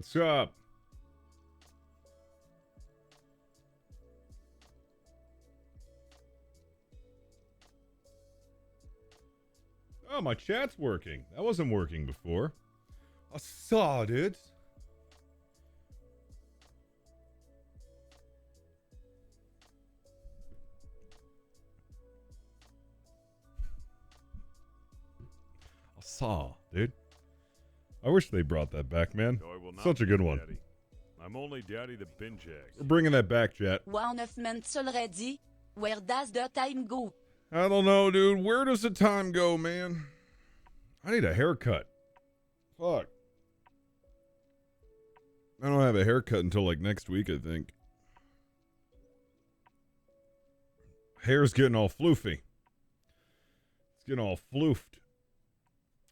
What's up? Oh, my chat's working. That wasn't working before. I saw it. I saw, dude. I wish they brought that back, man. No, I will not Such a good one. Daddy. I'm only daddy the binge eggs. We're bringing that back, chat. Wow, 9 semaines serait dit. Where does the time go? I don't know, dude. Where does the time go, man? I need a haircut. Fuck. I don't have a haircut until like next week, I think. Hair's getting all floofy. It's getting all floofed.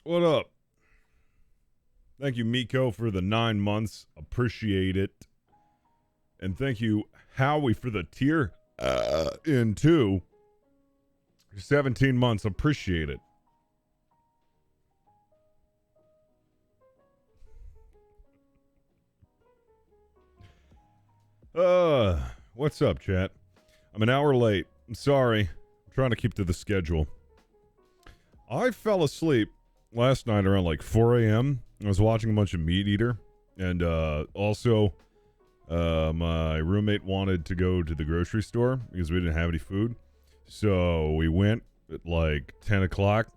What up? Thank you, Miko, for the 9 months. Appreciate it. And thank you, Howie, for the tier in 2. 17 months. Appreciate it. What's up, chat? I'm an hour late. I'm sorry. I'm trying to keep to the schedule. I fell asleep last night around like 4 a.m. I was watching a bunch of Meat Eater. And also, my roommate wanted to go to the grocery store because we didn't have any food. So we went at like 10 o'clock,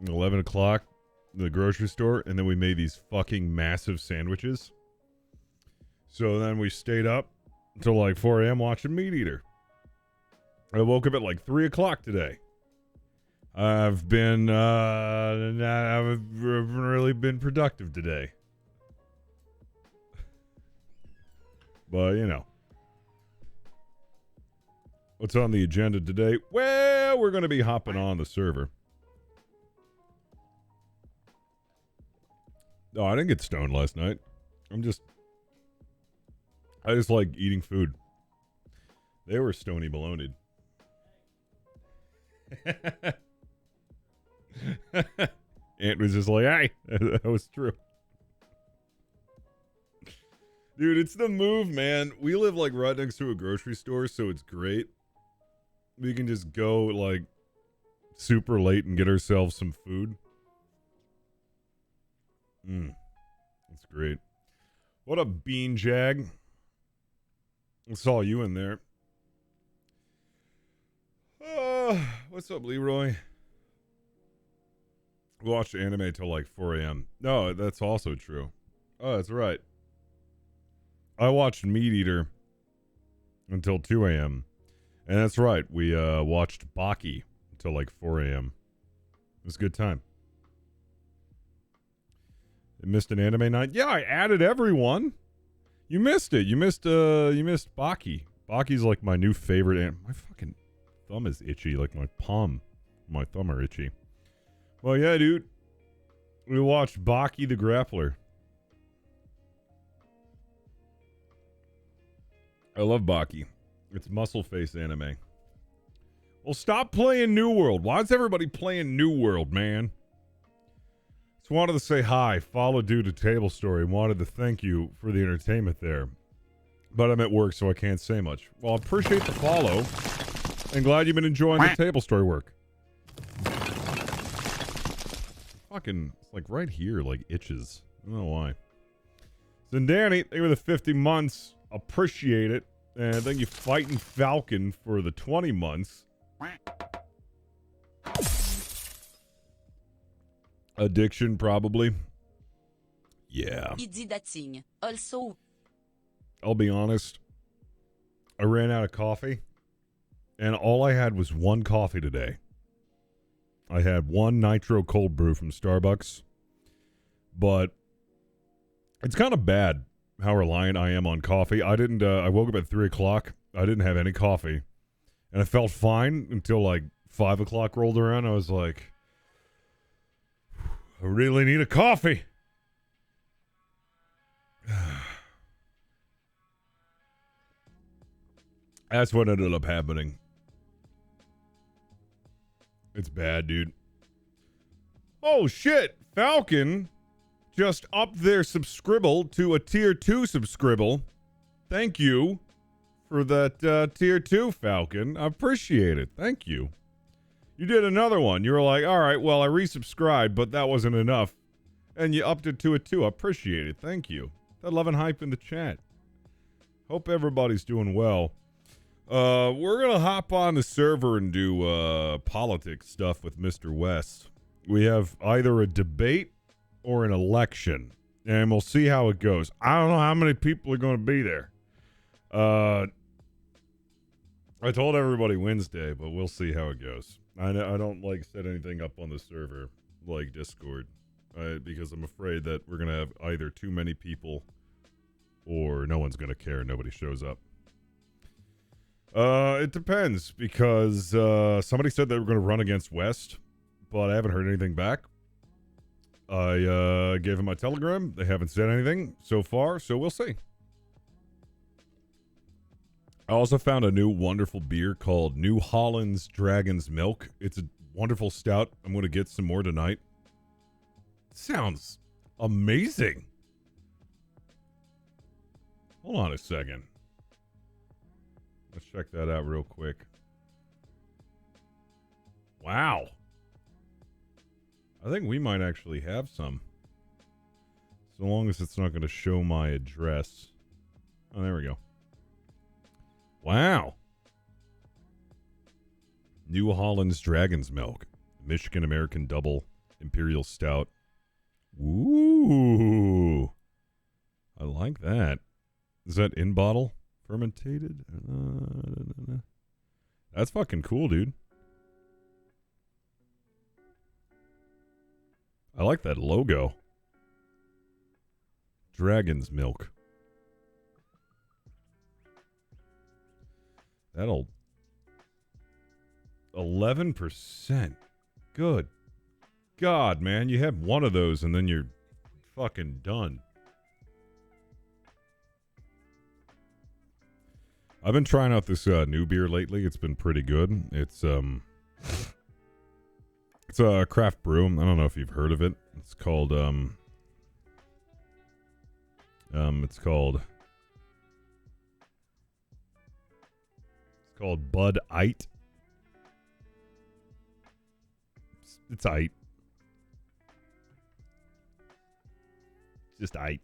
11 o'clock to the grocery store. And then we made these fucking massive sandwiches. So then we stayed up until like 4 a.m. watching Meat Eater. I woke up at like 3 o'clock today. I've really been productive today. But, you know. What's on the agenda today? Well, we're going to be hopping on the server. No, I didn't get stoned last night. I just like eating food. They were stony baloneyed. Ant was just like, hey, that was true. Dude, it's the move, man. We live like right next to a grocery store, so it's great. We can just go like super late and get ourselves some food. That's great. What a bean jag. I saw you in there. What's up, Leroy? We watched anime till like 4 a.m. No, that's also true. Oh, that's right. I watched Meat Eater until 2 a.m. And that's right. We watched Baki until like 4 a.m. It was a good time. You missed an anime night? Yeah, I added everyone. You missed it. You missed Baki. Baki's like my new favorite my fucking thumb is itchy. Like my palm. My thumb are itchy. Well, yeah, dude. We watched Baki the Grappler. I love Baki. It's muscle face anime. Well, stop playing New World. Why is everybody playing New World, man? Just wanted to say hi, follow Dude a Table Story, and wanted to thank you for the entertainment there. But I'm at work, so I can't say much. Well, I appreciate the follow, and glad you've been enjoying the Table Story work. Fucking, it's like right here, like itches. I don't know why. Zendani, thank you for the 50 months. Appreciate it. And thank you, Fighting Falcon, for the 20 months. Addiction, probably. Yeah. Also, I'll be honest. I ran out of coffee. And all I had was one coffee today. I had one nitro cold brew from Starbucks. But it's kind of bad how reliant I am on coffee. I woke up at 3 o'clock. I didn't have any coffee. And I felt fine until like 5 o'clock rolled around. I was like, I really need a coffee. That's what ended up happening. It's bad, dude. Oh, shit. Falcon just upped their subscribble to a tier 2 subscribble. Thank you for that tier 2, Falcon. I appreciate it. Thank you. You did another one. You were like, all right, well, I resubscribed, but that wasn't enough. And you upped it to a 2. I appreciate it. Thank you. That love and hype in the chat. Hope everybody's doing well. We're going to hop on the server and do politics stuff with Mr. West. We have either a debate or an election, and we'll see how it goes. I don't know how many people are going to be there. I told everybody Wednesday, but we'll see how it goes. I don't like set anything up on the server like Discord because I'm afraid that we're going to have either too many people or no one's going to care and nobody shows up. It depends because somebody said they were going to run against West, but I haven't heard anything back. I gave them my Telegram. They haven't said anything so far, so we'll see. I also found a new wonderful beer called New Holland's Dragon's Milk. It's a wonderful stout. I'm going to get some more tonight. Sounds amazing. Hold on a second. Let's check that out real quick. Wow. I think we might actually have some. So long as it's not going to show my address. Oh, there we go. Wow. New Holland's Dragon's Milk. Michigan American Double Imperial Stout. Ooh. I like that. Is that in bottle? Fermented? That's fucking cool, dude. I like that logo. Dragon's Milk. That'll 11%. Good God, man. You have one of those and then you're fucking done. I've been trying out this new beer lately. It's been pretty good. It's a craft brew. I don't know if you've heard of it. It's called Bud Ite. It's Ite. Just Ite.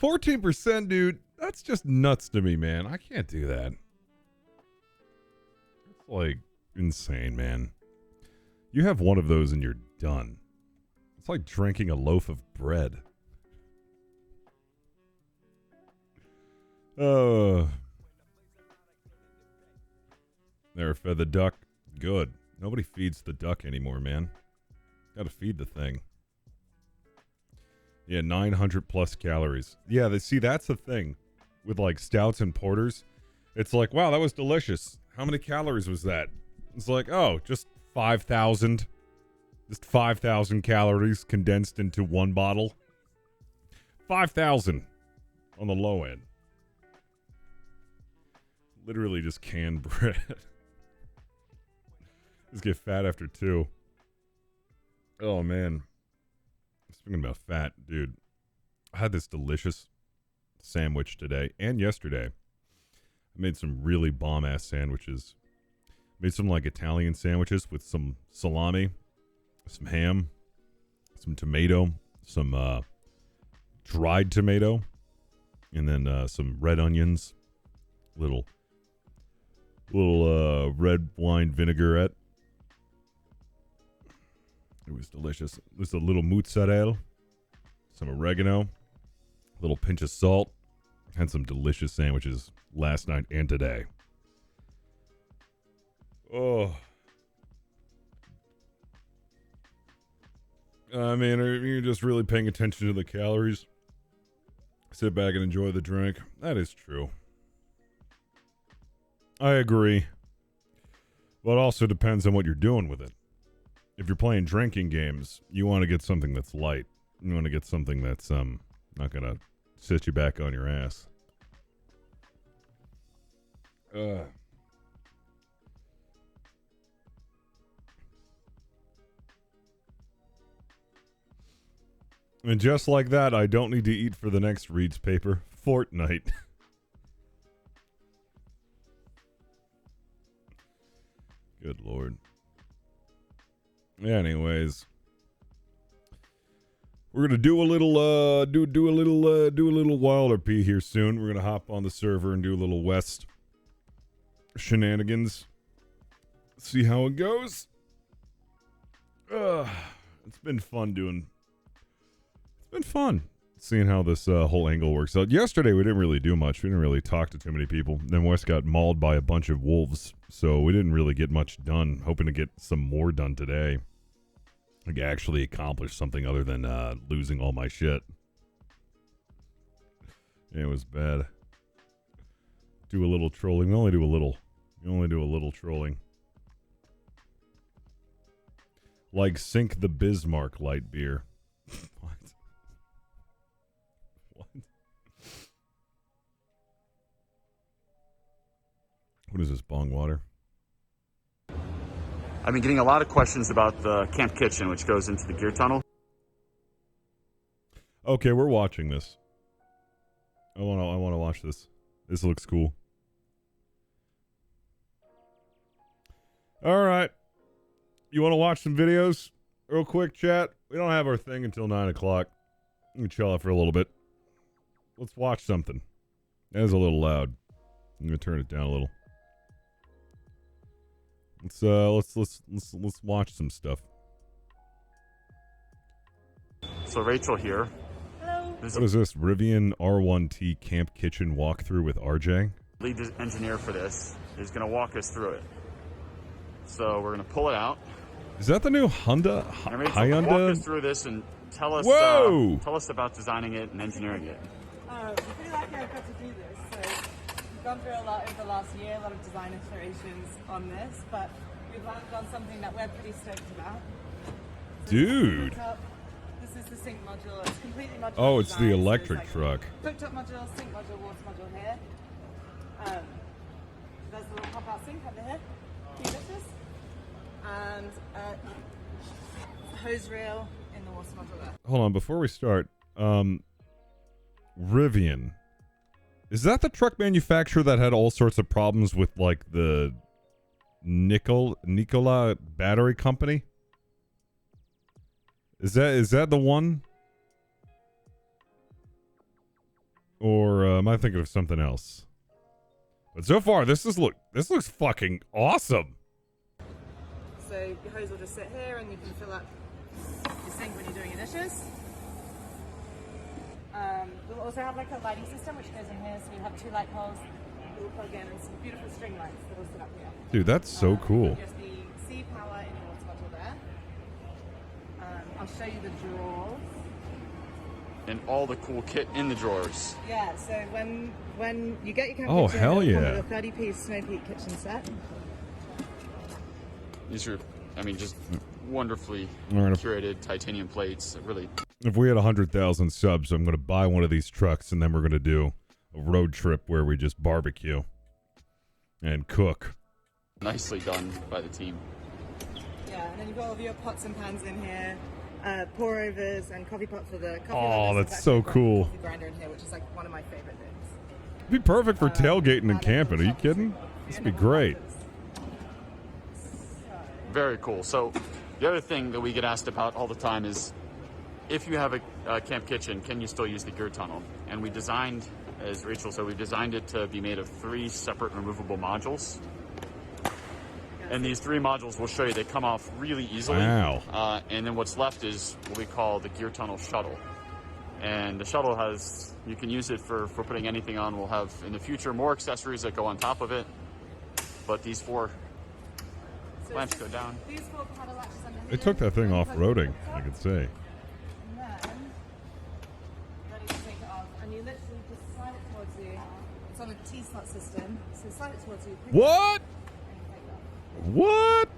14%, dude. That's just nuts to me, man. I can't do that. It's like insane, man. You have one of those and you're done. It's like drinking a loaf of bread. Never fed the duck. Good. Nobody feeds the duck anymore, man. Gotta feed the thing. Yeah, 900 plus calories. Yeah, that's the thing with like stouts and porters. It's like, wow, that was delicious. How many calories was that? It's like, oh, just 5,000. Just 5,000 calories condensed into one bottle. 5,000 on the low end. Literally just canned bread. Just get fat after 2. Oh, man. Speaking about fat, dude. I had this delicious sandwich today and yesterday. I made some really bomb-ass sandwiches. Made some, like, Italian sandwiches with some salami, some ham, some tomato, some dried tomato, and then some red onions, little red wine vinaigrette. It was delicious. Just a little mozzarella, some oregano, a little pinch of salt. Had some delicious sandwiches last night and today. Oh. I mean, you're just really paying attention to the calories. Sit back and enjoy the drink. That is true. I agree. But it also depends on what you're doing with it. If you're playing drinking games, you want to get something that's light. You want to get something that's not going to sit you back on your ass. And just like that, I don't need to eat for the next Reed's paper. Fortnite. Good lord. Anyways, we're gonna do a little do a little WildRP here soon. We're gonna hop on the server and do a little West shenanigans. See how it goes. It's been fun doing. It's been fun seeing how this whole angle works out. Yesterday we didn't really do much. We didn't really talk to too many people. Then West got mauled by a bunch of wolves, so we didn't really get much done. Hoping to get some more done today. Like actually accomplish something other than losing all my shit. Yeah, it was bad. Do a little trolling. We only do a little. We only do a little trolling. Like Sink the Bismarck light beer. What? What? What is this, bong water? I've been getting a lot of questions about the camp kitchen, which goes into the gear tunnel. Okay, we're watching this. I wanna watch this. This looks cool. All right. You want to watch some videos real quick, chat? We don't have our thing until 9 o'clock. We can chill out for a little bit. Let's watch something. That is a little loud. I'm gonna turn it down a little. Let's watch some stuff. So Rachel here. Hello. What is this? Rivian R1T Camp Kitchen walkthrough with RJ? Lead engineer for this is going to walk us through it. So we're going to pull it out. Is that the new Honda? And Rachel, Hyundai? walk us through this and tell us. Whoa! Tell us about designing it and engineering it. I'm pretty lucky I've got to do this. So we've gone through a lot over the last year, a lot of design iterations on this, but we've landed on something that we're pretty stoked about. So Dude. this is the sink module. It's completely modular. Oh, it's the design, so electric it's truck. Hooked up module, sink module, water module here. There's a little pop-out sink under here. Few dishes. And hose reel in the water module there. Hold on, before we start, Rivian. Is that the truck manufacturer that had all sorts of problems with like the Nikola battery company? Is that the one? Or am I thinking of something else? But so far this looks fucking awesome. So your hose will just sit here and you can fill up your sink when you're doing your dishes. We'll also have like a lighting system which goes in here, so you have 2 light poles that will plug in and some beautiful string lights that will sit up here. Dude, that's so cool. Just the C power in your water module there. I'll show you the drawers. And all the cool kit in the drawers. Yeah, so when you get your camp Oh, kitchen, hell it'll come yeah. with a 30-piece snow peak kitchen set. These are, I mean, just wonderfully All right. curated titanium plates. Really If we had 100,000 subs, I'm going to buy one of these trucks and then we're going to do a road trip where we just barbecue and cook. nicely done by the team. Yeah, and then you've got all of your pots and pans in here, pour overs and coffee pot for the coffee. Oh, lovers. that's There's so actually a cool. coffee grinder in here, which is like one of my favorite things. It'd be perfect for tailgating and camping. Are you kidding? This would be great. Very cool. So the other thing that we get asked about all the time is if you have a camp kitchen, can you still use the gear tunnel? And we designed, as Rachel said, we designed it to be made of 3 separate removable modules. And these 3 modules will show you they come off really easily. Wow. And then what's left is what we call the gear tunnel shuttle. And the shuttle has, you can use it for putting anything on. We'll have in the future more accessories that go on top of it. But these 4 clamps go down. These 4 paddle latches under They here. took that thing off-roading, I could say. And then, ready to take it off. And you literally just slide it towards you. It's on a T-slot system. So slide it towards you. pick it up, What? and you take it off. What?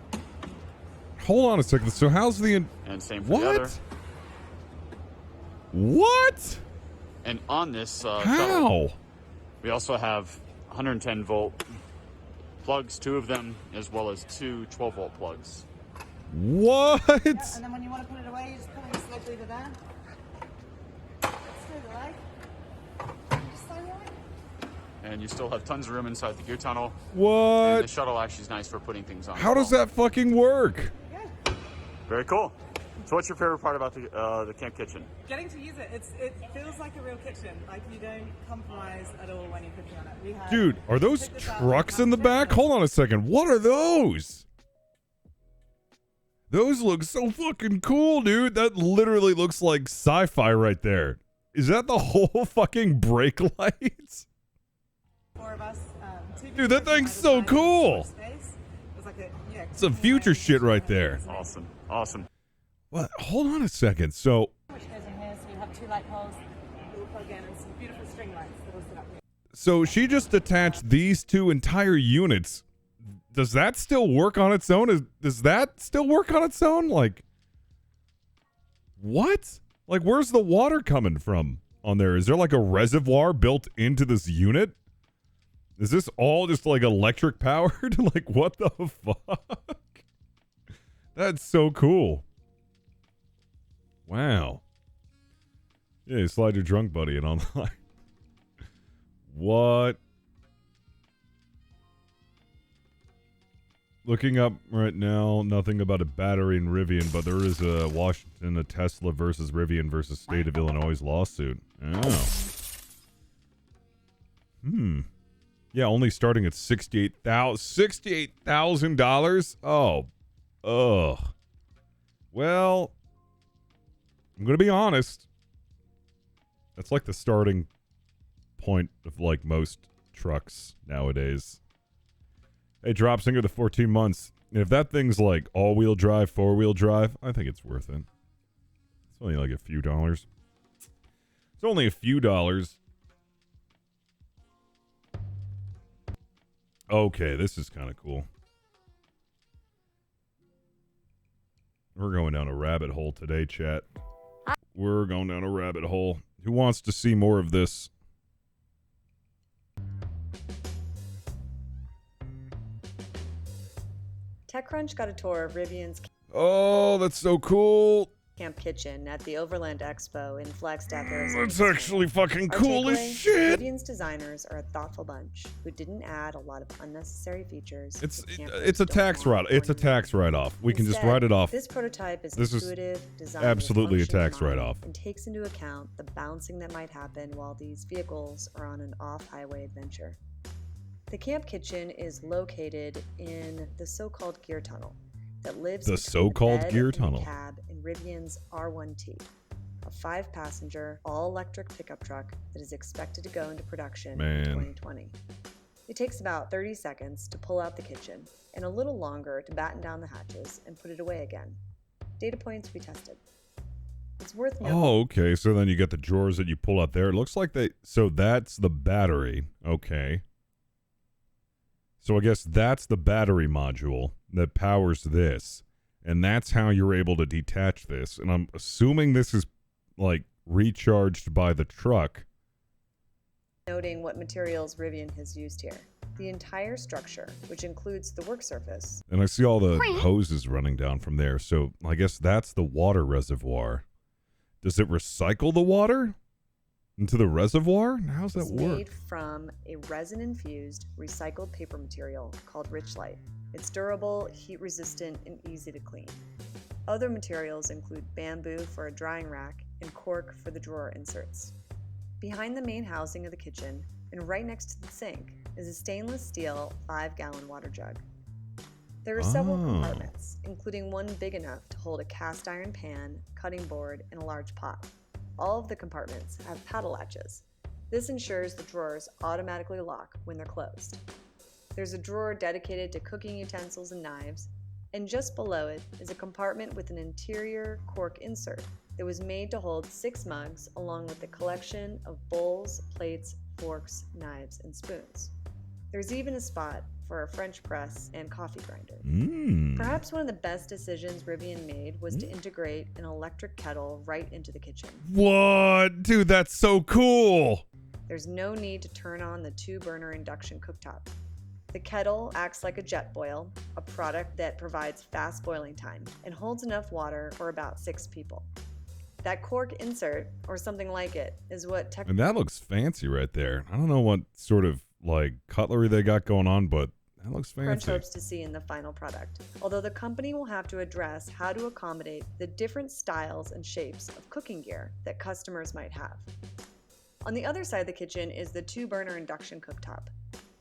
Hold on a second. So how's the... And same for the other. What? What? And on this shuttle, How? we also have 110 volt plugs, 2 of them, as well as 2 12 volt plugs. What? Yeah, and then when you want to put it away, you just pull it slightly to there. and you still have tons of room inside the gear tunnel. And What? the shuttle actually is nice for putting things on. How as does well. that fucking work? Very cool. So what's your favorite part about the camp kitchen? Getting to use it, it feels like a real kitchen. Like you don't compromise at all when you're cooking on it. We have, Dude, are those picked this out trucks on in the back? Amazon. Hold on a second. What are those? Those look so fucking cool, dude. That literally looks like sci-fi right there. Is that the whole fucking brake lights? 4 of us. Dude, that thing's so cool. It's some future shit right there. Awesome. Awesome. What? Hold on a second. So, Which goes in here, so we have 2 light poles that will plug in and some beautiful string lights that will sit up here. so she just attached these 2 entire units. Does that still work on its own? Does that still work on its own? Like, what? Like, where's the water coming from on there? Is there like a reservoir built into this unit? Is this all just like electric powered? Like, what the fuck? That's so cool. Wow. Yeah, you slide your drunk buddy in online. What? Looking up right now, nothing about a battery in Rivian, but there is a Washington, a Tesla versus Rivian versus State of Illinois lawsuit. Oh. Yeah, only starting at $68,000. Oh. Ugh. Well, I'm going to be honest. That's like the starting point of like most trucks nowadays. Hey, Drop Singer, the 14 months. If that thing's like all-wheel drive, four-wheel drive, I think it's worth it. It's only like a few dollars. It's only a few dollars. Okay, this is kind of cool. We're going down a rabbit hole today, chat. We're going down a rabbit hole. Who wants to see more of this? TechCrunch got a tour of Rivian's Oh, that's so cool. camp kitchen at the Overland Expo in Flagstaff, Arizona. That's actually fucking Our cool as takeaway, shit. Rivian's designers are a thoughtful bunch who didn't add a lot of unnecessary features. It's that campers it's a don't tax want write. It's a or need. tax write-off. We can just Instead, write it off. This prototype is This is intuitive, designed absolutely a with function tax in mind, write-off. and takes into account the bouncing that might happen while these vehicles are on an off-highway adventure. The camp kitchen is located in the so-called gear tunnel that lives The between so-called bed gear and the tunnel. cab in Rivian's R1T, a 5-passenger all-electric pickup truck that is expected to go into production Man. in 2020. It takes about 30 seconds to pull out the kitchen and a little longer to batten down the hatches and put it away again. Data points to be tested. It's worth noting. Oh, okay. So then you get the drawers that you pull out there. It looks like so that's the battery. Okay. So I guess that's the battery module that powers this. And that's how you're able to detach this. And I'm assuming this is like recharged by the truck. Noting what materials Rivian has used here. The entire structure, which includes the work surface, And I see all the hoses running down from there. So I guess that's the water reservoir. Does it recycle the water into the reservoir? How's that is work? made from a resin-infused recycled paper material called Richlite. It's durable, heat-resistant, and easy to clean. Other materials include bamboo for a drying rack and cork for the drawer inserts. Behind the main housing of the kitchen, and right next to the sink, is a stainless steel 5-gallon water jug. There are several compartments, including one big enough to hold a cast iron pan, cutting board, and a large pot. All of the compartments have paddle latches. This ensures the drawers automatically lock when they're closed. There's a drawer dedicated to cooking utensils and knives, and just below it is a compartment with an interior cork insert that was made to hold 6 mugs along with a collection of bowls, plates, forks, knives, and spoons. There's even a spot for a French press and coffee grinder. Perhaps one of the best decisions Rivian made was to integrate an electric kettle right into the kitchen. What? Dude, that's so cool. There's no need to turn on the 2-burner induction cooktop. The kettle acts like a jet boil, a product that provides fast boiling time and holds enough water for about 6 people. That cork insert, or something like it, is what And that looks fancy right there. I don't know what sort of like cutlery they got going on, but that looks Crunch fancy. hopes to see in the final product, although the company will have to address how to accommodate the different styles and shapes of cooking gear that customers might have. On the other side of the kitchen is the 2-burner induction cooktop.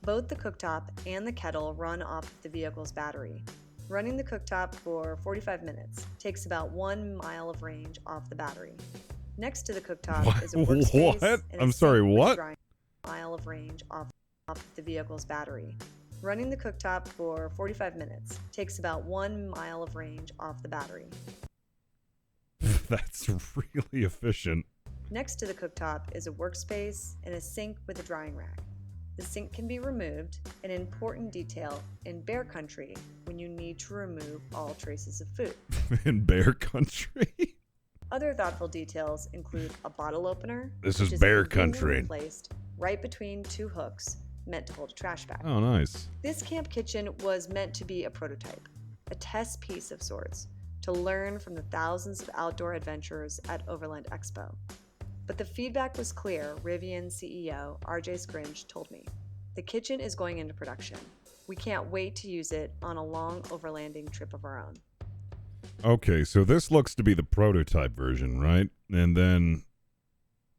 Both the cooktop and the kettle run off of the vehicle's battery. Running the cooktop for 45 minutes takes about 1 mile of range off the battery. Next to the cooktop is a workspace What? and a I'm sorry, sink with a what? drying mile of range off the vehicle's battery. Running the cooktop for 45 minutes takes about 1 mile of range off the battery. That's really efficient. Next to the cooktop is a workspace and a sink with a drying rack. The sink can be removed, an important detail in bear country when you need to remove all traces of food. In bear country. Other thoughtful details include a bottle opener. This which is bear conveniently country. Placed right between 2 hooks meant to hold a trash bag. Oh, nice. This camp kitchen was meant to be a prototype, a test piece of sorts, to learn from the thousands of outdoor adventurers at Overland Expo. But the feedback was clear. Rivian CEO RJ Scringe told me, "The kitchen is going into production. We can't wait to use it on a long overlanding trip of our own." Okay, so this looks to be the prototype version, right? And then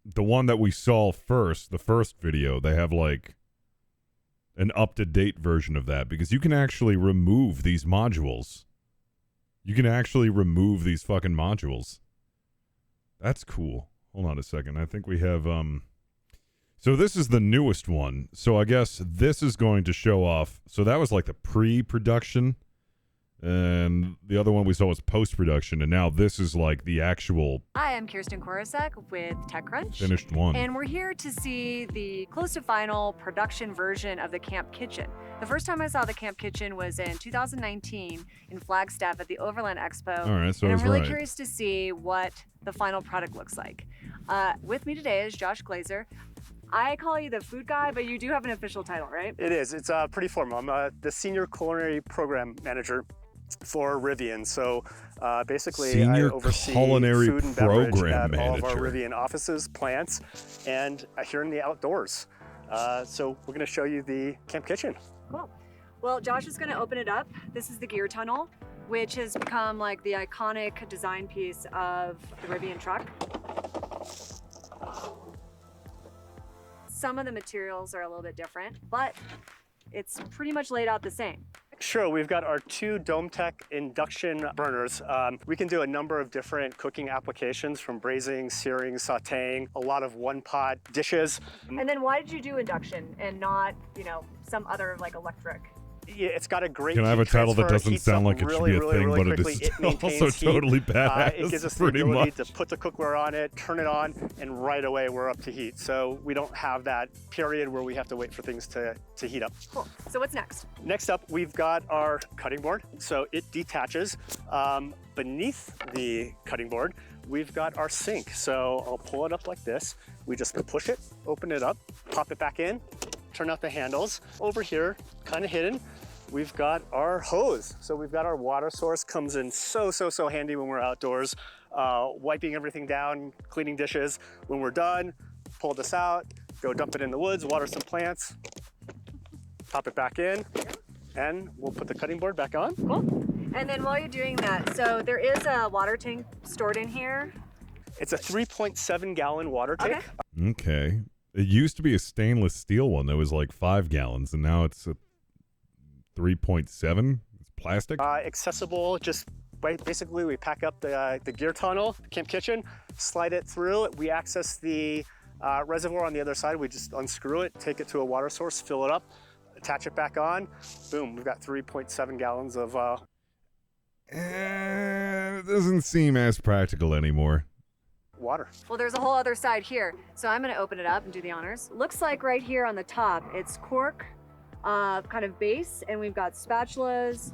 the one that we saw first, the first video, they have like an up-to-date version of that because you can actually remove these modules. You can actually remove these fucking modules. That's cool. Hold on a second. I think we have so this is the newest one. So I guess this is going to show off. So that was like the pre-production. And the other one we saw was post-production, and now this is like the actual Hi, I'm Kirsten Korosek with TechCrunch. finished one. And we're here to see the close to final production version of the Camp Kitchen. The first time I saw the Camp Kitchen was in 2019 in Flagstaff at the Overland Expo. All right, so and I I'm was really right. curious to see what the final product looks like. With me today is Josh Glazer. I call you the food guy, but you do have an official title, right? It is. It's pretty formal. I'm the Senior Culinary Program Manager for Rivian. So basically, Senior I oversee Culinary food and beverage Program at all of our Manager. Rivian offices, plants, and here in the outdoors. So we're going to show you the Camp Kitchen. Cool. Well, Josh is going to open it up. This is the gear tunnel, which has become like the iconic design piece of the Rivian truck. Some of the materials are a little bit different, but it's pretty much laid out the same. Sure, we've got our 2 DomeTech induction burners. We can do a number of different cooking applications, from braising, searing, sauteing, a lot of one-pot dishes. And then why did you do induction and not, some other like electric? Yeah, it's got a great Can I have a heat title that transfer. doesn't Heats sound up like it should really, be a really, thing, really but it quickly. is It maintains also heat. totally badass, It gives us the pretty ability much. to put the cookware on it, turn it on, and right away we're up to heat. So we don't have that period where we have to wait for things to heat up. Cool. So what's next? Next up, we've got our cutting board. So it detaches. Beneath the cutting board, we've got our sink. So I'll pull it up like this. We just push it, open it up, pop it back in, turn out the handles. Over here, kind of hidden, we've got our hose. So we've got our water source, comes in so handy when we're outdoors, wiping everything down, cleaning dishes. When we're done, pull this out, go dump it in the woods, water some plants, pop it back in, and we'll put the cutting board back on. Cool. And then while you're doing that, so there is a water tank stored in here. It's a 3.7 gallon water tank. Okay. It used to be a stainless steel one that was like 5 gallons, and now it's a 3.7. It's plastic. Accessible, just basically we pack up the gear tunnel, the camp kitchen, slide it through. We access the reservoir on the other side. We just unscrew it, take it to a water source, fill it up, attach it back on. Boom, we've got 3.7 gallons of It doesn't seem as practical anymore. water. Well, there's a whole other side here. So I'm gonna open it up and do the honors. Looks like right here on the top, it's cork kind of base, and we've got spatulas,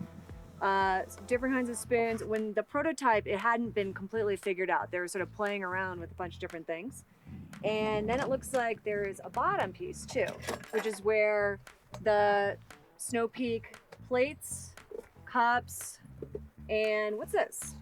different kinds of spoons. When the prototype, it hadn't been completely figured out. They were sort of playing around with a bunch of different things. And then it looks like there's a bottom piece too, which is where the Snow Peak plates, cups, and what's this?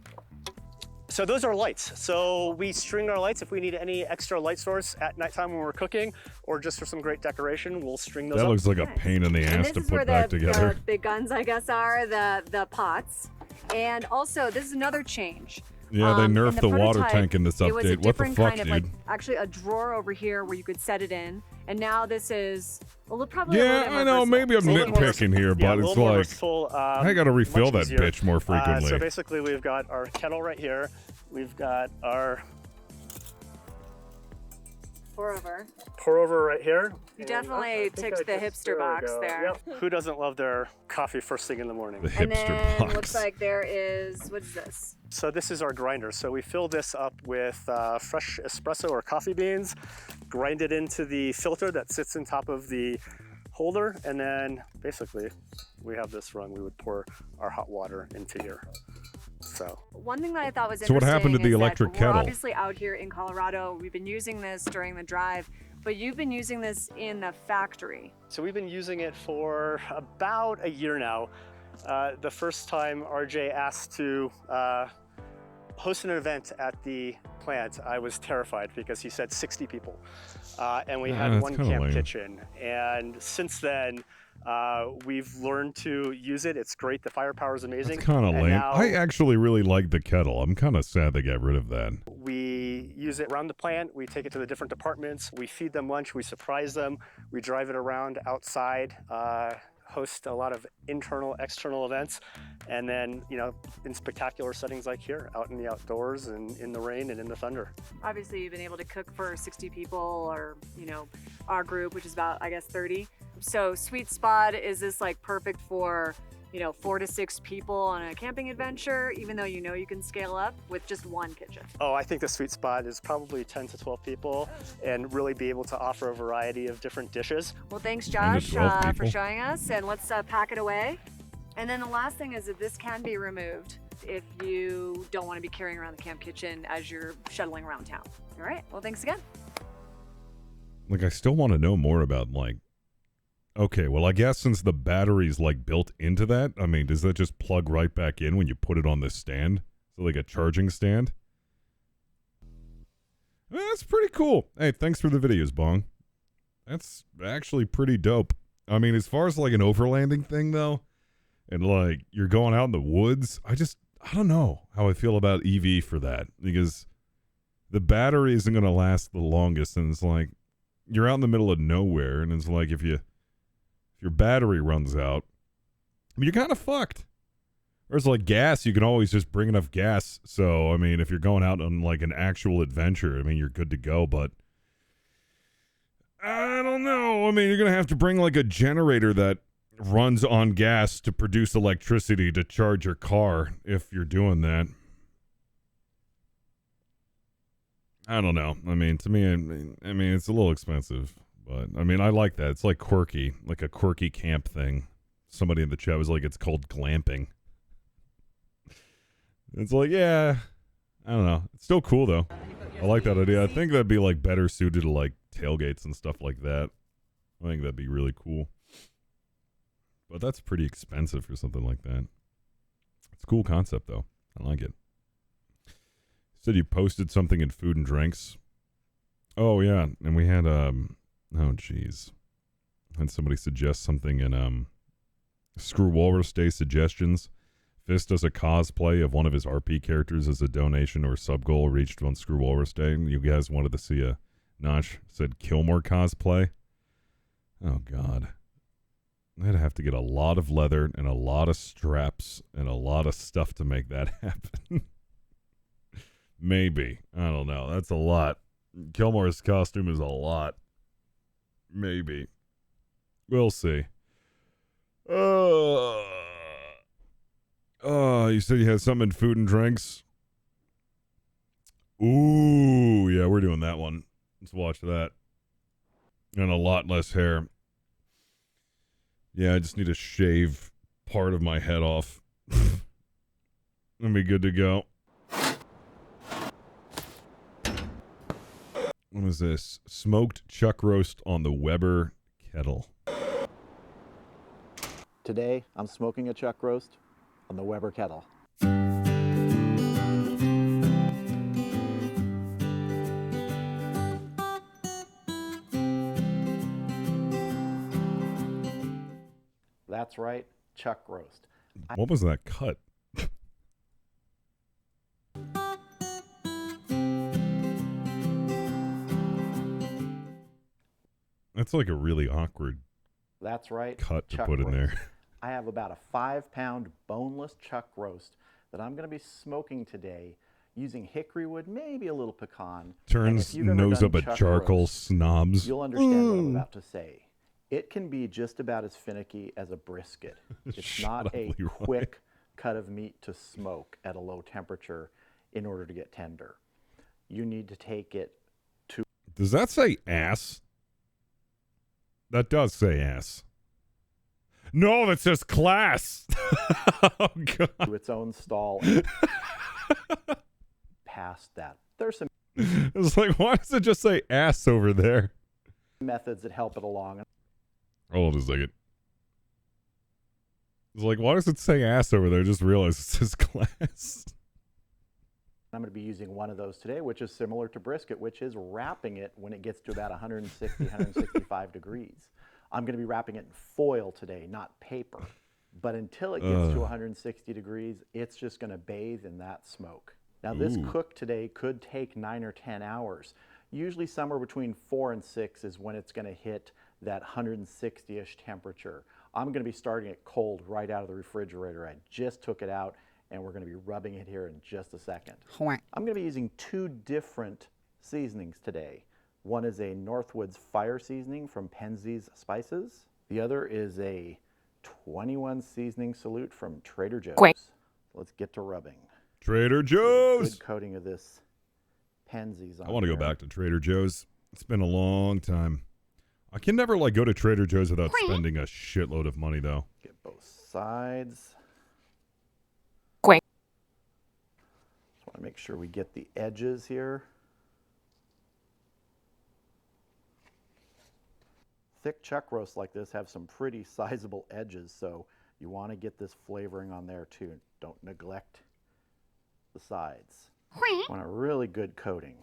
So those are lights. So we string our lights if we need any extra light source at nighttime when we're cooking, or just for some great decoration, we'll string those That up. looks like a Nice. pain in the And ass this to is where put back the together. big guns, I guess, are the pots. And also, this is another change. Yeah, they in nerfed the water prototype, tank in this It was a update. What the different fuck, kind of dude? like actually a drawer over here where you could set it in, and now this is probably a little Yeah, bit more I know. versatile. Maybe I'm It's a little more nitpicking here, yeah, a but little it's more like versatile, I gotta refill much that easier. bitch more frequently. So basically, we've got our kettle right here. We've got our pour over right here. You And definitely I think ticked I the just- hipster we box go. there. Yep. Who doesn't love their coffee first thing in the morning? The And hipster then box. looks like there is, what is this? So this is our grinder. So we fill this up with fresh espresso or coffee beans, grind it into the filter that sits on top of the holder, and then basically we have this run. We would pour our hot water into here. So One thing that I thought was So what interesting happened to the is that electric we're kettle? obviously out here in Colorado. We've been using this during the drive, but you've been using this in the factory. So we've been using it for about a year now. The first time RJ asked to host an event at the plant, I was terrified because he said 60 people. And we Yeah, had that's one kinda camp lame. kitchen. And since then, we've learned to use it. It's great. The firepower is amazing. It's kind of And lame. now I actually really like the kettle. I'm kind of sad they got rid of that. we use it around the plant. We take it to the different departments. We feed them lunch. We surprise them. We drive it around outside, host a lot of internal, external events. And then, you know, in spectacular settings like here, out in the outdoors and in the rain and in the thunder. Obviously, you've been able to cook for 60 people, or, you know, our group, which is about, I guess, 30. So sweet spot, is this like perfect for, you know, 4 to 6 people on a camping adventure, even though you know you can scale up with just one kitchen? Oh, I think the sweet spot is probably 10 to 12 people and really be able to offer a variety of different dishes. Well, thanks, 10 to Josh, 12 for people. showing us, and let's pack it away. And then the last thing is that this can be removed if you don't want to be carrying around the camp kitchen as you're shuttling around town. All right, well, thanks again. Like, I still want to know more about, like, okay, well, I guess since the battery's, like, built into that, I mean, does that just plug right back in when you put it on this stand? So, like, a charging stand? That's pretty cool. Hey, thanks for the videos, Bong. That's actually pretty dope. I mean, as far as, like, an overlanding thing, though, and, like, you're going out in the woods, I don't know how I feel about EV for that, because the battery isn't going to last the longest, and it's like, you're out in the middle of nowhere, and it's like, if your battery runs out, I mean, you're kind of fucked. Or it's like gas, you can always just bring enough gas. So, I mean, if you're going out on like an actual adventure, I mean, you're good to go, but I don't know. I mean, you're going to have to bring like a generator that runs on gas to produce electricity to charge your car if you're doing that. I don't know. I mean, to me, I mean, it's a little expensive, but I mean, I like that. It's like quirky, like a quirky camp thing. Somebody in the chat was like, it's called glamping. It's like, yeah, I don't know. It's still cool though. I like that idea. I think that'd be like better suited to like tailgates and stuff like that. I think that'd be really cool. But that's pretty expensive for something like that. It's a cool concept though. I like it. Said you posted something in food and drinks. Oh yeah, and we had oh jeez. Had somebody suggest something in Screw Walrus Day suggestions. Fist does a cosplay of one of his RP characters as a donation or sub goal reached on Screw Walrus Day. You guys wanted to see a Notch said Killmore cosplay. Oh god. I'd have to get a lot of leather and a lot of straps and a lot of stuff to make that happen. Maybe. I don't know. That's a lot. Killmore's costume is a lot. Maybe. We'll see. You said you had some in food and drinks? Ooh, yeah, we're doing that one. Let's watch that. And a lot less hair. Yeah, I just need to shave part of my head off. I'll be good to go. What is this? Smoked chuck roast on the Weber kettle. Today, I'm smoking a chuck roast on the Weber kettle. That's right, chuck roast. What was that cut? That's like a really awkward That's right, cut to chuck put in there. roast. I have about a 5-pound boneless chuck roast that I'm going to be smoking today using hickory wood, maybe a little pecan. And Turns if you've ever nose done up at chuck charcoal roast, snobs. you'll understand what I'm about to say. It can be just about as finicky as a brisket. It's Shut not up, a Leroy. quick cut of meat to smoke at a low temperature in order to get tender. You need to take it to Does that say ass? That does say ass. No, that says class. Oh, God. its own stall. Past that, there's some It's like, why does it just say ass over there? methods that help it along. Hold on a second. It's like, why does it say ass over there? I just realized it says class. I'm going to be using one of those today, which is similar to brisket, which is wrapping it when it gets to about 160, 165 degrees. I'm going to be wrapping it in foil today, not paper. But until it gets to 160 degrees, it's just going to bathe in that smoke. Now, this cook today could take 9 or 10 hours. Usually somewhere between 4 and 6 is when it's going to hit that 160-ish temperature. I'm going to be starting it cold right out of the refrigerator. I just took it out, and we're going to be rubbing it here in just a second. I'm going to be using 2 different seasonings today. One is a Northwoods fire seasoning from Penzeys Spices. The other is a 21 seasoning salute from Trader Joe's. Let's get to rubbing. Trader Joe's. Good coating of this Penzeys on I want to go there. back to Trader Joe's. It's been a long time. I can never like go to Trader Joe's without spending a shitload of money though. Get both sides. Just want to make sure we get the edges here. Thick chuck roasts like this have some pretty sizable edges, so you want to get this flavoring on there too. Don't neglect the sides. Want a really good coating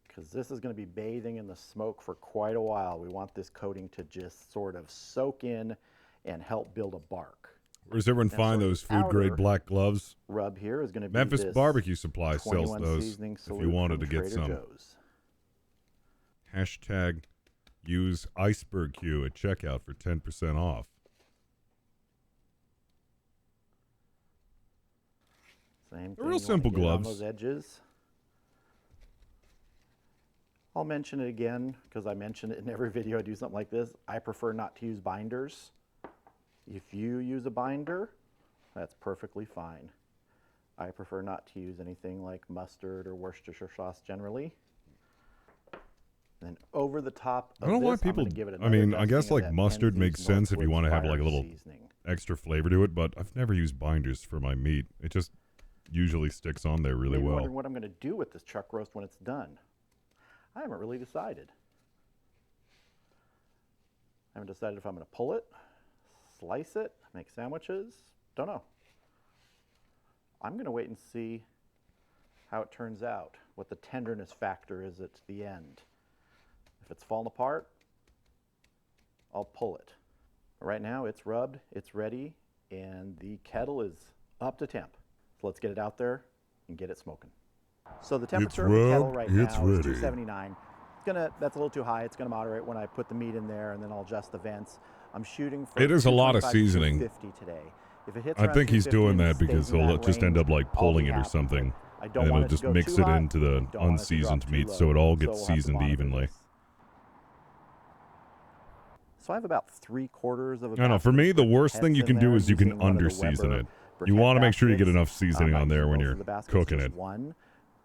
because this is going to be bathing in the smoke for quite a while. We want this coating to just sort of soak in and help build a bark. Where does everyone Now, find sort of those food grade outer black gloves? Rub here is going to be Memphis this Barbecue Supply sells 21 those seasoning if salute you wanted to from get Trader some. Joe's. Hashtag use Iceberg Q at checkout for 10% off. Same They're real thing, you wanna simple get it on gloves. those edges. I'll mention it again because I mention it in every video I do something like this. I prefer not to use binders. If you use a binder, that's perfectly fine. I prefer not to use anything like mustard or Worcestershire sauce generally. Then over the top of I don't know why this, I'm people. gonna give it I another mean, I guess dusting of like that mustard Penzeys makes sense if you Northwoods want to have like fire a little seasoning. extra flavor to it, but I've never used binders for my meat. It just usually sticks on there really Maybe well. wondering what I'm going to do with this chuck roast when it's done. I haven't really decided. I haven't decided if I'm going to pull it, slice it, make sandwiches. Don't know. I'm going to wait and see how it turns out, what the tenderness factor is at the end. If it's falling apart, I'll pull it. Right now it's rubbed, it's ready, and the kettle is up to temp. So let's get it out there and get it smoking. So the temperature of the kettle rubbed, right it's now is ready. 279. That's a little too high. It's going to moderate when I put the meat in there, and then I'll adjust the vents. I'm shooting for It is a lot of 225 to seasoning. 250 today. If it hits I around think he's 250 doing and that stays because in he'll that just end range, up like I'll pulling be it or happy. something, I and don't then want he'll it to just go mix too it hot, into the don't want it to drop unseasoned too meat low, so it all so gets we'll have to seasoned monitor evenly. this. So I have about 3/4 of a I don't know. For basket me, of the French worst thing Pets you in can do there is you can using one of the under-season Weber it. You briquette want to make sure you get baskets. enough seasoning I on there use when both you're of the baskets, cooking just it. one.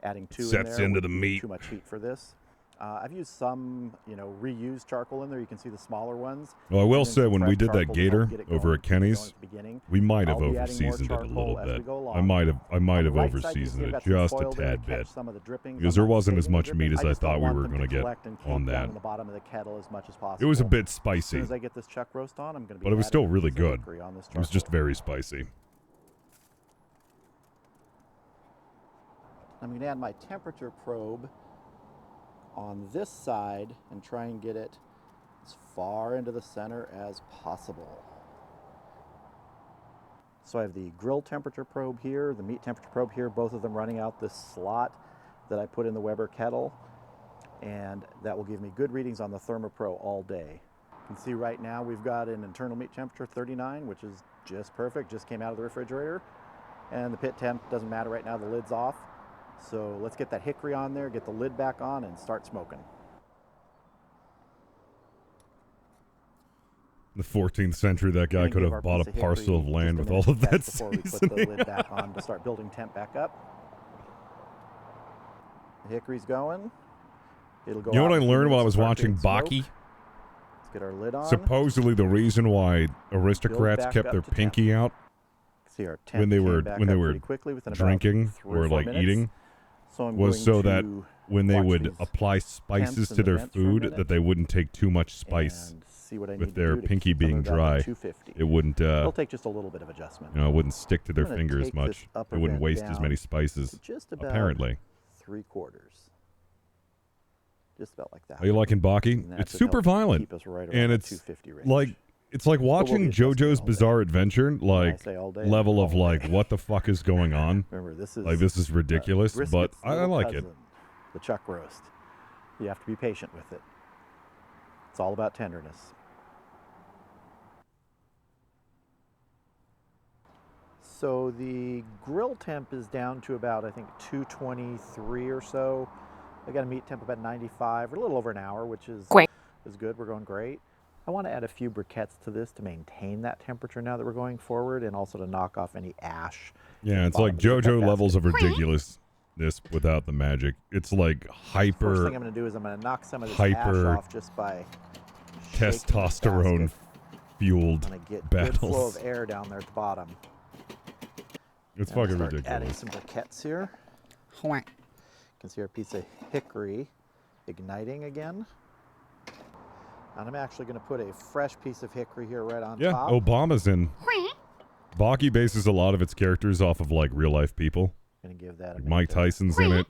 Adding 2 in Sets there into would the be meat. too much heat for this. I've used some, reused charcoal in there. You can see the smaller ones. Well, I will And then say some when we fresh did that charcoal to help gator get it over going, at keep it going Kenny's, at the beginning. we might have I'll be adding more over-seasoned it a little charcoal as we bit. go I along. might have On the right side, you can over-seasoned see I've it got some just a foil there to tad catch bit some of the drippings. because I'm there not wasn't as saving the much meat drippings. as I just don't thought we want were them going to get collect and on cake down that. in the bottom of the kettle as much as possible. It was a bit As soon spicy, as I get this chuck roast on, I'm going to be but it was adding still really some good. hickory on this It was just charcoal. very spicy. I'm going to add my temperature probe on this side and try and get it as far into the center as possible. So I have the grill temperature probe here, the meat temperature probe here, both of them running out this slot that I put in the Weber kettle, and that will give me good readings on the ThermoPro all day. You can see right now we've got an internal meat temperature 39, which is just perfect, just came out of the refrigerator. And the pit temp doesn't matter right now, the lid's off. So let's get that hickory on there, get the lid back on, and start smoking. In the 14th century, that guy could have bought a parcel of land with all of that before we put the lid back on to start building temp back up. The hickory's going. It'll go. You know what I learned while I was watching Baki? Let's get our lid on. Supposedly, the reason why aristocrats kept their pinky out when they were drinking or like eating was so that when they would apply spices to their food, that they wouldn't take too much spice. With their pinky being dry, it wouldn't. It'll take just a little bit of adjustment. You know, it wouldn't stick to their finger as much. It wouldn't waste as many spices. Just about apparently. 3/4. Just about like that. Are you liking Baki? It's super violent, and it's like watching JoJo's Bizarre Adventure, like level of like what the fuck is going on. Remember, this is ridiculous, but I like it. The chuck roast. You have to be patient with it. It's all about tenderness. So the grill temp is down to about, I think, 223 or so. I got a meat temp about 95, or a little over an hour, which is good. We're going great. I want to add a few briquettes to this to maintain that temperature now that we're going forward, and also to knock off any ash. Yeah, it's like JoJo levels of ridiculousness without the magic. It's like hyper. First thing I'm going to do is I'm going to knock some of this ash off just by testosterone fueled get battles. Good flow of air down there at the bottom. It's fucking ridiculous. Adding some briquettes here. You can see our piece of hickory igniting again. And I'm actually going to put a fresh piece of hickory here right on top. Yeah, Obama's in. Baki bases a lot of its characters off of like real life people. Gonna give that like Mike Tyson's in it.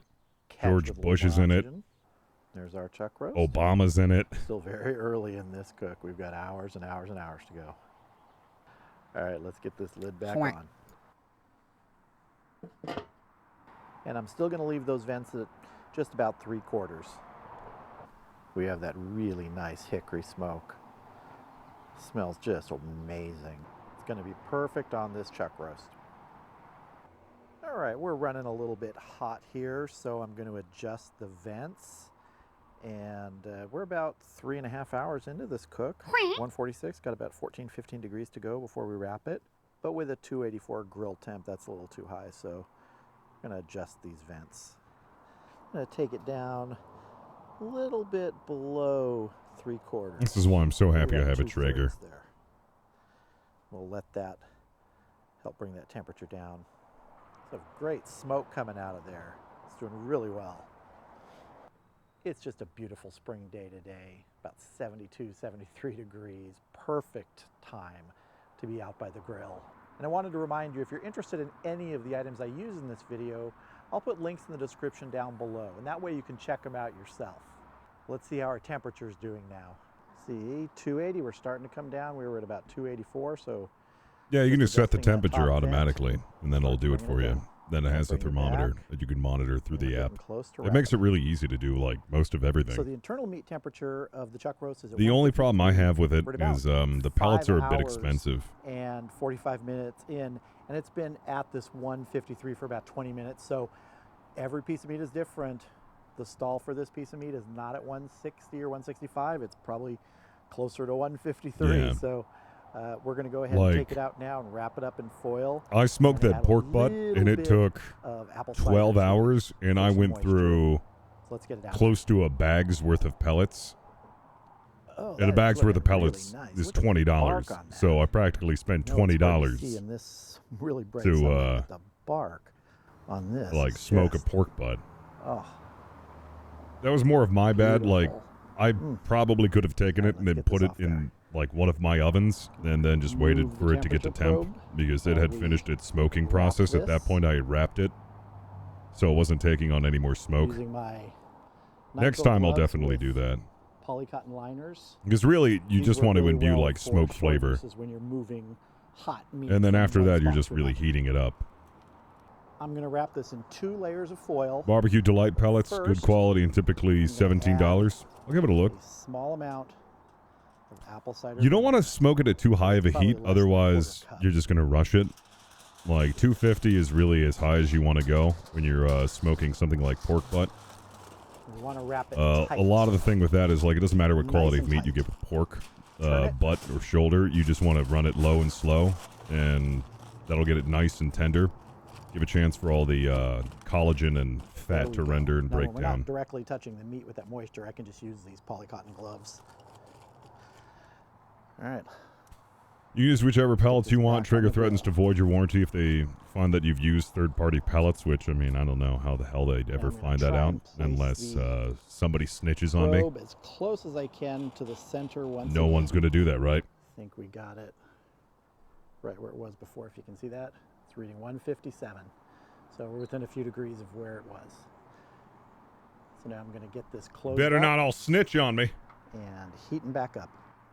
George Bush is in it. There's our chuck roast. Obama's in it. Still very early in this cook. We've got hours and hours and hours to go. All right, let's get this lid back on. And I'm still going to leave those vents at just about 3/4. We have that really nice hickory smoke. Smells just amazing. It's going to be perfect on this chuck roast. All right, we're running a little bit hot here, so I'm going to adjust the vents. And we're about 3.5 hours into this cook. 146, got about 14-15 degrees to go before we wrap it. But with a 284 grill temp, that's a little too high, so I'm going to adjust these vents. I'm going to take it down a little bit below 3/4. This is why I'm so happy I have a Traeger. There. We'll let that help bring that temperature down. Some great smoke coming out of there. It's doing really well. It's just a beautiful spring day today, about 72, 73 degrees. Perfect time to be out by the grill. And I wanted to remind you, if you're interested in any of the items I use in this video, I'll put links in the description down below, and that way you can check them out yourself. Let's see how our temperature's doing now. See, 280, we're starting to come down. We were at about 284, so... Yeah, you can just set the temperature automatically, and then it'll do it for you. Then it has a thermometer that you can monitor through the app. It makes it really easy to do like most of everything. So the internal meat temperature of the chuck roast is at the only problem I have with it is the pellets are a bit expensive. And 45 minutes in, and it's been at this 153 for about 20 minutes. So every piece of meat is different. The stall for this piece of meat is not at 160 or 165. It's probably closer to 153. Yeah. So we're going to go ahead and take it out now and wrap it up in foil. I smoked that pork butt, and it took 12 hours, and I went through close to a bag's worth of pellets. And a bag's worth of pellets is $20, so I practically spent $20 to bark on this. Like smoke a pork butt. Oh. That was more of my bad. Like I probably could have taken it and then put it in like one of my ovens and then just waited for it to get to temp because it had finished its smoking process. At that point I had wrapped it, so it wasn't taking on any more smoke. Next time I'll definitely do that. Polycotton liners. Because really you just want to imbue like smoke flavor. This is when you're moving hot meat. And then from after one that, you're spot just to really another. heating it up. I'm going to wrap this in 2 layers of foil. Barbecue Delight pellets, good First, quality and typically $17. I'll give it a look. A small amount of apple cider. You don't want to vinegar. smoke it at too high of a Probably heat, less than a otherwise quarter cup. you're just going to rush it. Like 250 is really as high as you want to go when you're smoking something like pork butt. You want to wrap it tight. A lot of the thing with that is like it doesn't matter what Nice quality and of meat you tight. get with pork, Turn it. butt or shoulder. You just want to run it low and slow, and that'll get it nice and tender. Give a chance for all the collagen and There fat we to go. render and Now, break when we're down. not directly touching the meat with that moisture, I can just use these polycotton gloves. All right. You use whichever pellets you want. back on Traeger the threatens to grill. void your warranty if they find that you've used third-party pellets, which, I mean, I don't know how the hell they'd ever I'm gonna find that try out and place unless the somebody snitches on me. Probe as close as I can to the center once No again. one's going to do that, right? I think we got it right where it was before, if you can see that. It's reading 157. So we're within a few degrees of where it was. So now I'm going to get this closed Better up not all snitch on me. and heating back up.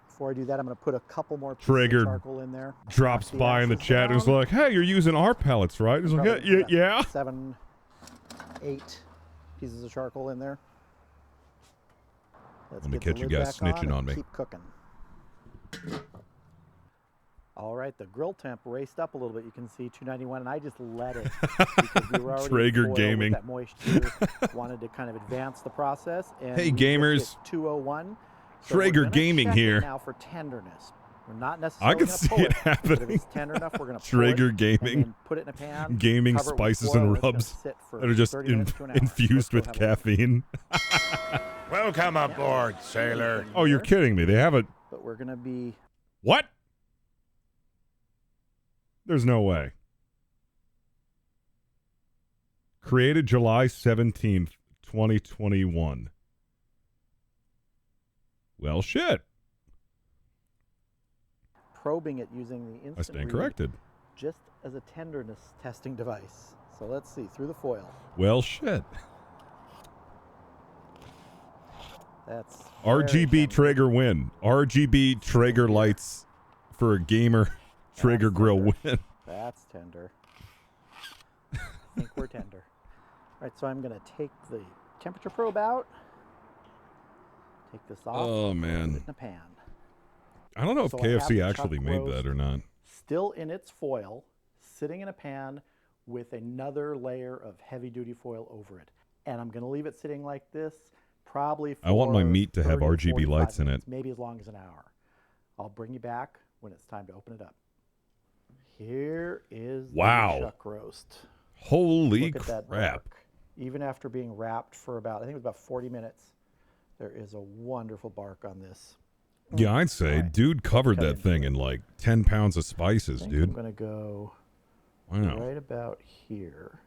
Before I do that, I'm going to put a couple more pieces Traeger of charcoal in there. Drops Knock by in the ashes chat and is down. like, hey, you're using our pellets, right? He's like, Probably yeah, put yeah. 7, 8 pieces of charcoal in there. Let's Let me get the catch you lid guys back snitching on and me. Keep cooking. All right, the grill temp raced up a little bit. You can see 291, and I just let it because we were already in Traeger foil with Gaming. that moisture. Wanted to kind of advance the process. And Hey, we just gamers. hit 201. So Traeger we're gonna Gaming check it here. now for tenderness. We're not I necessarily can gonna see pull it But happening. if it's tender enough, we're going to Traeger and Gaming. then put it in a pan. Gaming cover it with spices foil, and it's gonna rubs sit for that are just 30 minutes to an hour. infused Let's with go have a look. caffeine. Welcome aboard, sailor. Oh, you're kidding me. They have a... But we're going to be What? There's no way. Created July 17th, 2021. Well, shit. probing it using the instant I stand read corrected. just as a tenderness testing device. So let's see, through the foil. Well, shit. That's very RGB tender. Traeger win. RGB Traeger lights for a gamer Traeger That's grill tender. win. That's tender. I think we're tender. All right, so I'm going to take the temperature probe out. Take this off. Oh, Put man. it in a pan. I don't know if So I have KFC the actually chuck made roast that or not. Still in its foil, sitting in a pan with another layer of heavy-duty foil over it. And I'm going to leave it sitting like this probably for I want my meat to have 30 to RGB 45 lights in minutes, it. maybe as long as an hour. I'll bring you back when it's time to open it up. Here is Wow. the chuck roast. Holy Look at that crap. bark. Even after being wrapped for about, I think it was about 40 minutes, there is a wonderful bark on this. Yeah, I'd say, Alright. dude covered Cut that into thing it. in like 10 pounds of I spices, think dude. I'm going to go Wow. right about here.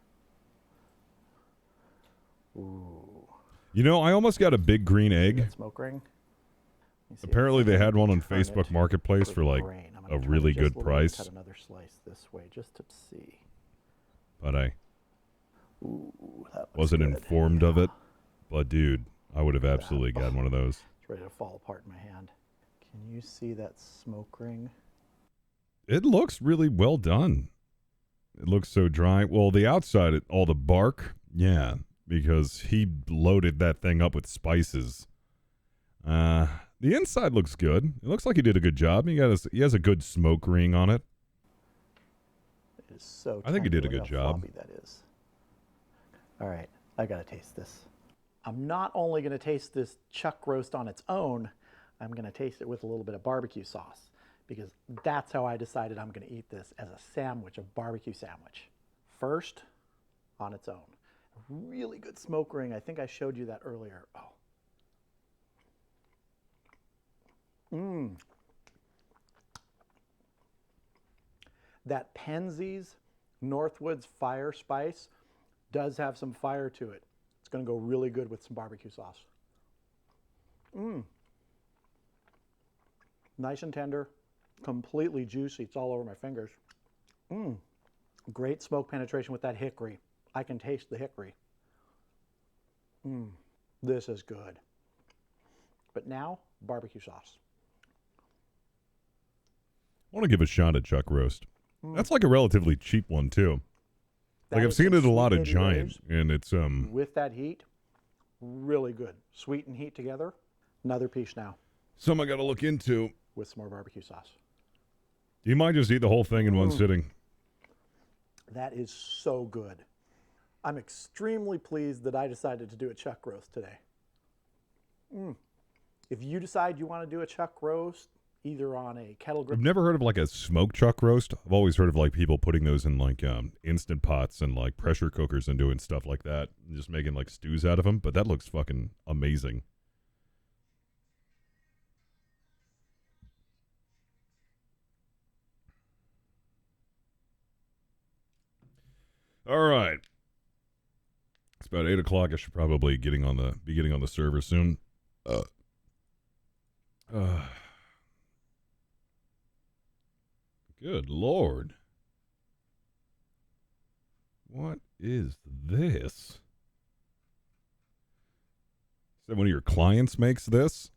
Ooh. You know, I almost got a big green See egg. that smoke ring? Let me see if Apparently I they can had one on turn it Facebook Marketplace for the like grain. I'm a gonna turn it really just good a little bit and price. Cut another slice this way just to see. But I Ooh, that looks wasn't good. informed of it. But dude, I would have Look at that. absolutely gotten one of those. It's ready to fall apart in my hand. Can you see that smoke ring? It looks really well done. It looks so dry. Well, the outside, all the bark, yeah, because he loaded that thing up with spices. The inside looks good. It looks like he did a good job. He has a good smoke ring on it. It is so I think he tender. did a Look good how job. floppy that is. All right, I gotta taste this. I'm not only gonna taste this chuck roast on its own, I'm gonna taste it with a little bit of barbecue sauce because that's how I decided I'm gonna eat this as a sandwich, a barbecue sandwich. First, on its own. Really good smoke ring. I think I showed you that earlier. Oh. Mmm. That Penzeys Northwoods fire spice does have some fire to it. It's going to go really good with some barbecue sauce. Mmm. Nice and tender, completely juicy. It's all over my fingers. Mmm. Great smoke penetration with that hickory. I can taste the hickory. Mmm. This is good. But now, barbecue sauce. I want to give a shot at chuck roast. That's like a relatively cheap one too. Like I've seen it at a lot of Giant, and it's with that heat, really good. Sweet and heat together. Another piece now. Some I got to look into with some more barbecue sauce. You might just eat the whole thing in one sitting. That is so good. I'm extremely pleased that I decided to do a chuck roast today. If you decide you want to do a chuck roast, either on a kettle grill. I've never heard of like a smoked chuck roast. I've always heard of like people putting those in like instant pots and like pressure cookers and doing stuff like that, and just making like stews out of them. But that looks fucking amazing. All right. It's about 8 o'clock. I should probably be getting on the server soon. Good Lord. What is this? Is that one of your clients makes this?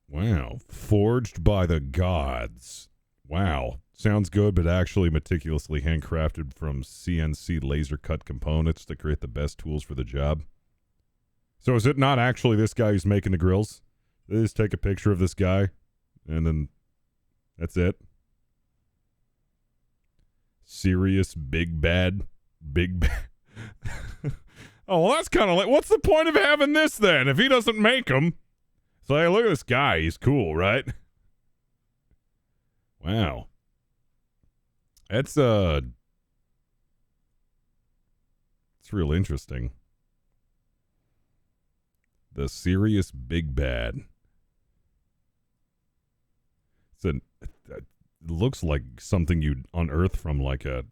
Wow. Forged by the gods. Wow. Sounds good, but actually meticulously handcrafted from CNC laser cut components to create the best tools for the job. So is it not actually this guy who's making the grills? They just take a picture of this guy, and then that's it? Serious big bad. Oh, well, that's kind of like, what's the point of having this then if he doesn't make them? So hey, look at this guy. He's cool, right? Wow. It's real interesting. The Serious Big Bad. It looks like something you'd unearth from like a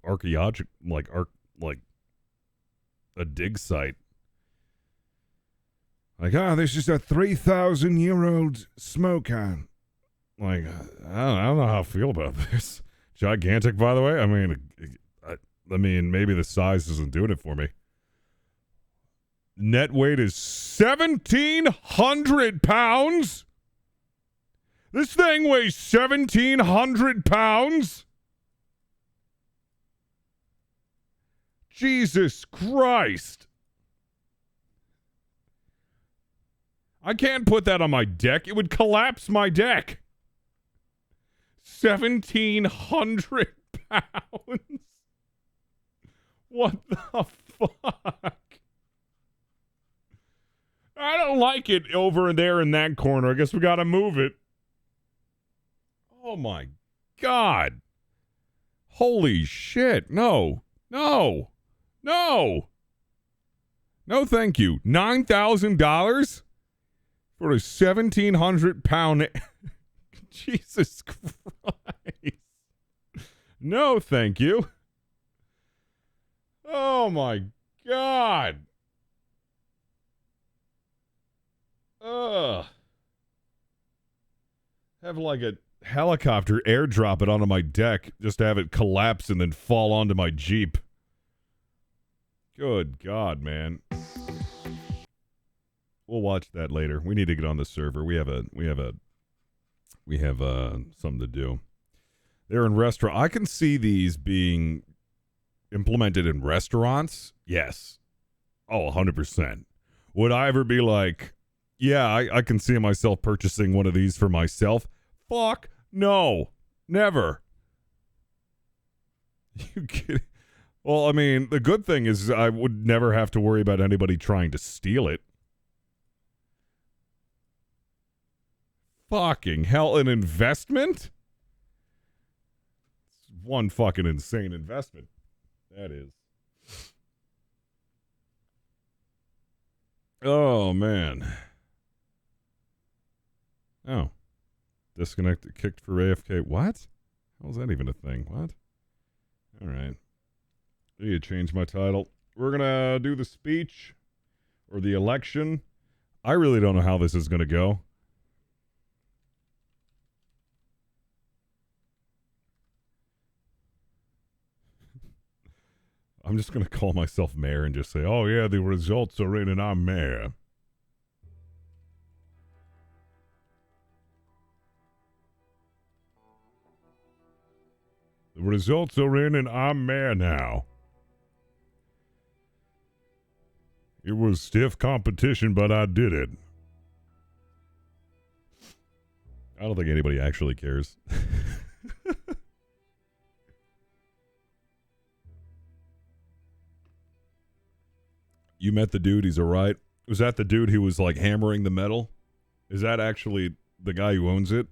archaeological like a dig site. Like, this is a 3,000-year-old smoker. Like, I don't know how I feel about this. Gigantic, by the way. I mean, maybe the size isn't doing it for me. Net weight is 1,700 pounds. This thing weighs 1,700 pounds. Jesus Christ. I can't put that on my deck. It would collapse my deck. 1,700 pounds. What the fuck? I don't like it over there in that corner. I guess we gotta move it. Oh my God. Holy shit. No, thank you. $9,000? For a 1,700-pound... Jesus Christ. No, thank you. Oh, my God. Ugh. Have like a helicopter airdrop it onto my deck just to have it collapse and then fall onto my Jeep. Good God, man. We'll watch that later. We need to get on the server. We have something to do. They're in restaurant. I can see these being implemented in restaurants. Yes. Oh, 100%. Would I ever be like, yeah, I can see myself purchasing one of these for myself? Fuck no. Never. You kidding? Well, I mean, the good thing is I would never have to worry about anybody trying to steal it. Fucking hell, an investment? It's one fucking insane investment. That is. Oh, man. Oh. Disconnected, kicked for AFK. What? How is that even a thing? What? All right. I need to change my title. We're going to do the speech or the election. I really don't know how this is going to go. I'm just going to call myself mayor and just say, oh, yeah, the results are in and I'm mayor. The results are in and I'm mayor now. It was stiff competition, but I did it. I don't think anybody actually cares. You met the dude, he's alright. Was that the dude who was like hammering the metal? Is that actually the guy who owns it?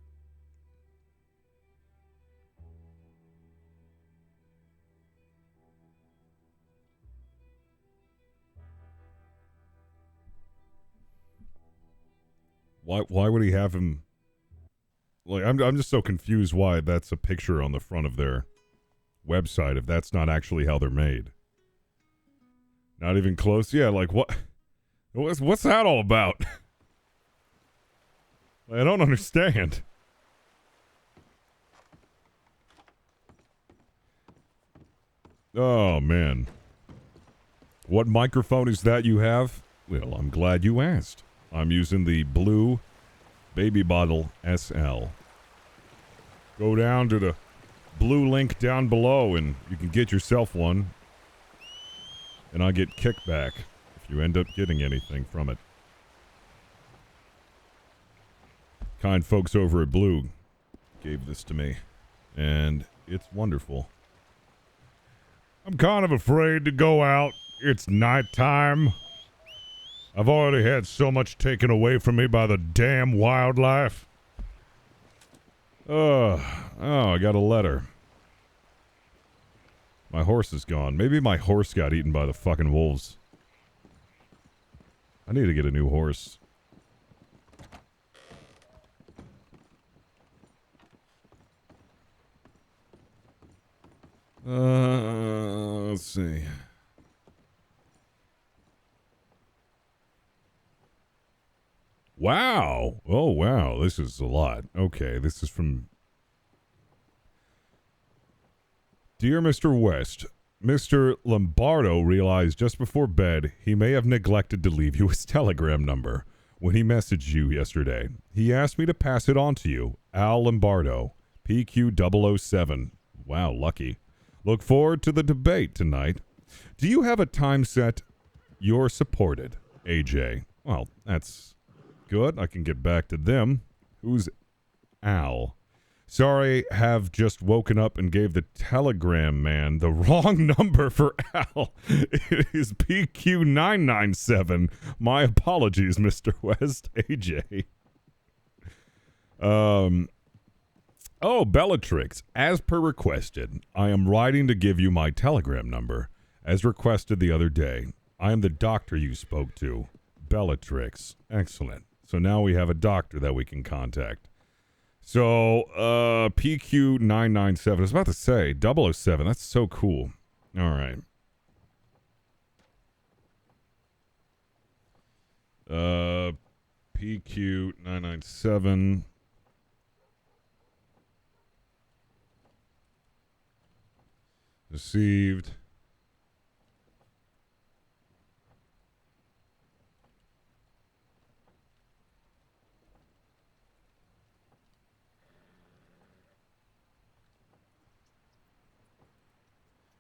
Why would he have him? Like, I'm just so confused why that's a picture on the front of their website if that's not actually how they're made. Not even close? Yeah, like what? What's that all about? I don't understand. Oh, man. What microphone is that you have? Well, I'm glad you asked. I'm using the blue Baby Bottle SL. Go down to the blue link down below and you can get yourself one. And I get kickback if you end up getting anything from it. Kind folks over at Blue gave this to me, and it's wonderful. I'm kind of afraid to go out. It's nighttime. I've already had so much taken away from me by the damn wildlife. Oh, I got a letter. My horse is gone. Maybe my horse got eaten by the fucking wolves. I need to get a new horse. Let's see. Wow. Oh, wow. This is a lot. Okay, this is from... Dear Mr. West, Mr. Lombardo realized just before bed he may have neglected to leave you his telegram number when he messaged you yesterday. He asked me to pass it on to you. Al Lombardo, PQ007. Wow, lucky. Look forward to the debate tonight. Do you have a time set? You're supported, AJ. Well, that's good. I can get back to them. Who's Al? Sorry, have just woken up and gave the telegram man the wrong number for Al. It is PQ997. My apologies, Mr. West. AJ. Oh, Bellatrix. As per requested, I am writing to give you my telegram number. As requested the other day, I am the doctor you spoke to. Bellatrix. Excellent. So now we have a doctor that we can contact. So, PQ997. I was about to say, 007. That's so cool. All right. PQ997. Received.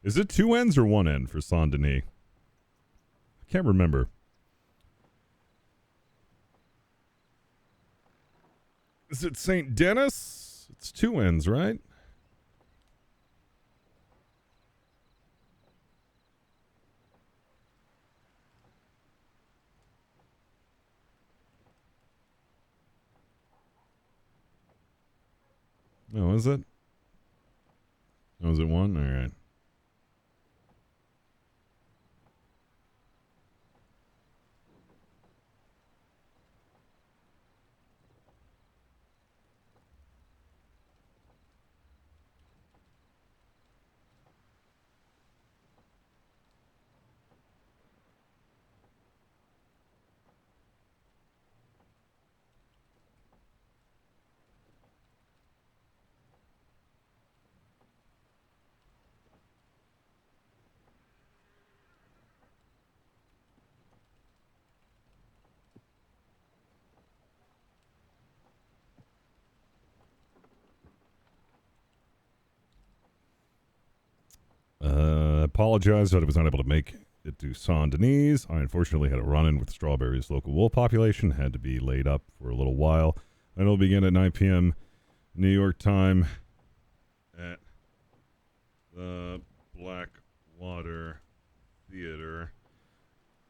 Is it 2 N's or 1 N for Saint Denis? I can't remember. Is it St. Denis? It's 2 N's, right? Oh, is it? Oh, is it 1? All right. Apologize that I was unable to make it to Saint Denis. I unfortunately had a run-in with Strawberry's local wolf population. Had to be laid up for a little while. And it'll begin at 9 p.m. New York time at the Blackwater Theater.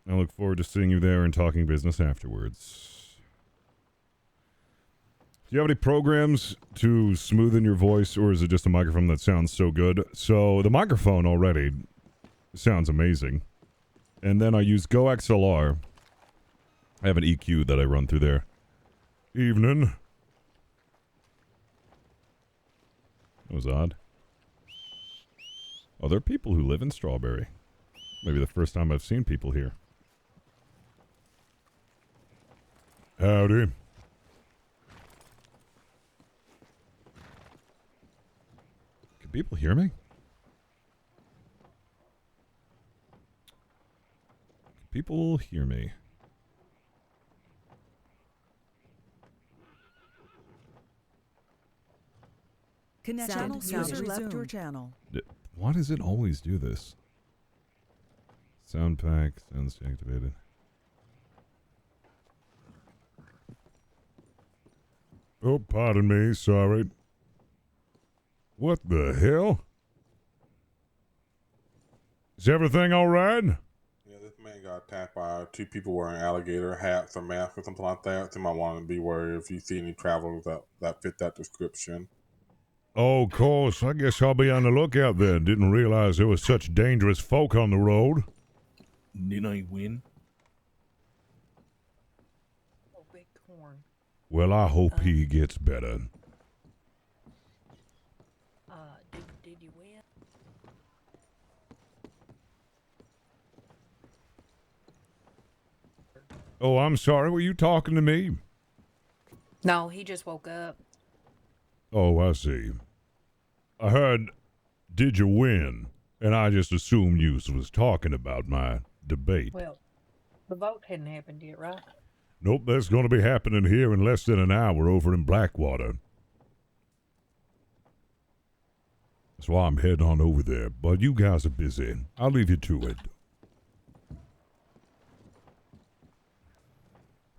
I look forward to seeing you there and talking business afterwards. Do you have any programs to smoothen your voice, or is it just a microphone that sounds so good? So the microphone already sounds amazing. And then I use Go XLR. I have an EQ that I run through there. Evening. That was odd. Oh, there are people who live in Strawberry. Maybe the first time I've seen people here. Howdy. Can people hear me? Can people hear me? Connection user left your channel. Why does it always do this? Sound pack, sounds deactivated. Oh, pardon me, sorry. What the hell? Is everything alright? Yeah, this man got attacked by two people wearing alligator hats or masks or something like that. So you might want to be worried if you see any travelers that fit that description. Oh, of course. I guess I'll be on the lookout then. Didn't realize there was such dangerous folk on the road. Didn't I win? Oh, big corn. Well, I hope he gets better. Did you win? Oh, I'm sorry. Were you talking to me? No, he just woke up. Oh, I see. I heard, did you win? And I just assumed you was talking about my debate. Well, the vote hadn't happened yet, right? Nope, that's going to be happening here in less than an hour over in Blackwater. That's why I'm heading on over there. But you guys are busy. I'll leave you to it.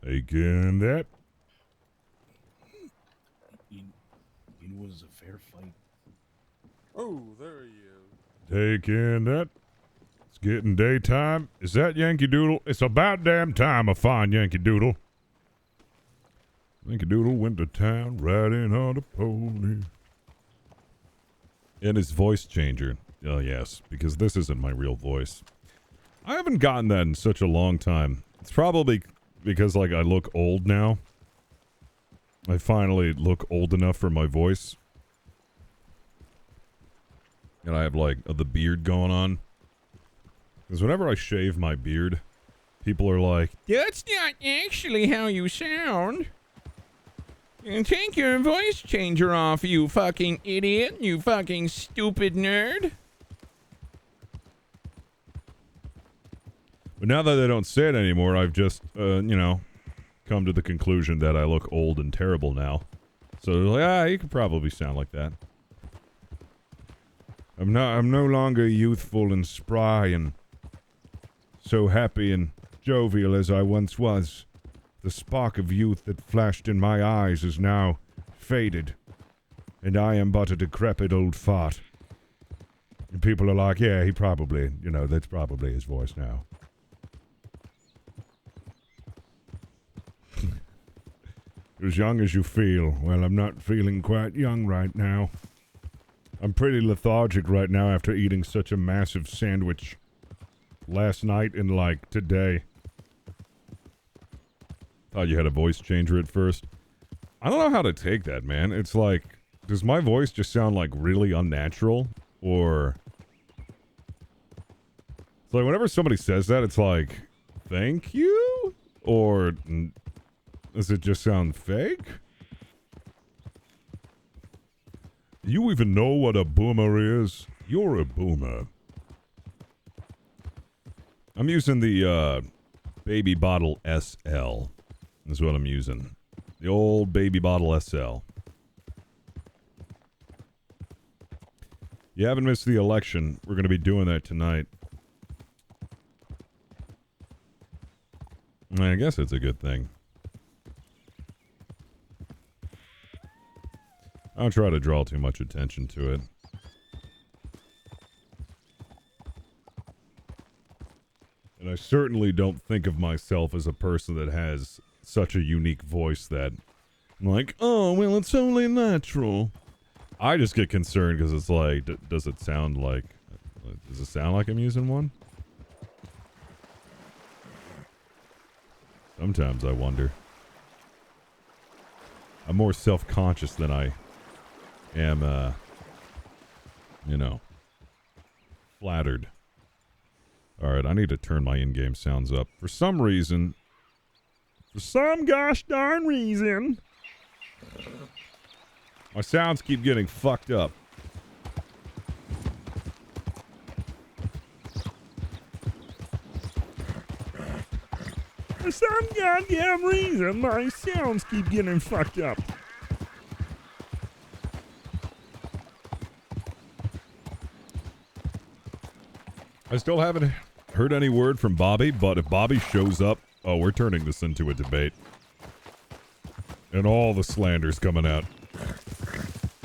Taking that. It was a fair fight. Oh, there he is. Taking that. It's getting daytime. Is that Yankee Doodle? It's about damn time I find Yankee Doodle. Yankee Doodle went to town riding on a pony. And his voice changer. Oh, yes, because this isn't my real voice. I haven't gotten that in such a long time. It's probably because, like, I look old now. I finally look old enough for my voice. And I have, like, the beard going on. Because whenever I shave my beard, people are like, "That's not actually how you sound. And take your voice changer off, you fucking idiot, you fucking stupid nerd." But now that they don't say it anymore, I've just, come to the conclusion that I look old and terrible now. So they're like, you could probably sound like that. I'm no longer youthful and spry and so happy and jovial as I once was. The spark of youth that flashed in my eyes is now faded, and I am but a decrepit old fart. And people are like, yeah, he probably, that's probably his voice now. As young as you feel. Well, I'm not feeling quite young right now. I'm pretty lethargic right now after eating such a massive sandwich last night and, like, today. Thought you had a voice changer at first. I don't know how to take that, man. It's like, does my voice just sound, like, really unnatural? Or... it's like, whenever somebody says that, it's like, thank you? Or... does it just sound fake? Do you even know what a boomer is? You're a boomer. I'm using the Baby Bottle SL. That's what I'm using. The old Baby Bottle SL. You haven't missed the election. We're going to be doing that tonight. I guess it's a good thing. I don't try to draw too much attention to it. And I certainly don't think of myself as a person that has such a unique voice that I'm like, oh, well, it's only natural. I just get concerned because it's like, does it sound like I'm using one? Sometimes I wonder. I'm more self-conscious than I am, you know, flattered. Alright, I need to turn my in-game sounds up. For some reason, for some gosh darn reason, my sounds keep getting fucked up. For some goddamn reason, my sounds keep getting fucked up. I still haven't heard any word from Bobby, but if Bobby shows up, oh, we're turning this into a debate. And all the slander's coming out.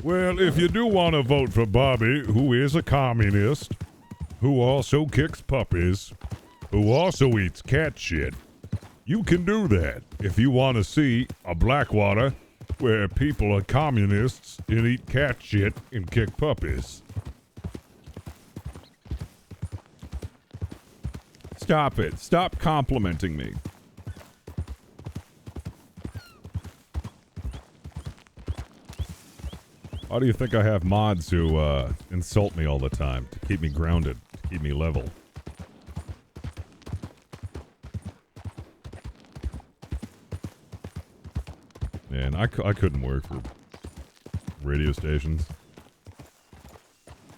Well, if you do want to vote for Bobby, who is a communist, who also kicks puppies, who also eats cat shit, you can do that if you want to see a Blackwater where people are communists and eat cat shit and kick puppies. Stop it. Stop complimenting me. Why do you think I have mods who insult me all the time to keep me grounded, to keep me level? Man, I couldn't work for radio stations.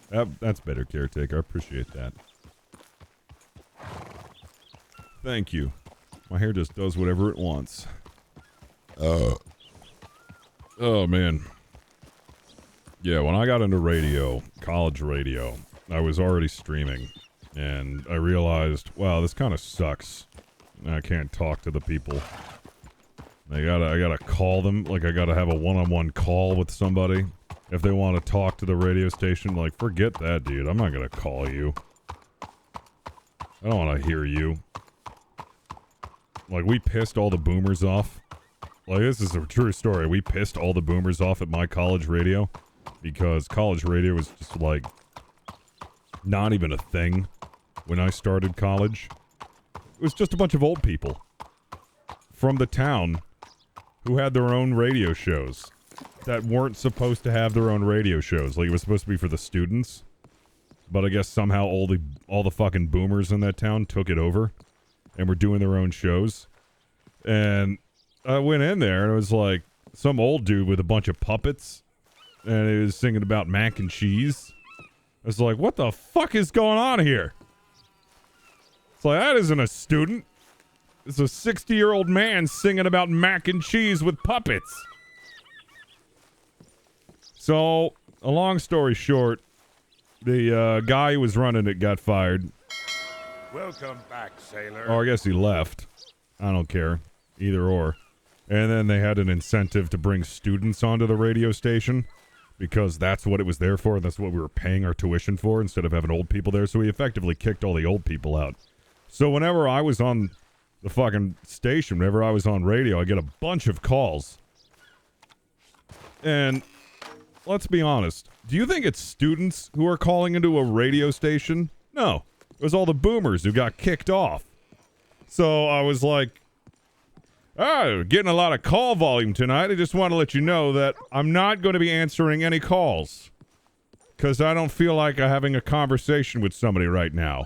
That's better, Caretaker. I appreciate that. Thank you. My hair just does whatever it wants. Oh, man. Yeah, when I got into radio, college radio, I was already streaming. And I realized, wow, this kind of sucks. I can't talk to the people. I gotta call them, like I gotta have a one-on-one call with somebody. If they want to talk to the radio station, like, forget that, dude. I'm not gonna call you. I don't want to hear you. Like, we pissed all the boomers off. Like, this is a true story. We pissed all the boomers off at my college radio. Because college radio was just, like, not even a thing when I started college. It was just a bunch of old people from the town who had their own radio shows that weren't supposed to have their own radio shows. Like, it was supposed to be for the students. But I guess somehow all the fucking boomers in that town took it over and were doing their own shows. And I went in there and it was like some old dude with a bunch of puppets and he was singing about mac and cheese. I was like, what the fuck is going on here? It's like, that isn't a student. It's a 60-year-old man singing about mac and cheese with puppets. So, a long story short, the guy who was running it got fired. Welcome back, sailor. Or I guess he left. I don't care. Either or. And then they had an incentive to bring students onto the radio station because that's what it was there for. And that's what we were paying our tuition for instead of having old people there. So he effectively kicked all the old people out. So whenever I was on the fucking station, whenever I was on radio, I get a bunch of calls. And let's be honest. Do you think it's students who are calling into a radio station? No. It was all the boomers who got kicked off. So I was like, getting a lot of call volume tonight. I just want to let you know that I'm not going to be answering any calls. Because I don't feel like having a conversation with somebody right now.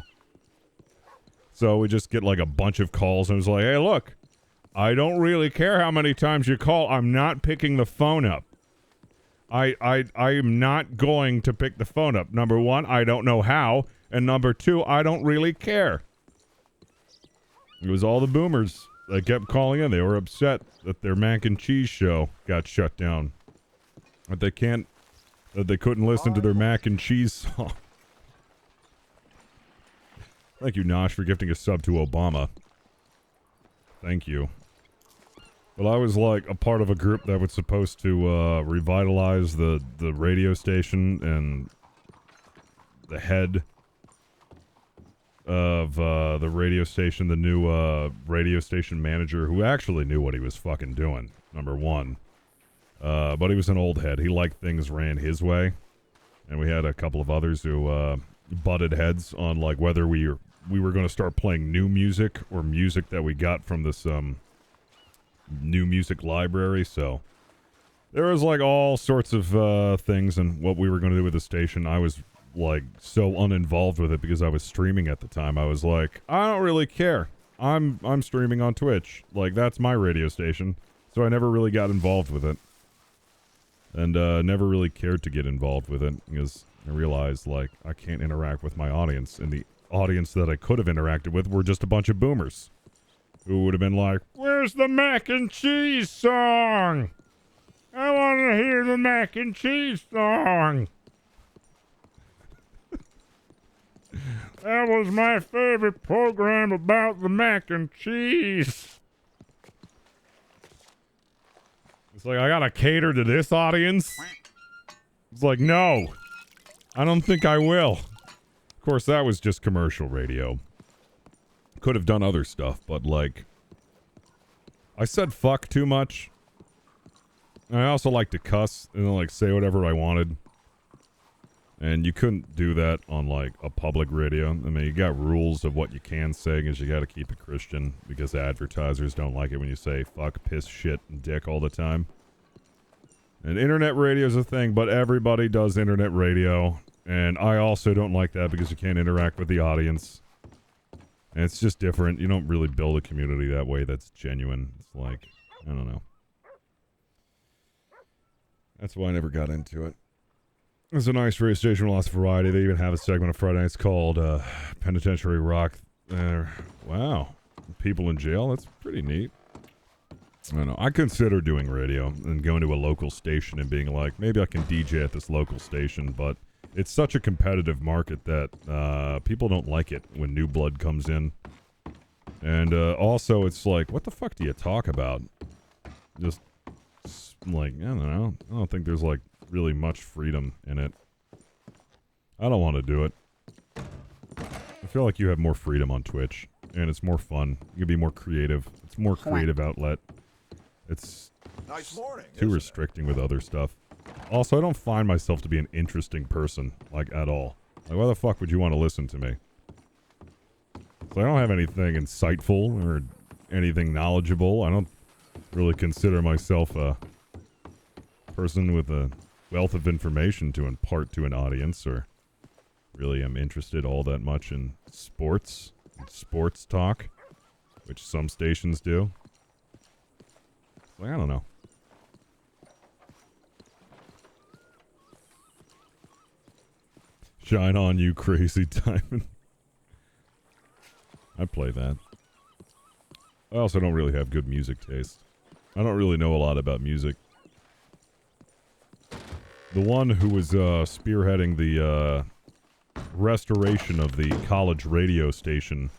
So we just get like a bunch of calls and I was like, hey, look, I don't really care how many times you call. I'm not picking the phone up. I am not going to pick the phone up. Number one, I don't know how. And number two, I don't really care. It was all the boomers that kept calling in. They were upset that their mac and cheese show got shut down. But they can't that they couldn't listen to their mac and cheese song. Thank you, Nosh, for gifting a sub to Obama. Thank you. But I was like a part of a group that was supposed to revitalize the radio station, and the head of the radio station, the new radio station manager, who actually knew what he was fucking doing, number one. But he was an old head. He liked things ran his way. And we had a couple of others who butted heads on like whether we were going to start playing new music or music that we got from this new music library. So there was like all sorts of things and what we were going to do with the station. I was like so uninvolved with it because I was streaming at the time. I was like, I don't really care. I'm streaming on Twitch. Like, that's my radio station. So I never really got involved with it. And never really cared to get involved with it because I realized, like, I can't interact with my audience. And the audience that I could have interacted with were just a bunch of boomers who would have been like, where's the mac and cheese song? I want to hear the mac and cheese song. That was my favorite program about the mac and cheese. It's like, I gotta cater to this audience? It's like, no. I don't think I will. Of course, that was just commercial radio. Could have done other stuff, but like... I said fuck too much. And I also like to cuss and like say whatever I wanted. And you couldn't do that on like a public radio. I mean, you got rules of what you can say because you gotta keep it Christian because advertisers don't like it when you say fuck, piss, shit, and dick all the time. And internet radio is a thing, but everybody does internet radio. And I also don't like that because you can't interact with the audience. And it's just different. You don't really build a community that way that's genuine. It's like, I don't know. That's why I never got into it. It's a nice radio station with lots of variety. They even have a segment on Friday nights called Penitentiary Rock. Wow. People in jail? That's pretty neat. I don't know. I consider doing radio and going to a local station and being like, maybe I can DJ at this local station, but it's such a competitive market that people don't like it when new blood comes in. And also, it's like, what the fuck do you talk about? Just, like, I don't know. I don't think there's, like, really much freedom in it. I don't want to do it. I feel like you have more freedom on Twitch, and it's more fun. You can be more creative. It's more creative outlet. It's too restricting with other stuff. Also, I don't find myself to be an interesting person, like, at all. Like, why the fuck would you want to listen to me? So I don't have anything insightful or anything knowledgeable. I don't really consider myself a person with a wealth of information to impart to an audience, or really am interested all that much in sports talk, which some stations do. Like, I don't know. Shine on you, crazy diamond. I play that. I also don't really have good music taste. I don't really know a lot about music. The one who was spearheading the restoration of the college radio station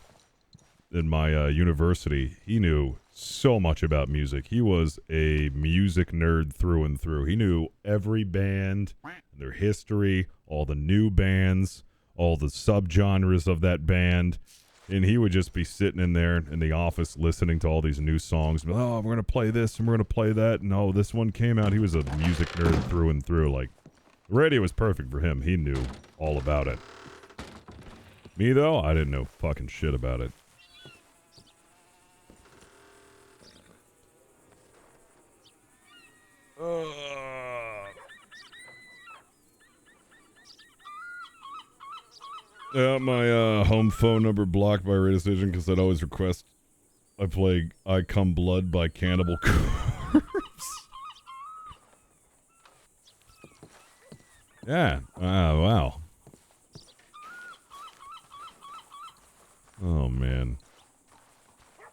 in my university, he knew so much about music. He was a music nerd through and through. He knew every band, their history, all the new bands, all the subgenres of that band. And he would just be sitting in there in the office listening to all these new songs. Oh, we're going to play this and we're going to play that. And oh, this one came out. He was a music nerd through and through. Like, the radio was perfect for him. He knew all about it. Me, though, I didn't know fucking shit about it. My home phone number blocked by radio station because I'd always request I play I Come Blood by Cannibal Corpse. Yeah. Wow. Oh, man.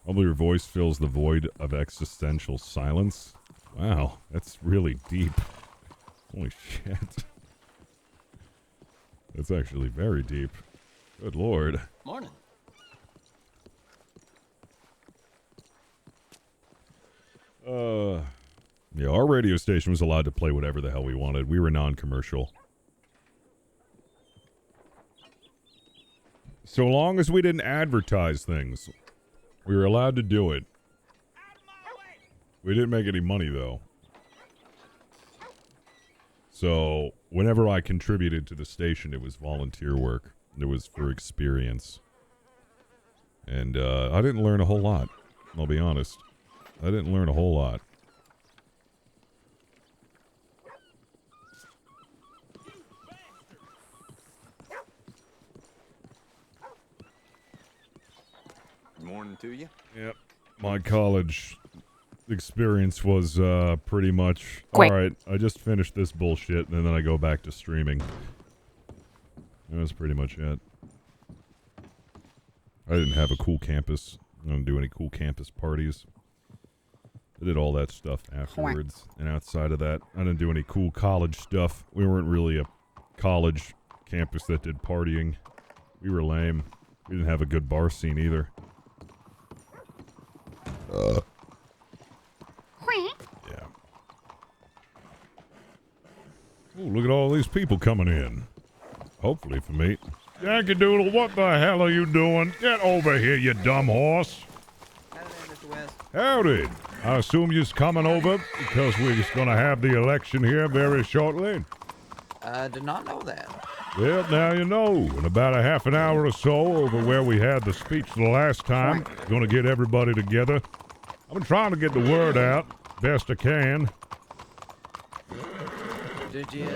Probably your voice fills the void of existential silence. Wow, that's really deep. Holy shit. That's actually very deep. Good lord. Morning. Yeah, our radio station was allowed to play whatever the hell we wanted. We were non-commercial. So long as we didn't advertise things, we were allowed to do it. We didn't make any money, though. So, whenever I contributed to the station, it was volunteer work. It was for experience. And, I didn't learn a whole lot. I'll be honest. I didn't learn a whole lot. Good morning to you. Yep. My college experience was pretty much alright, I just finished this bullshit and then I go back to streaming. That was pretty much it. I didn't have a cool campus. I didn't do any cool campus parties. I did all that stuff afterwards. And outside of that, I didn't do any cool college stuff. We weren't really a college campus that did partying. We were lame. We didn't have a good bar scene either. Yeah. Ooh, look at all these people coming in. Hopefully for me. Yankee Doodle, what the hell are you doing? Get over here, you dumb horse. Howdy. I assume you're coming over because we're just going to have the election here very shortly. I did not know that. Well, now you know. In about a half an hour or so over where we had the speech the last time. Going to get everybody together. I've been trying to get the word out best I can. Did you...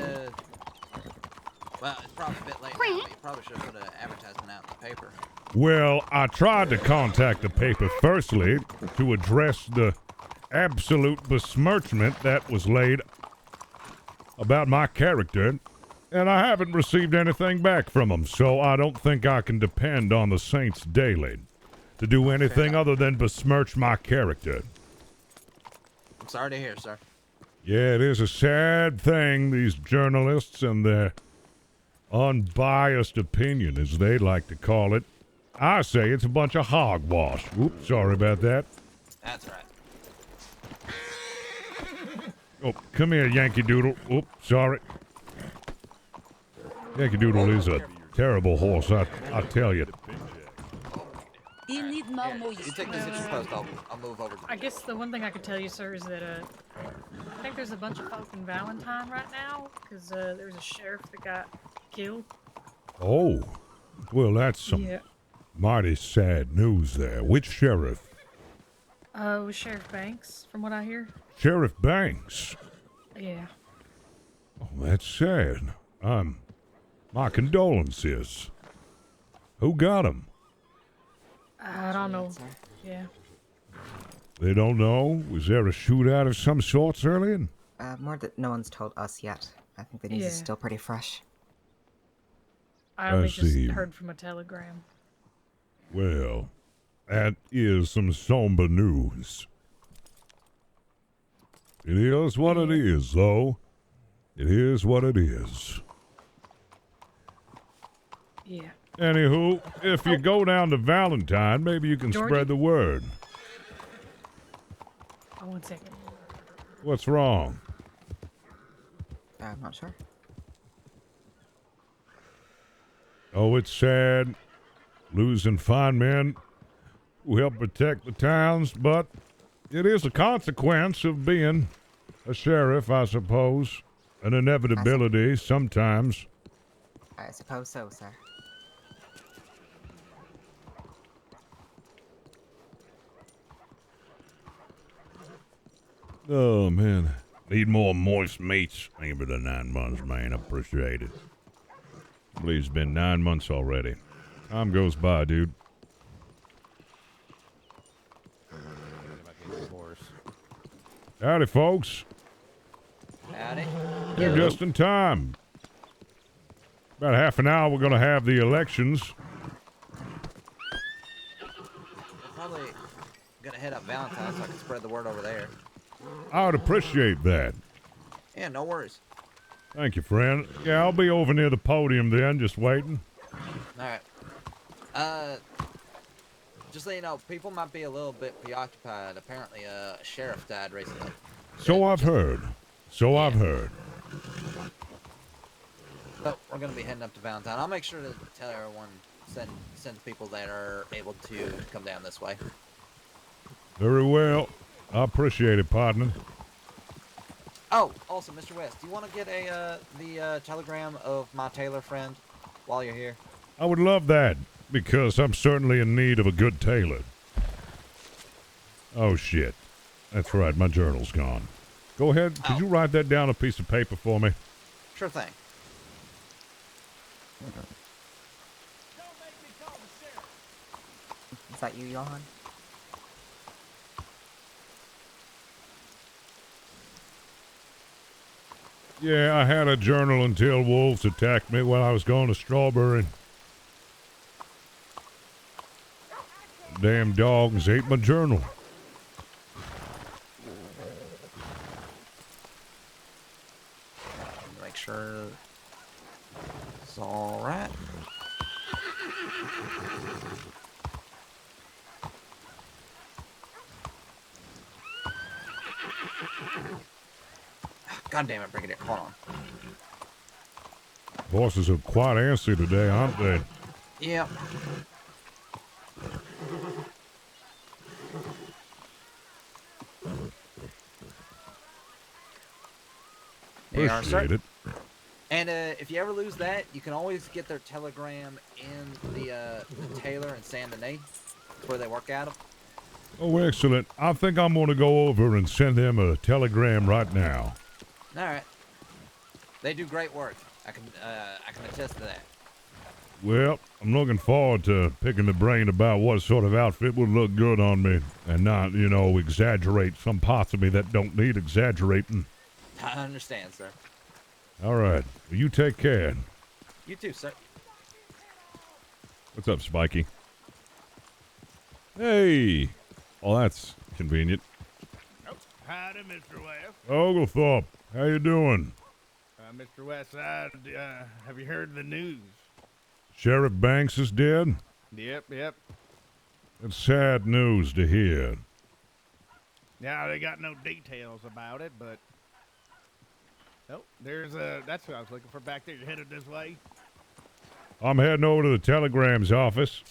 Well, it's probably a bit late now, but you probably should have put an advertisement out in the paper. Well, I tried to contact the paper firstly to address the absolute besmirchment that was laid about my character, and I haven't received anything back from them, so I don't think I can depend on the Saints daily to do anything other than besmirch my character. I'm sorry to hear, sir. Yeah, it is a sad thing, these journalists and their unbiased opinion, as they like to call it. I say it's a bunch of hogwash. Oops, sorry about that. That's right. Oh, come here, Yankee Doodle. Oops, sorry. Yankee Doodle is a terrible horse, I tell you. You need more moist. You take this at your post, I'll move over. I guess the one thing I could tell you, sir, is that I think there's a bunch of folk in Valentine right now, because there's a sheriff that got killed. Oh, well, that's some mighty sad news there. Which sheriff? It was Sheriff Banks, from what I hear. Sheriff Banks? Yeah. Oh, that's sad. My condolences. Who got him? I don't know. Yeah. They don't know? Was there a shootout of some sorts earlier? More that no one's told us yet. I think the news is still pretty fresh. I only just heard from a telegram. Well, that is some somber news. It is what it is, though. It is what it is. Yeah. Anywho, if you go down to Valentine, maybe you can spread the word. Oh, 1 second. What's wrong? I'm not sure. Oh, it's sad. Losing fine men who help protect the towns, but it is a consequence of being a sheriff, I suppose. An inevitability sometimes. I suppose so, sir. Oh, man. Need more moist meats. Thank you for the 9 months, man. Appreciate it. I believe it's been 9 months already. Time goes by, dude. Howdy, folks. Howdy. You're just in time. About half an hour, we're going to have the elections. We're probably gonna head up Valentine so I can spread the word over there. I would appreciate that. Yeah, no worries. Thank you, friend. Yeah, I'll be over near the podium then, just waiting. Alright. Just so you know, people might be a little bit preoccupied. Apparently, a sheriff died recently. So I've heard. So I've heard. But we're gonna be heading up to Valentine. I'll make sure to tell everyone, send people that are able to come down this way. Very well. I appreciate it, partner. Oh, also, Mr. West, do you want to get the telegram of my tailor friend while you're here? I would love that, because I'm certainly in need of a good tailor. Oh, shit. That's right, my journal's gone. Go ahead, could you write that down on a piece of paper for me? Sure thing. Is that you, Johan? Yeah, I had a journal until wolves attacked me while I was going to Strawberry. Damn dogs ate my journal. Make sure it's all right. God damn it, Brigadier. Hold on. Horses are quite antsy today, aren't they? Yeah. There you are, sir. Appreciate it. And if you ever lose that, you can always get their telegram in the tailor in San Denis, where they work out of. Oh, excellent. I think I'm going to go over and send them a telegram right now. All right. They do great work. I can attest to that. Well, I'm looking forward to picking the brain about what sort of outfit would look good on me and not, you know, exaggerate some parts of me that don't need exaggerating. I understand, sir. All right. Well, you take care. You too, sir. What's up, Spiky? Hey. Oh, that's convenient. Oh, howdy, Mr. West. Oglethorpe, how you doing? Mr. Westside, have you heard the news? Sheriff Banks is dead? Yep. It's sad news to hear. Now, they got no details about it, but... Oh, there's that's what I was looking for back there. You're headed this way? I'm heading over to the telegram's office.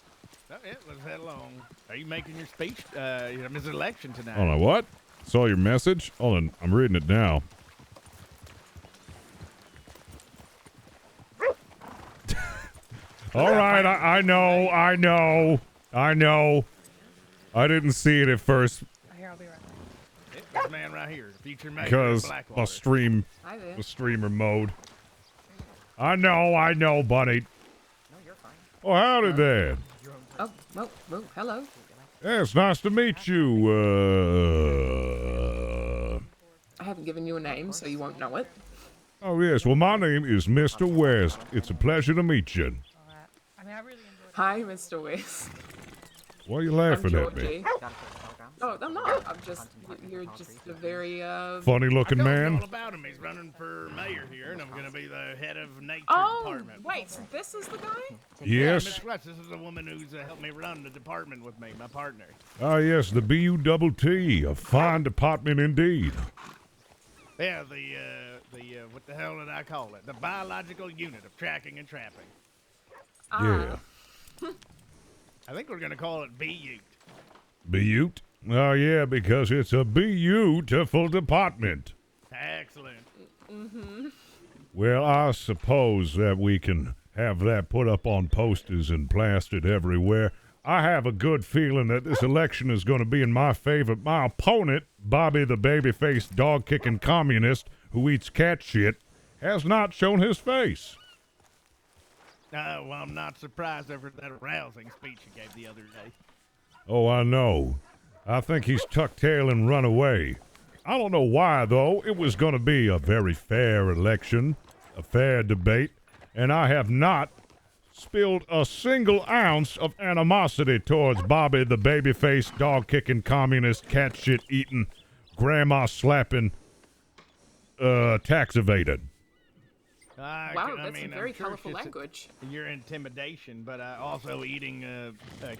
Oh, yeah, let's head along. Are you making your speech, Miss Election tonight? Hold on, what? Saw your message? Hold on, I'm reading it now. All right, I know. I didn't see it at first. Here, I'll be right back. This man right here, future mayor Because of my Blackwater. the streamer mode. I know, buddy. No, you're fine. Oh, howdy there. Oh, hello. Yeah, it's nice to meet you. I haven't given you a name, so you won't know it. Oh, yes. Well, my name is Mr. West. It's a pleasure to meet you. I mean, I really enjoyed Hi, Mr. West. Why are you laughing at me? Georgie. Oh, I'm not. You're just a very, Funny-looking man? all about him. He's running for mayor here, and I'm going to be the head of nature department. Wait, so this is the guy? Yes. Yeah, Miss West, this is the woman who's helped me run the department with me, my partner. Ah, yes, the BUTT. A fine department indeed. Yeah, the what the hell did I call it? The biological unit of tracking and trapping. Yeah. I think we're going to call it BUT. Butte? Oh, yeah, because it's a beautiful department. Excellent. Mm-hmm. Well, I suppose that we can have that put up on posters and plastered everywhere. I have a good feeling that this election is going to be in my favor. My opponent, Bobby the baby-faced dog-kicking communist who eats cat shit, has not shown his face. Well, I'm not surprised after that rousing speech you gave the other day. Oh, I know. I think he's tucked tail and run away. I don't know why, though. It was going to be a very fair election, a fair debate, and I have not spilled a single ounce of animosity towards Bobby the baby-faced, dog-kicking, communist, cat shit-eating, grandma-slapping, tax evader. Wow, I that's mean, a very I'm sure colorful it's just language. your intimidation, but also eating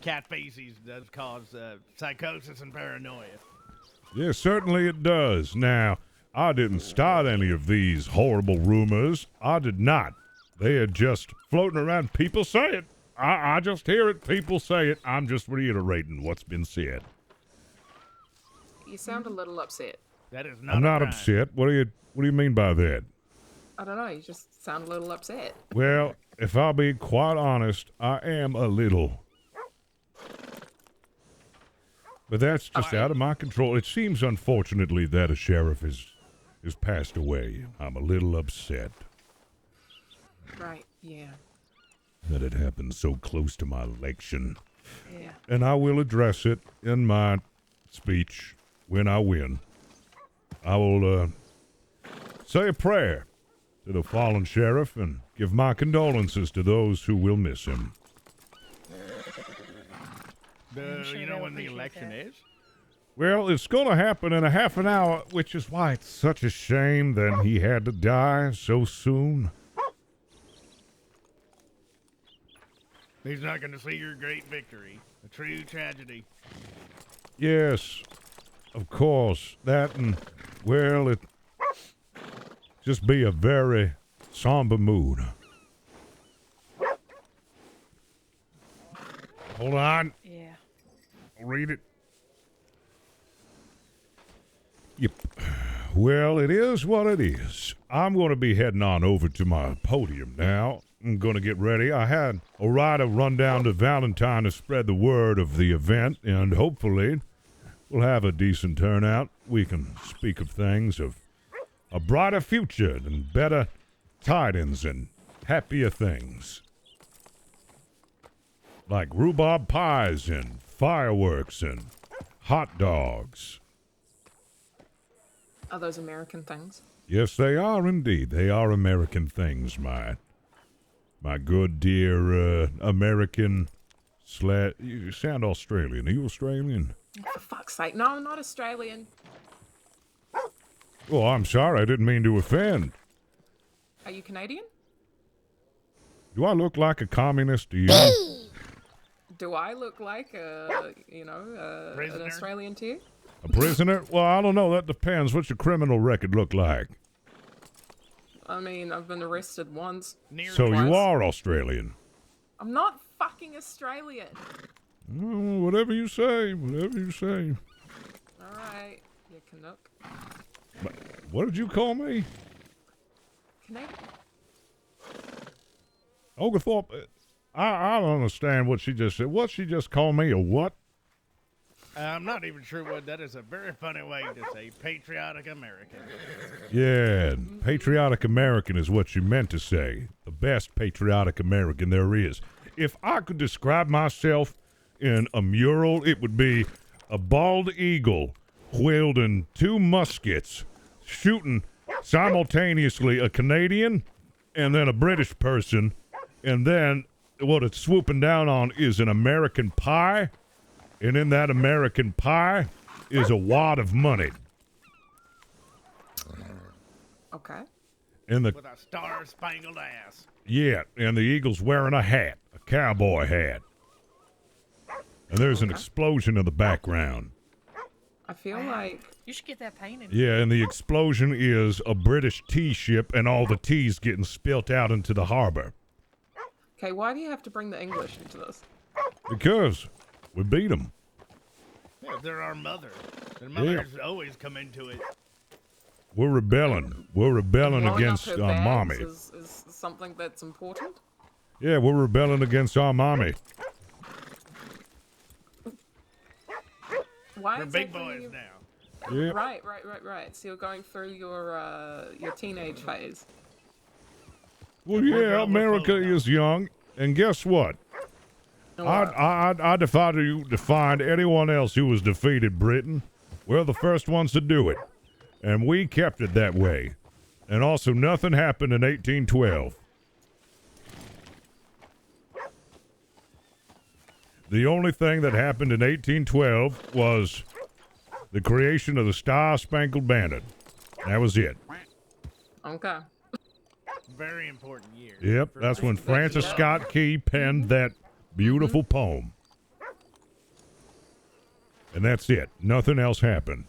cat feces does cause psychosis and paranoia. Yeah, certainly it does. Now, I didn't start any of these horrible rumors. I did not. They are just floating around. People say it. I just hear it. People say it. I'm just reiterating what's been said. You sound a little upset. That is not. I'm not upset. What do you mean by that? I don't know. You just sound a little upset. Well, if I'll be quite honest, I am a little. But that's just out of my control. It seems, unfortunately, that a sheriff is passed away. I'm a little upset Right. Yeah. that it happened so close to my election. Yeah. And I will address it in my speech when I win. I will say a prayer to the fallen sheriff and give my condolences to those who will miss him. You know when the election is? Well, it's going to happen in a half an hour, which is why it's such a shame that he had to die so soon. He's not going to see your great victory. A true tragedy. Yes, of course. That and, well, it just be a very somber mood. Hold on. Yeah. I'll read it. Yep. Well, it is what it is. I'm going to be heading on over to my podium now. I'm going to get ready. I had a rider run down to Valentine to spread the word of the event, and hopefully we'll have a decent turnout. We can speak of things of a brighter future and better tidings and happier things. Like rhubarb pies and fireworks and hot dogs. Are those American things? Yes, they are indeed. They are American things, my good dear American You sound Australian. Are you Australian? For fuck's sake. No, I'm not Australian. Oh, I'm sorry. I didn't mean to offend. Are you Canadian? Do I look like a communist to you? Do I look like an Australian to you? A prisoner? Well, I don't know. That depends. What's your criminal record look like? I mean, I've been arrested once. So you are Australian? I'm not fucking Australian. Oh, whatever you say. Whatever you say. All right, you Canuck. What did you call me? Canadian. Oglethorpe, I don't understand what she just said. What she just called me, a what? I'm not even sure what that is. A very funny way to say patriotic American. Yeah, patriotic American is what you meant to say. The best patriotic American there is. If I could describe myself in a mural, it would be a bald eagle wielding two muskets, shooting simultaneously a Canadian and then a British person, and then what it's swooping down on is an American pie, and in that American pie is a wad of money. Okay. And With a star-spangled ass. Yeah, and the eagle's wearing a hat, a cowboy hat. And there's an explosion in the background. I feel like you should get that painted. Yeah, and the explosion is a British tea ship and all the tea's getting spilt out into the harbor. Okay, why do you have to bring the English into this? Because we beat them. Yeah, they're our mother. Their mothers always come into it. We're rebelling. We're rebelling Blowing against up her our bags mommy. is something that's important? Yeah, we're rebelling against our mommy. Why We're is big that boys you... now. Yeah. Right. So you're going through your teenage phase. Well, yeah, America is young, and guess what? I defy you to find anyone else who has defeated Britain. We're the first ones to do it, and we kept it that way. And also, nothing happened in 1812. The only thing that happened in 1812 was the creation of the Star-Spangled Banner. That was it. Okay. very important year. Yep, that's when Francis Scott Key penned that beautiful poem. And that's it. Nothing else happened.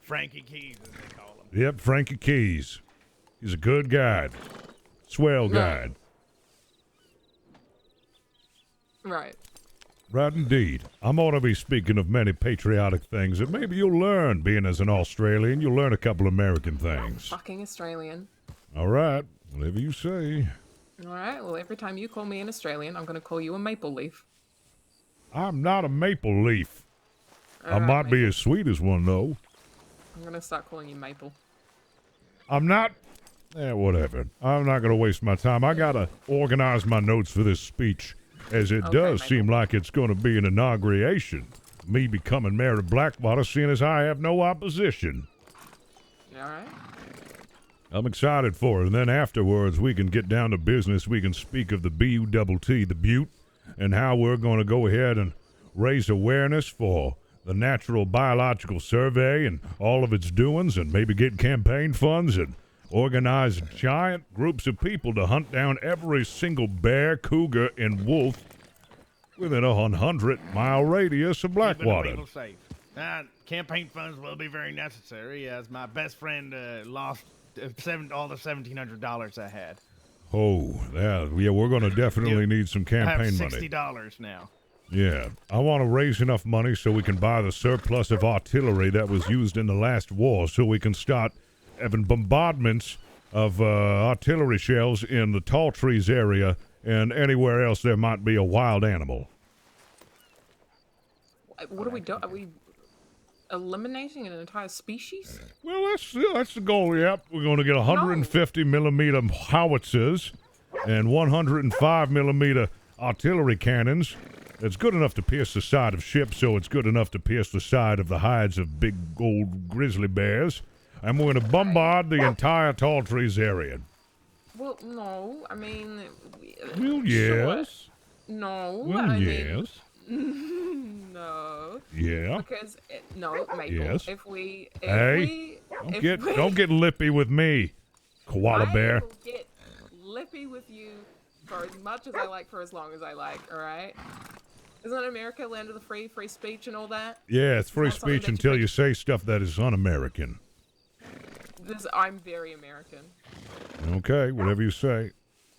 Frankie Keys, as they call him. Yep, Frankie Keys. He's a good guide. Swell guide. Right. Right indeed. I'm going to be speaking of many patriotic things that maybe you'll learn. Being as an Australian, you'll learn a couple American things. Fucking Australian. All right, whatever you say. All right. Well, every time you call me an Australian, I'm going to call you a maple leaf. I'm not a maple leaf. I All might right, be as sweet as one, though. I'm going to start calling you Maple. I'm not... whatever. I'm not going to waste my time. I got to organize my notes for this speech, as it does seem like it's going to be an inauguration. Me becoming mayor of Blackwater, seeing as I have no opposition. All right. I'm excited for it, and then afterwards we can get down to business. We can speak of the B-U-T-T, the Butte, and how we're going to go ahead and raise awareness for the Natural Biological Survey and all of its doings, and maybe get campaign funds and organize giant groups of people to hunt down every single bear, cougar, and wolf within a 100-mile radius of Blackwater. Keeping the people safe. Campaign funds will be very necessary, as my best friend lost all the $1,700 I had. Oh, yeah, we're going to definitely need some I have campaign money. $60 now. Yeah, I want to raise enough money so we can buy the surplus of artillery that was used in the last war, so we can start having bombardments of artillery shells in the tall trees area and anywhere else there might be a wild animal. What are we doing? Are we eliminating an entire species? Well, that's the goal, yep. We're going to get 150 millimeter howitzers and 105 millimeter artillery cannons. It's good enough to pierce the side of ships, so it's good enough to pierce the side of the hides of big old grizzly bears. And we're going to bombard the entire tall trees area. Well, no. I mean... Well, sure. yes. No. Well, I yes. Mean, no. Yeah. Because, no, Maple. Yes. Don't get lippy with me, koala bear. I will get lippy with you for as much as I like for as long as I like, alright? Isn't America land of the free speech and all that? Yeah, it's free speech until you say stuff that is un-American. I'm very American. Okay, whatever you say.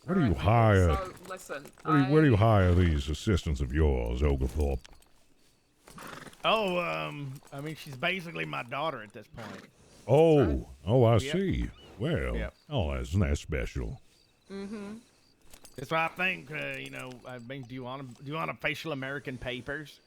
Where do you hire? So, listen. Where do you hire these assistants of yours, Oglethorpe? Oh, I mean, she's basically my daughter at this point. Oh, I Yep. see. Well, Yep. isn't that special? Mm-hmm. That's what I think. I mean, do you want a facial American papers?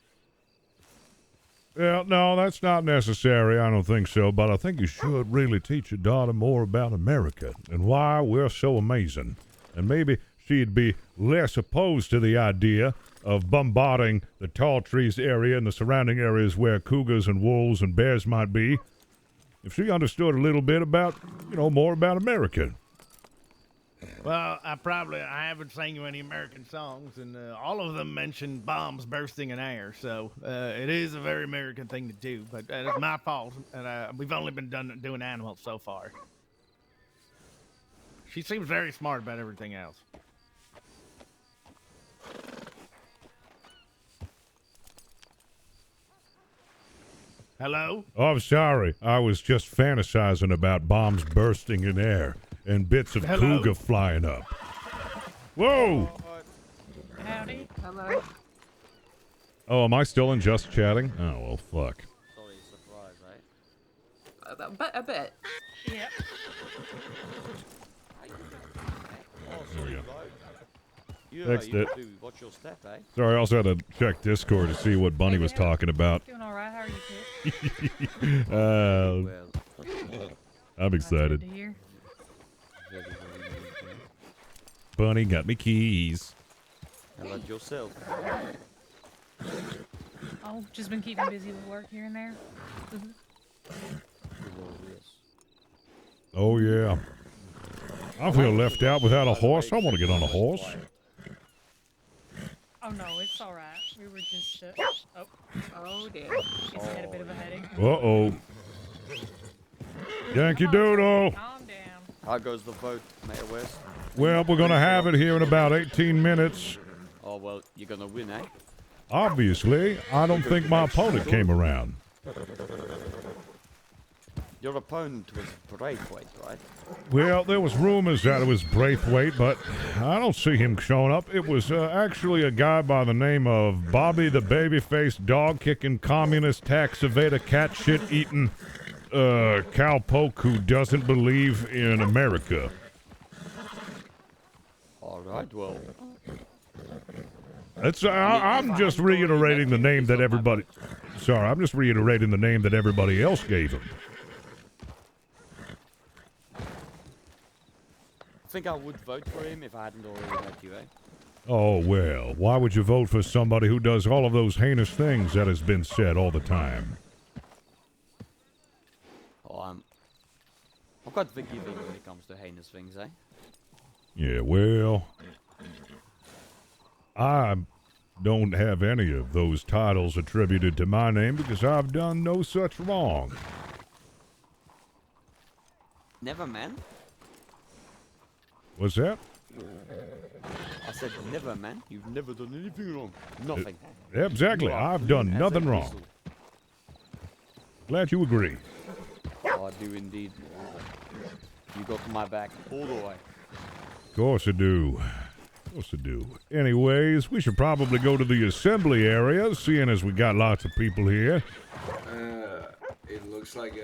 Well, no, that's not necessary. I don't think so. But I think you should really teach your daughter more about America and why we're so amazing. And maybe she'd be less opposed to the idea of bombarding the tall trees area and the surrounding areas where cougars and wolves and bears might be if she understood a little bit about, more about America. Well, I haven't sang you any American songs, and all of them mention bombs bursting in air, so it is a very American thing to do, but it's my fault, and we've only been doing animals so far. She seems very smart about everything else. Hello? Oh, I'm sorry. I was just fantasizing about bombs bursting in air and bits of cougar flying up. Whoa! Howdy. Hello. Oh, am I still in just chatting? Oh, well, fuck. Sorry, surprise, right? A bit. Yeah. There we go. You Fixed it. do watch your step, eh? Sorry, I also had to check Discord to see what Bunny was talking about. Doing all right. How are you, kid? I'm excited. Good to hear. Bunny got me keys. How about yourself? Oh, just been keeping busy with work here and there. Oh, yeah. I feel left out without a horse. I want to get on a horse. Oh no, it's all right. We were just. Oh dear. She's had a bit of a headache. Uh-oh. Yankee Doodle. Calm down. How goes the vote, Mayor West? Well, we're going to have it here in about 18 minutes. Oh, well, you're gonna win, eh? Obviously, I don't think my opponent came around. Your opponent was Braithwaite, right? Well, there was rumors that it was Braithwaite, but I don't see him showing up. It was actually a guy by the name of Bobby the Babyface, dog-kicking, communist, tax evader, cat shit-eating cowpoke who doesn't believe in America. All right, well... I'm just reiterating the name that everybody... Sorry, I'm just reiterating the name that everybody else gave him. I think I would vote for him if I hadn't already met you, eh? Oh, well, why would you vote for somebody who does all of those heinous things that has been said all the time? Oh, I'm quite forgiving when it comes to heinous things, eh? Yeah, well, I don't have any of those titles attributed to my name because I've done no such wrong. Never, man. What's that? I said never, man. You've never done anything wrong. Nothing. Exactly. I've done nothing wrong. Glad you agree. Oh, I do indeed. You got my back all the way. Of course I do. Of course I do. Anyways, we should probably go to the assembly area, seeing as we got lots of people here. It looks like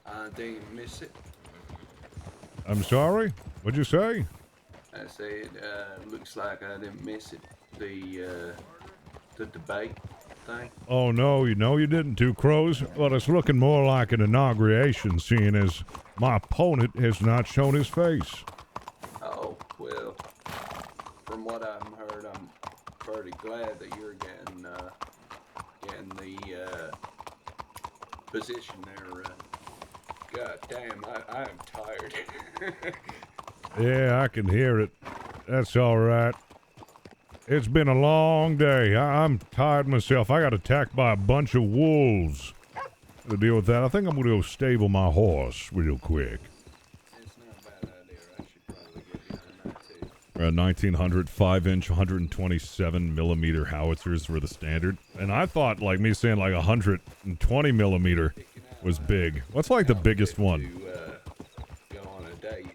I didn't miss it. I'm sorry? What'd you say? I said, looks like I didn't miss it. The debate thing. Oh, no, you didn't, Two Crows. But it's looking more like an inauguration, seeing as my opponent has not shown his face. Oh, well, from what I've heard, I'm pretty glad that you're getting the position there. God damn, I am tired. Yeah, I can hear it. That's all right. It's been a long day. I'm tired myself. I got attacked by a bunch of wolves. To deal with that, I think I'm going to go stable my horse real quick. It's not a bad idea. I should probably get behind that too. 1900 5-inch 127 millimeter howitzers were the standard, and I thought like me saying like 120 millimeter was big. What's like the biggest one? Go on a date.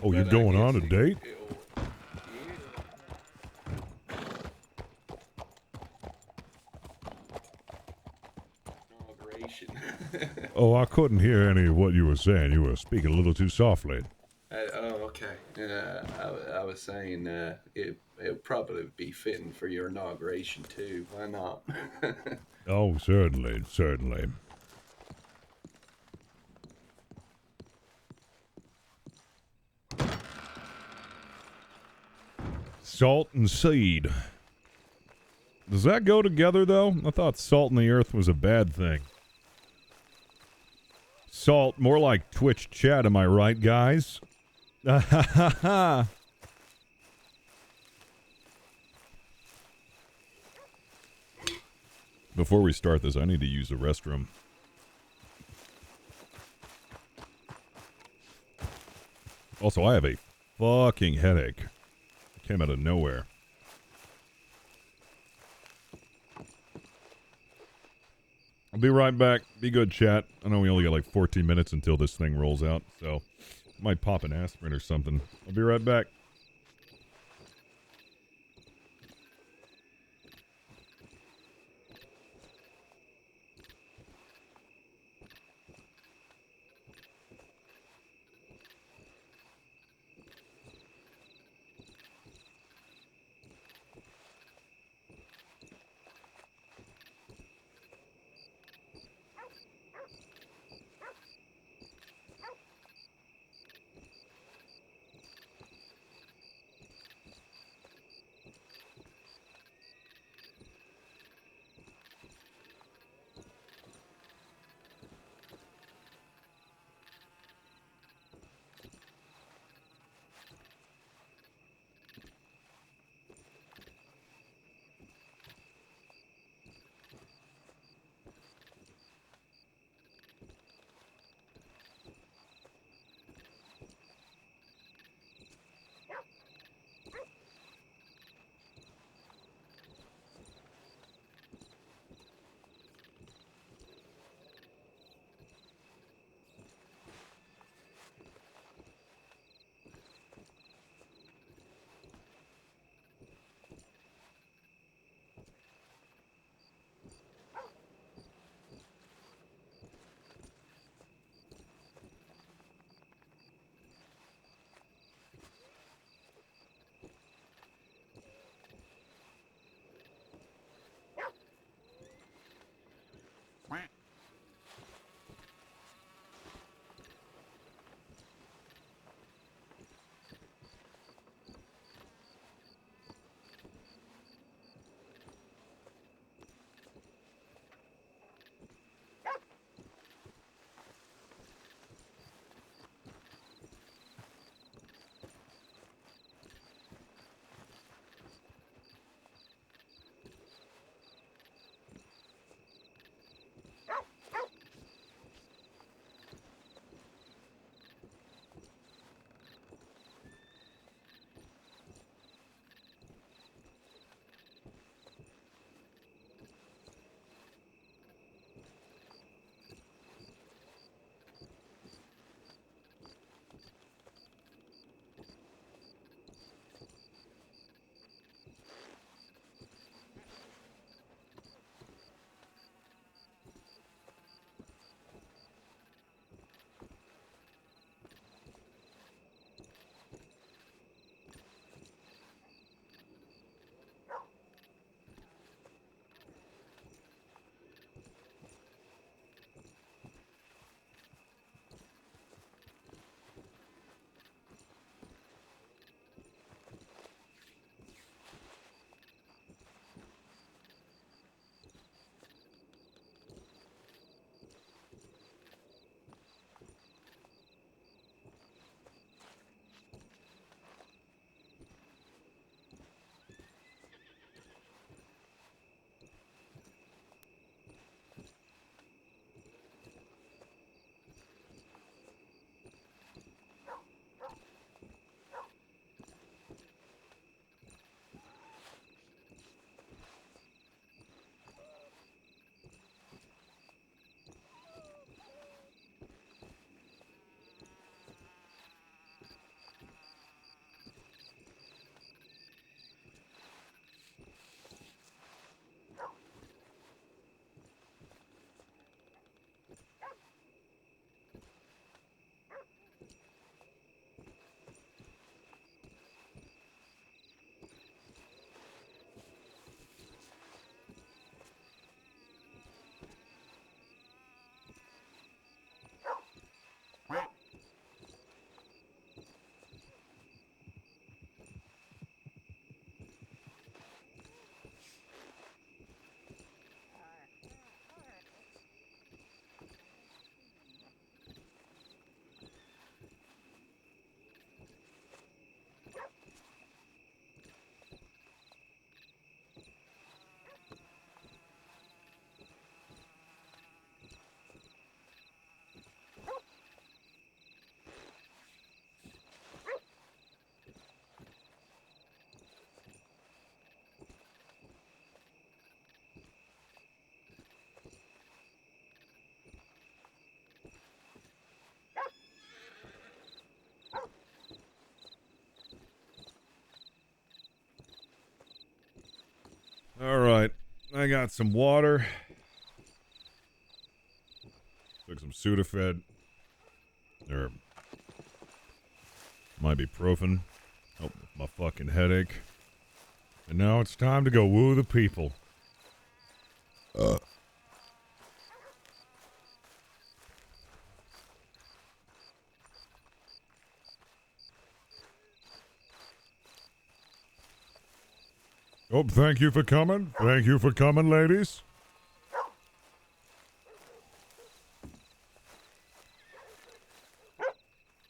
Oh, you're going on a date? Oh, I couldn't hear any of what you were saying. You were speaking a little too softly. Oh, okay. I was saying it'd probably be fitting for your inauguration too. Why not? Oh, certainly, certainly. Salt and seed. Does that go together, though? I thought salt in the earth was a bad thing. Salt, more like Twitch chat, am I right, guys? Before we start this, I need to use the restroom. Also, I have a fucking headache. It came out of nowhere. I'll be right back. Be good, chat. I know we only got like 14 minutes until this thing rolls out, so I might pop an aspirin or something. I'll be right back. bring out some water. Took some Sudafed. Or might be ibuprofen. Help with my fucking headache. And now it's time to go woo the people. Oh, thank you for coming. Thank you for coming, ladies.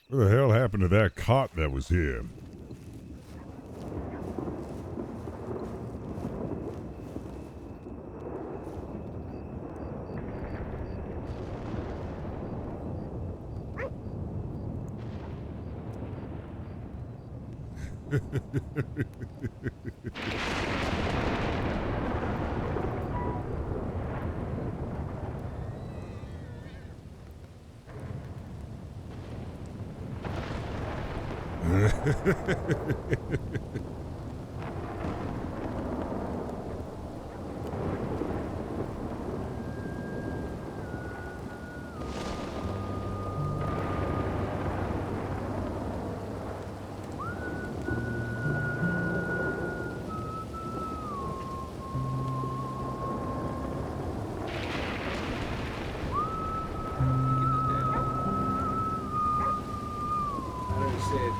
What the hell happened to that cot that was here?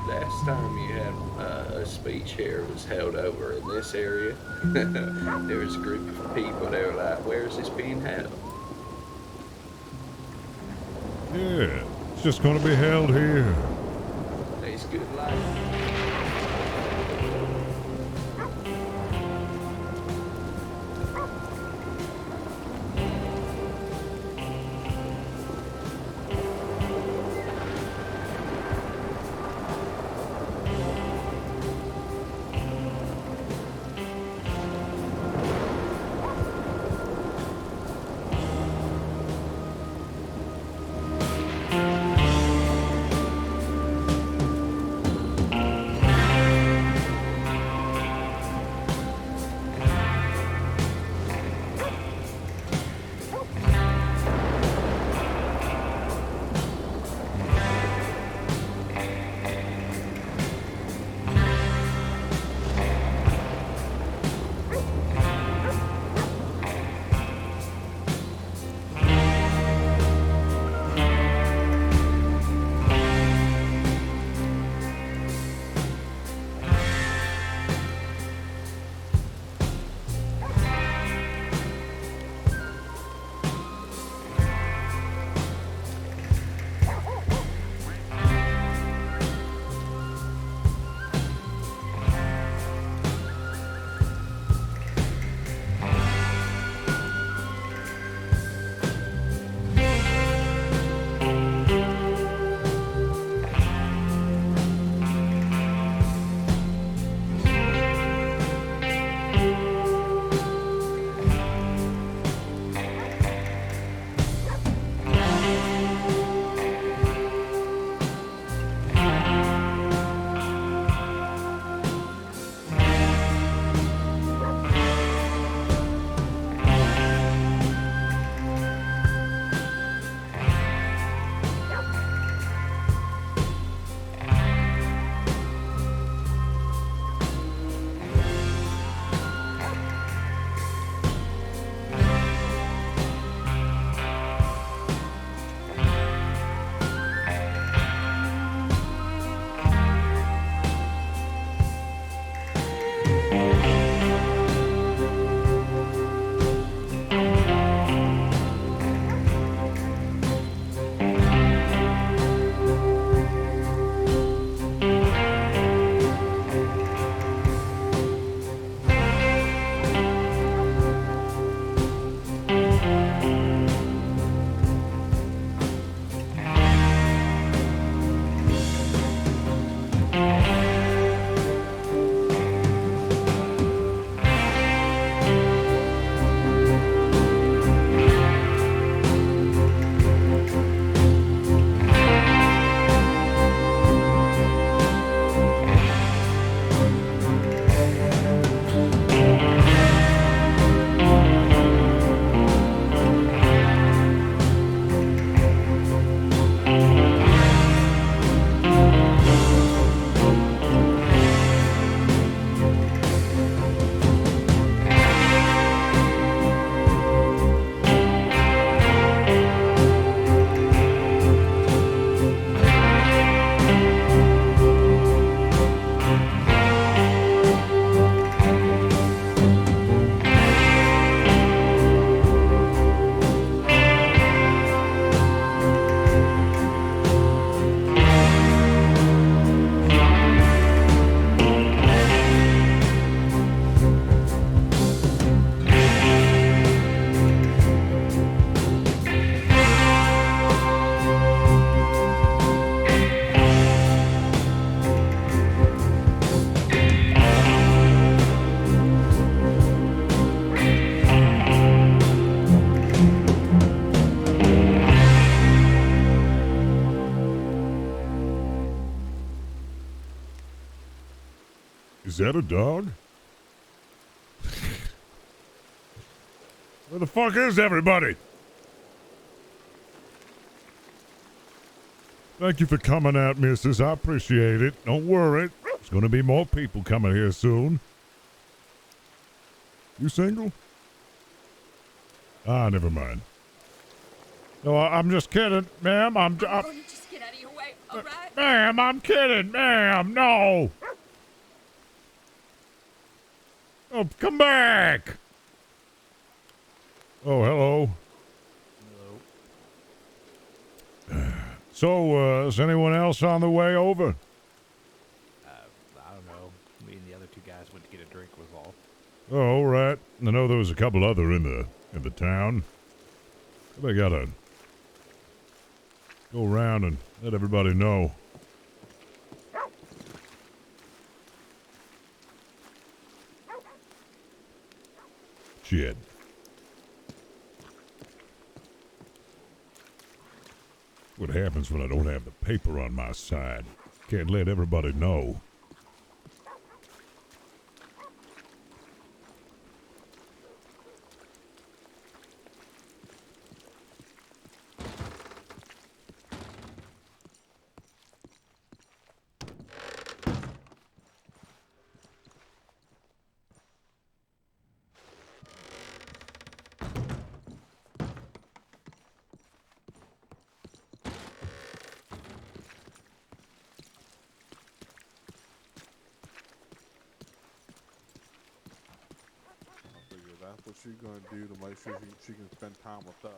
Last time you had a speech here was held over in this area. There was a group of people that were like, where's this being held? Yeah, it's just gonna be held here. It's good life. that a dog? Where the fuck is everybody? Thank you for coming out, missus. I appreciate it. Don't worry. There's going to be more people coming here soon. You single? Ah, never mind. No, I'm just kidding. Ma'am, I'm going to just get out of your way, all right? Ma'am, I'm kidding. Ma'am, no. Oh, come back. Oh, hello. So, is anyone else on the way over? I don't know. Me and the other two guys went to get a drink was all. Oh, all right. I know there was a couple other in the town. They gotta go around and let everybody know. Shit. What happens when I don't have the paper on my side? Can't let everybody know. That's what she's gonna do to make sure she can spend time with us.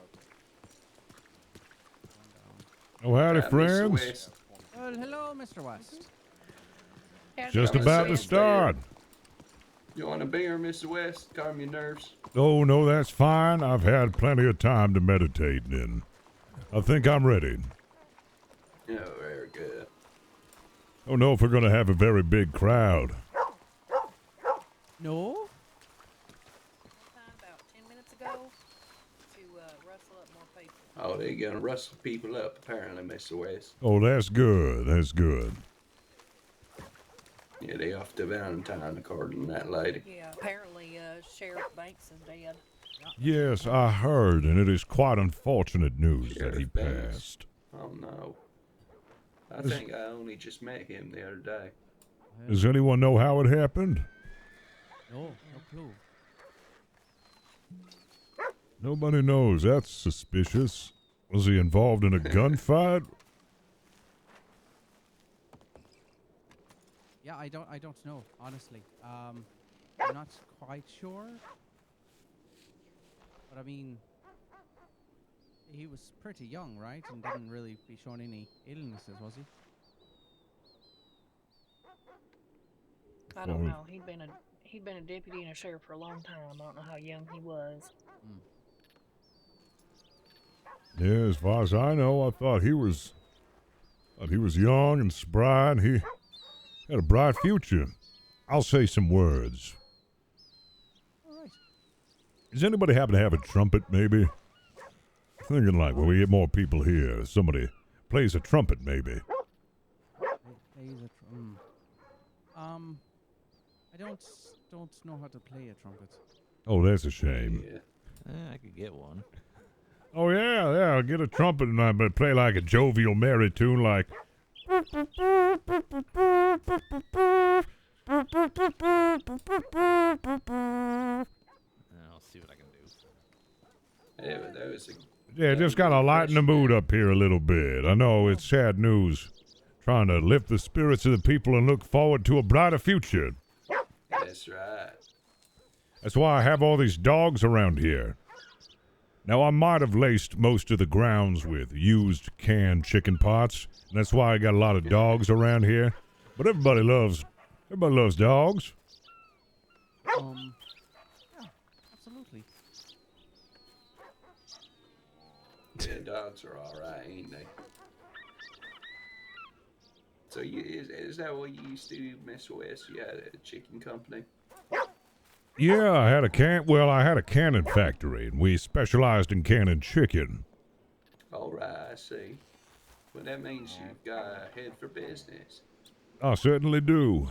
Oh, howdy, Mr. friends. West. Well, hello, Mr. West. Just about to start. You want a beer, Mr. West? Calm your nerves. Oh, no, that's fine. I've had plenty of time to meditate in. I think I'm ready. Yeah, very good. I don't know if we're going to have a very big crowd. No? About 10 minutes ago to rustle up more people. Oh, they're gonna rustle people up, apparently, Mr. West. Oh, that's good. That's good. Yeah, they off to Valentine, according to that lady. Yeah, apparently Sheriff Banks is dead. Yes, I heard, and it is quite unfortunate news that he Sheriff Banks. passed. Oh, no. I think I only just met him the other day. Does anyone know how it happened? No clue. Nobody knows. That's suspicious. Was he involved in a gunfight? Yeah, I don't know, honestly. I'm not quite sure. But I mean, he was pretty young, right? And didn't really be showing any illnesses, was he? I don't know. He'd been a deputy and a sheriff for a long time. I don't know how young he was. Yeah, as far as I know, I thought he was young and spry, and he had a bright future. I'll say some words. All right. Does anybody happen to have a trumpet, maybe? Thinking like when we get more people here, somebody plays a trumpet, maybe. I don't know how to play a trumpet. Oh, that's a shame. Yeah. I could get one. Oh, yeah, get a trumpet and I play like a jovial, merry tune like... I'll see what I can do. Yeah, but that was Yeah, just gotta lighten the mood up here a little bit. I know it's sad news. Trying to lift the spirits of the people and look forward to a brighter future. That's right. That's why I have all these dogs around here. Now, I might have laced most of the grounds with used canned chicken pots, and that's why I got a lot of dogs around here. But everybody loves dogs. Yeah, absolutely. Yeah, dogs are all right, ain't they? So is that what you used to do, Mr. West? You had a chicken company? Yeah, I had a cannon factory, and we specialized in canning chicken. All right, I see. Well, that means you've got a head for business. I certainly do.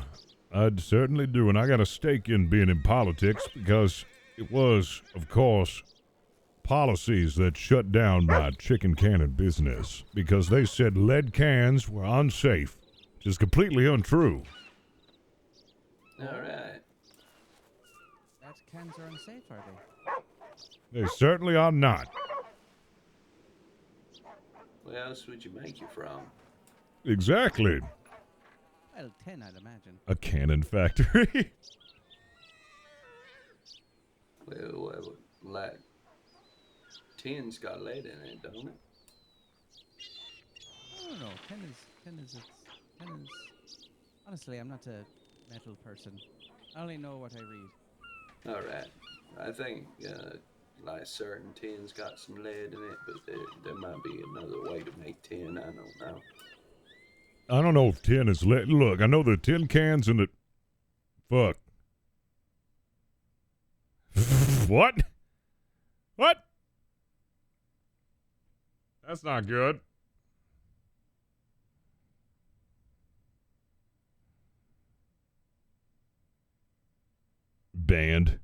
I certainly do, and I got a stake in being in politics because it was, of course, policies that shut down my chicken cannon business because they said lead cans were unsafe, which is completely untrue. All right. That cans are unsafe, are they? They certainly are not. Where else would you make it from? Exactly. Well, 10, I'd imagine. A cannon factory. Well, like, tin's got lead in it, don't it? I don't know. 10 is. Honestly, I'm not a metal person. I only know what I read. All right. I think, like, certain tin's got some lead in it, but there might be another way to make tin. I don't know. I don't know if tin is lead. Look, I know the tin cans and the... Fuck. What? What? That's not good. Banned.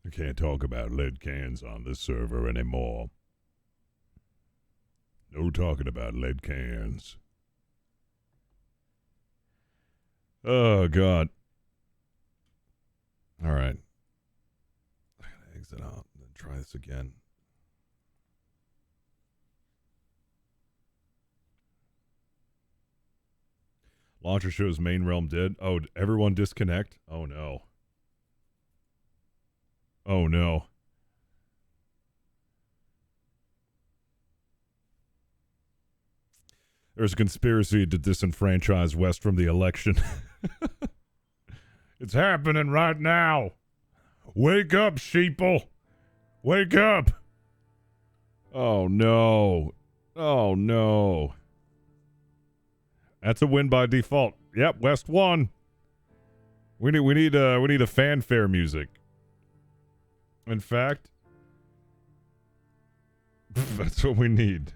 I can't talk about lead cans on this server anymore. No talking about lead cans. Oh, God. All right. I'm going to exit out and try this again. Launcher shows main realm dead. Oh, everyone disconnect? Oh, no. Oh, no. There's a conspiracy to disenfranchise West from the election. It's happening right now. Wake up, sheeple. Wake up. Oh, no. Oh, no. That's a win by default. Yep, West won. We need a fanfare music. In fact, that's what we need.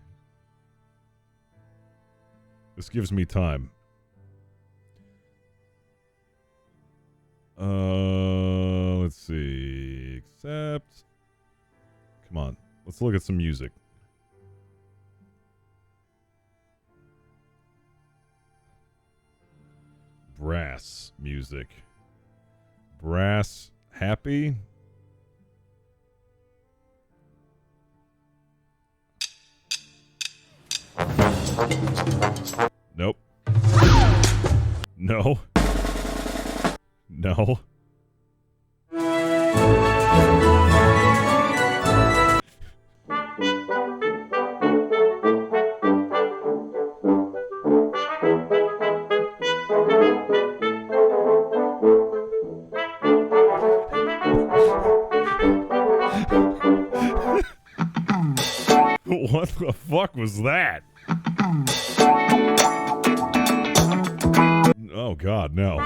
This gives me time. Let's see. Accept. Come on. Let's look at some music. Brass music. Brass happy. Nope. No. No. What the fuck was that? Oh, God, no.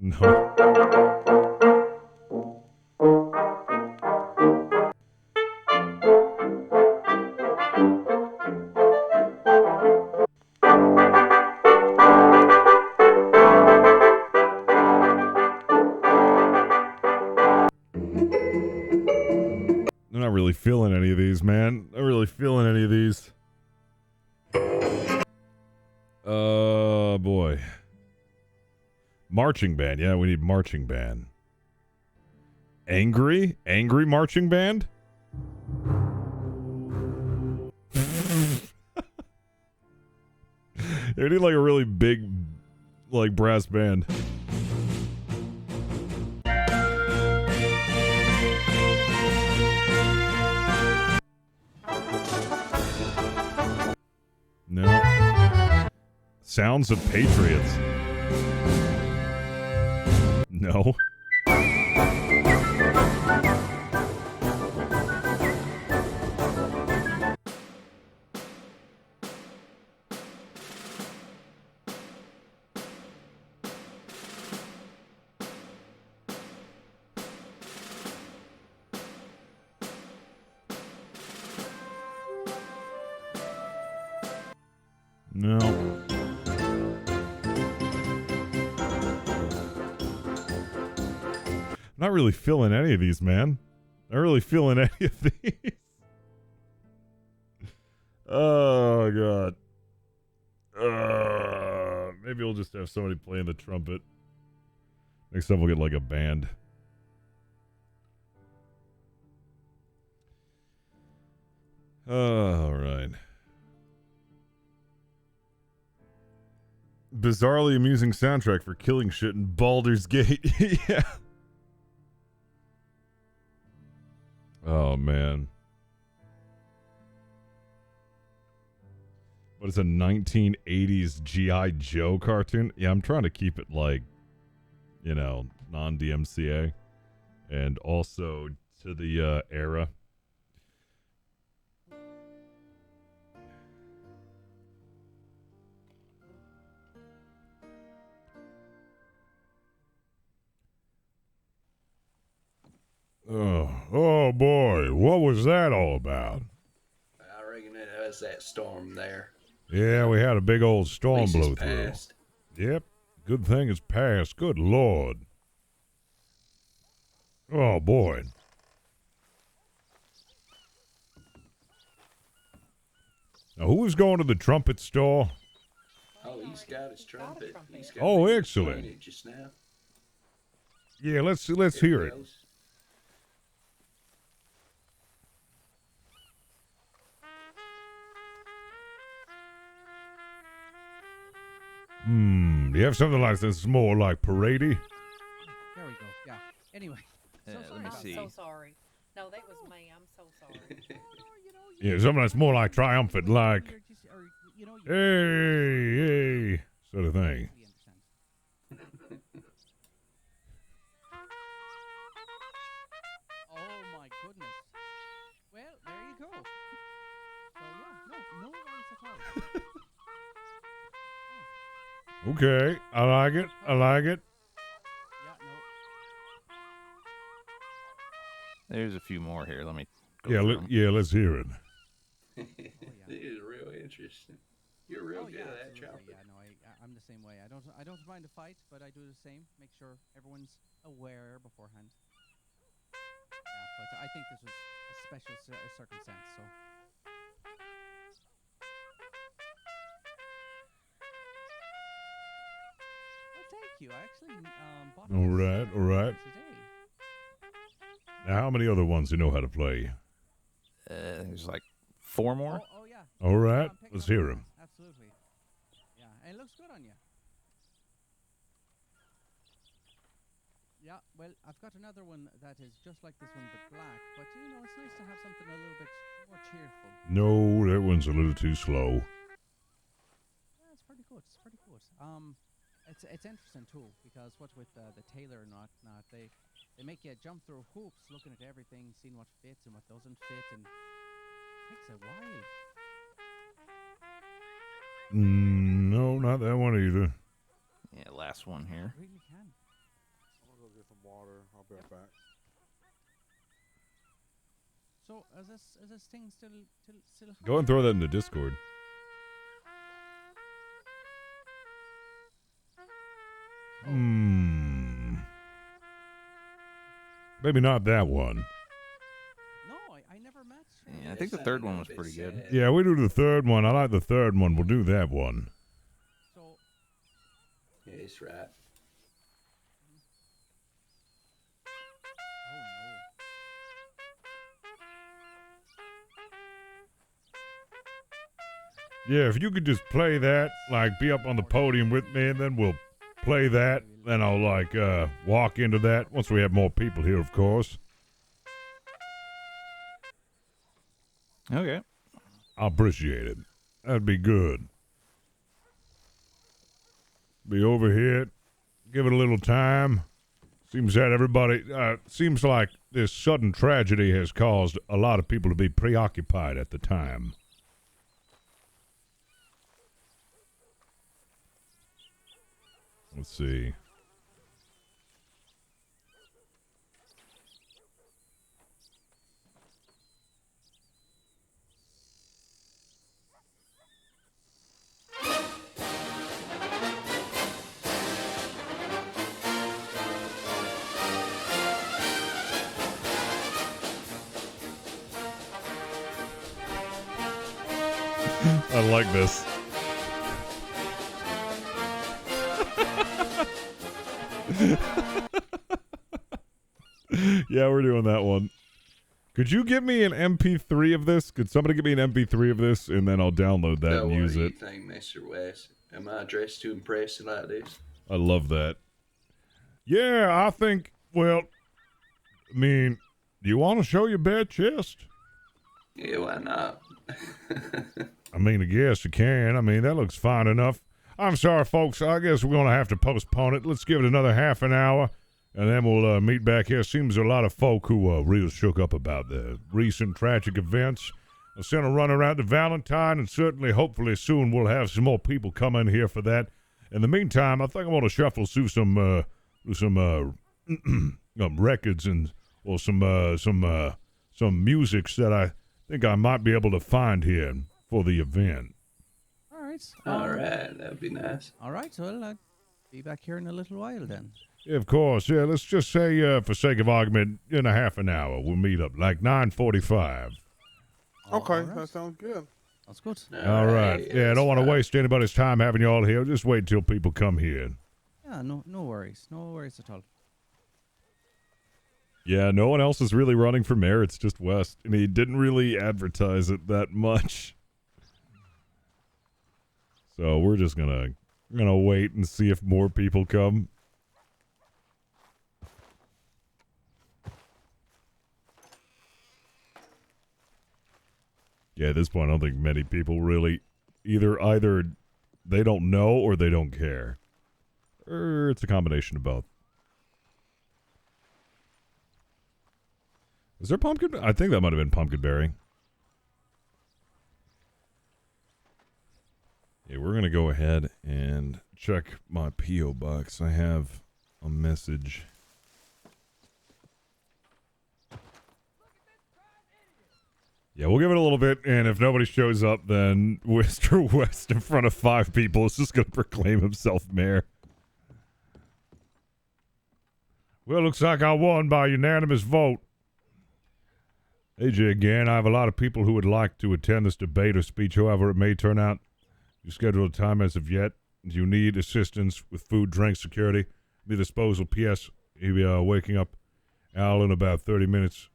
No. I'm not really feeling any of these, man. Not really feeling any of these. Boy. Marching band. Yeah, we need marching band. Angry? Angry marching band? They need like a really big, like, brass band. No. Sounds of Patriots. No. No. Not really feeling any of these, man. Not really feeling any of these. Oh, God. Maybe we'll just have somebody playing the trumpet. Next time we'll get like a band. All right. Bizarrely amusing soundtrack for killing shit in Baldur's Gate. Yeah. Oh, man. What is a 1980s G.I. Joe cartoon? Yeah, I'm trying to keep it like, you know, non-DMCA. And also to the era. Oh boy, what was that all about? I reckon it was that storm there. Yeah, we had a big old storm At least blow it's through. passed. Yep, good thing it's passed. Good Lord. Oh boy. Now, who was going to the trumpet store? Oh, he's got his trumpet. He's got Oh, me excellent. playing it just now. Yeah, let's Here hear it. goes. Do you have something like this more like parady? There we go. Yeah. Anyway. Let me see. I'm so sorry. No, that was me. I'm so sorry. Yeah, something that's more like triumphant, like hey, sort of thing. Oh my goodness. Well, there you go. So yeah, no worries at all. Okay, I like it. I like it. There's a few more here. Let me go Yeah, through 'em. let's hear it. This is real interesting. You're real good at that absolutely. trumpet. Yeah, no, I'm the same way. I don't mind a fight, but I do the same. Make sure everyone's aware beforehand. Yeah, but I think this was a special circumstance. So. Well, thank you. I actually bought All this, right, all right. today. Now, how many other ones do you know how to play? There's like 4 more. Oh yeah. All right, I'm picking let's up hear on them. that. Absolutely. Yeah, and it looks good on you. Yeah, well, I've got another one that is just like this one but black. But you know, it's nice to have something a little bit more cheerful. No, that one's a little too slow. Yeah, it's pretty good. It's pretty good. It's interesting too because what with the tailor and whatnot, they make you jump through hoops, looking at everything, seeing what fits and what doesn't fit, and it takes a while. No, not that one either. Yeah, last one here. It really can. I'm gonna go get some water. I'll be right back. So is this thing still Go and throw that in the Discord. Maybe not that one. No, I never met. Yeah, I think the third one was pretty good. Yeah, we do the third one. I like the third one. We'll do that one. So. Yeah, he's right. Yeah, if you could just play that, like be up on the podium with me, and then we'll play that. Then I'll like walk into that once we have more people here, of course. Okay. I appreciate it. That'd be good. Be over here. Give it a little time. Seems that everybody, seems like this sudden tragedy has caused a lot of people to be preoccupied at the time. Let's see. I like this. Yeah, we're doing that one. Could you give me an MP3 of this? Could somebody give me an MP3 of this, and then I'll download that and use it? What do you think, Mr. West? Am I dressed to impress you like this? I love that. Yeah, I think, well, I mean, do you want to show your bare chest? Yeah, why not? I mean, I guess you can. I mean, that looks fine enough. I'm sorry, folks. I guess we're going to have to postpone it. Let's give it another half an hour, and then we'll meet back here. Seems a lot of folk who are real shook up about the recent tragic events. I'll send a runner out to Valentine, and certainly, hopefully, soon we'll have some more people come in here for that. In the meantime, I think I want to shuffle through some records and or some musics that I think I might be able to find here for the event. All right. All right, that'd be nice. All right, well, I'll be back here in a little while then. Yeah, of course. Yeah, let's just say, for sake of argument, in a half an hour, we'll meet up, like 9:45. Okay, that sounds good. That's good. All right. Yeah, I don't want to waste anybody's time having you all here. Just wait till people come here. Yeah, no worries. No worries at all. Yeah, no one else is really running for mayor. It's just West. And he didn't really advertise it that much. So we're just gonna wait and see if more people come. Yeah, at this point, I don't think many people really either they don't know or they don't care. Or it's a combination of both. Is there pumpkin? I think that might have been pumpkinberry. Yeah, we're going to go ahead and check my P.O. box. I have a message. Yeah, we'll give it a little bit, and if nobody shows up, then Mr. West in front of 5 people is just going to proclaim himself mayor. Well, looks like I won by unanimous vote. AJ again, I have a lot of people who would like to attend this debate or speech, however it may turn out. You scheduled a time as of yet. You need assistance with food, drink, security, the disposal. P.S. He'll be waking up Al in about 30 minutes.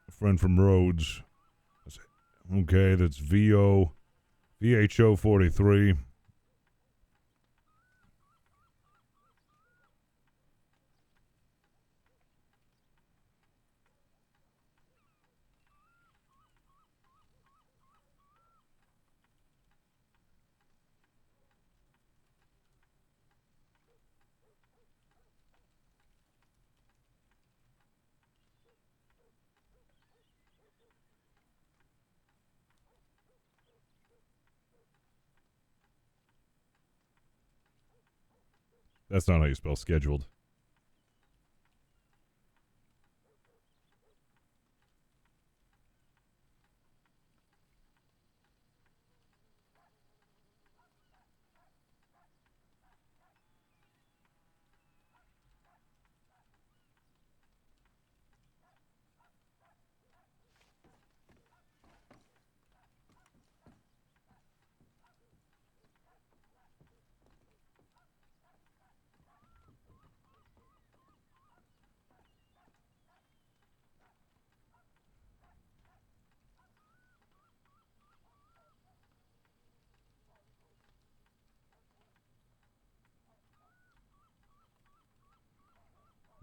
A friend from Rhodes. Okay, that's VHO 43. That's not how you spell scheduled.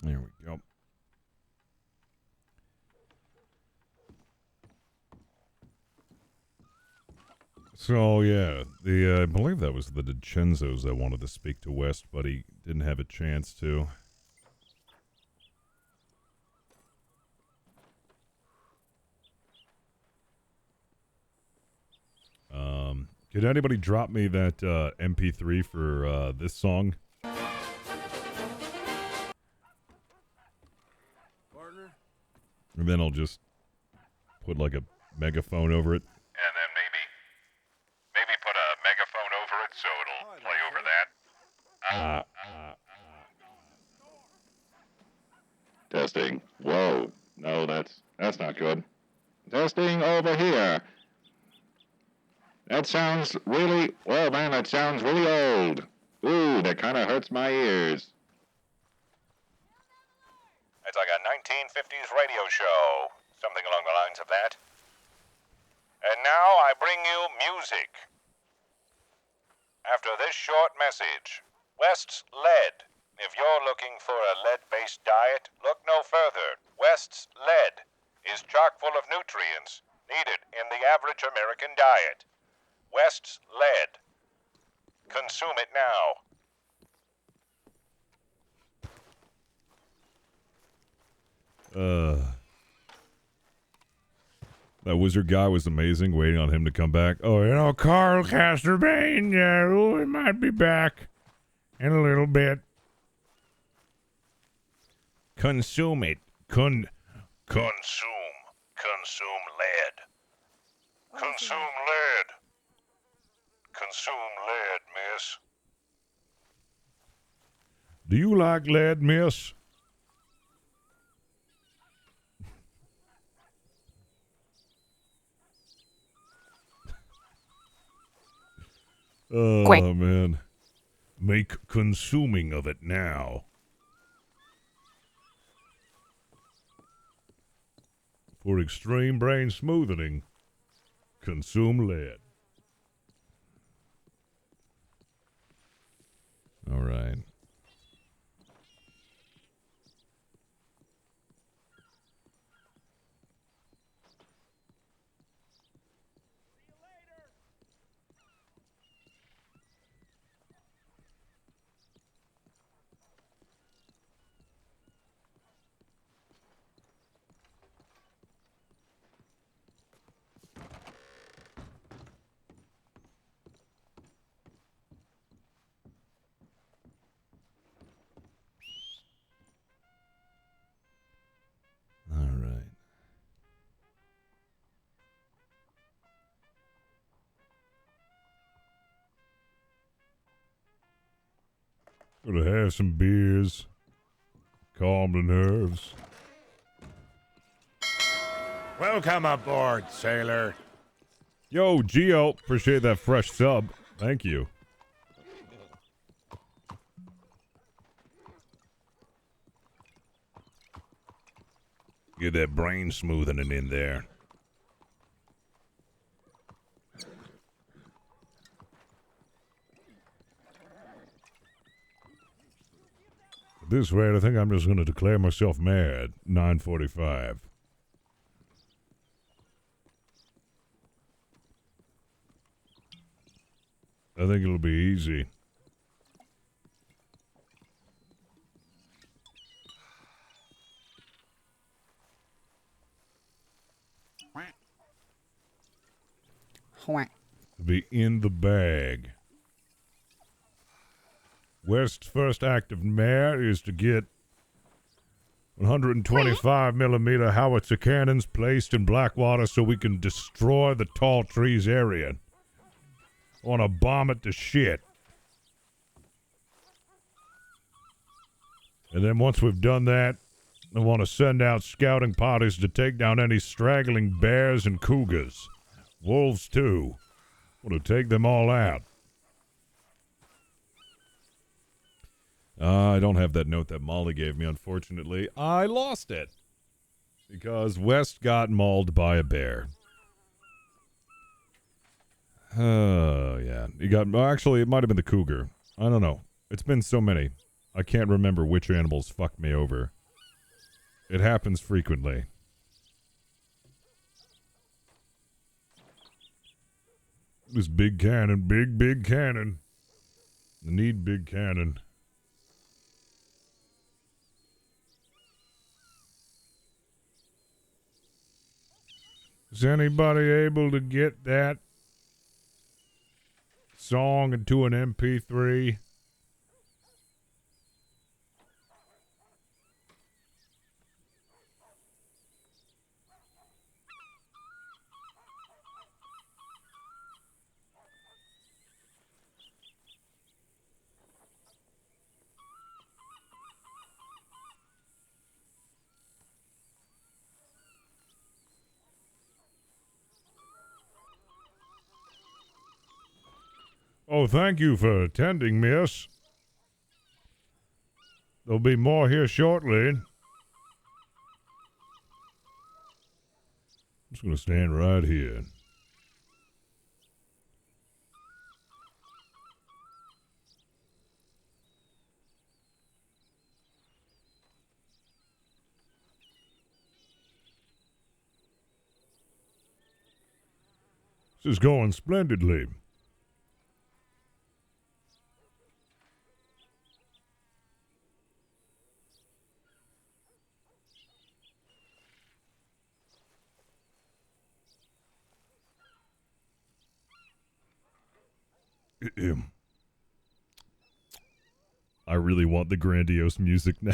There we go. So, yeah, I believe that was the DiCenzos that wanted to speak to West, but he didn't have a chance to. Could anybody drop me that MP3 for this song? And then I'll just put like a megaphone over it. And then maybe put a megaphone over it so it'll play over that. Testing. Whoa. No, that's not good. Testing over here. That sounds really, well, man, that sounds really old. Ooh, that kind of hurts my ears. It's like a 1950s radio show, something along the lines of that. And now I bring you music. After this short message, West's Lead. If you're looking for a lead-based diet, look no further. West's Lead is chock full of nutrients needed in the average American diet. West's Lead. Consume it now. That wizard guy was amazing, waiting on him to come back. Oh, Carl Castlevania, he might be back in a little bit. Consume it. Consume lead. Consume lead. Consume lead, miss. Do you like lead, miss? Oh, Quick. man. Make consuming of it now. For extreme brain smoothing, consume lead. All right. All right. Gonna have some beers. Calm the nerves. Welcome aboard, sailor. Yo, Geo, appreciate that fresh sub. Thank you. Get that brain smoothing in there. At this rate, I think I'm just going to declare myself mad. 9:45. I think it'll be easy. Be in the bag. West's first active mare is to get 125 millimeter howitzer cannons placed in Blackwater so we can destroy the tall trees area. I want to bomb it to shit. And then once we've done that, I want to send out scouting parties to take down any straggling bears and cougars. Wolves, too. I want to take them all out. I don't have that note that Molly gave me, unfortunately. I lost it. Because West got mauled by a bear. Oh, yeah. Actually, it might have been the cougar. I don't know. It's been so many. I can't remember which animals fucked me over. It happens frequently. This big cannon, big cannon. I need big cannon. Is anybody able to get that song into an MP3? Oh, thank you for attending, miss. There'll be more here shortly. I'm just gonna stand right here. This is going splendidly. I really want the grandiose music now.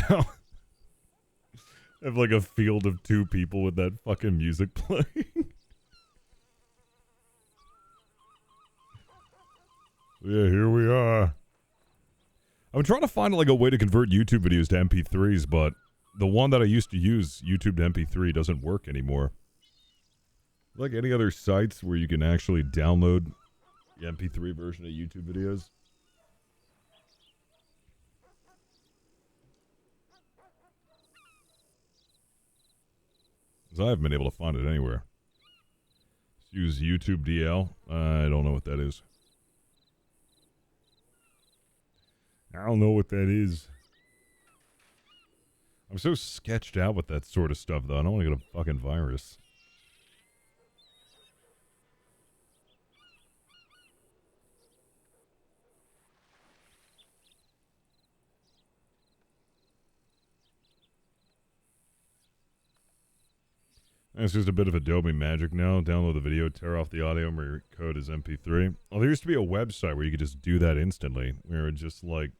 I have like a field of 2 people with that fucking music playing. Yeah, here we are. I'm trying to find like a way to convert YouTube videos to MP3s, but the one that I used to use, YouTube to MP3, doesn't work anymore. Like any other sites where you can actually download the MP3 version of YouTube videos? 'Cause I haven't been able to find it anywhere. Let's use YouTube DL. I don't know what that is. I don't know what that is. I'm so sketched out with that sort of stuff, though. I don't want to get a fucking virus. It's just a bit of Adobe magic now. Download the video, tear off the audio, and your code is MP3. Oh, there used to be a website where you could just do that instantly. Where it just, like,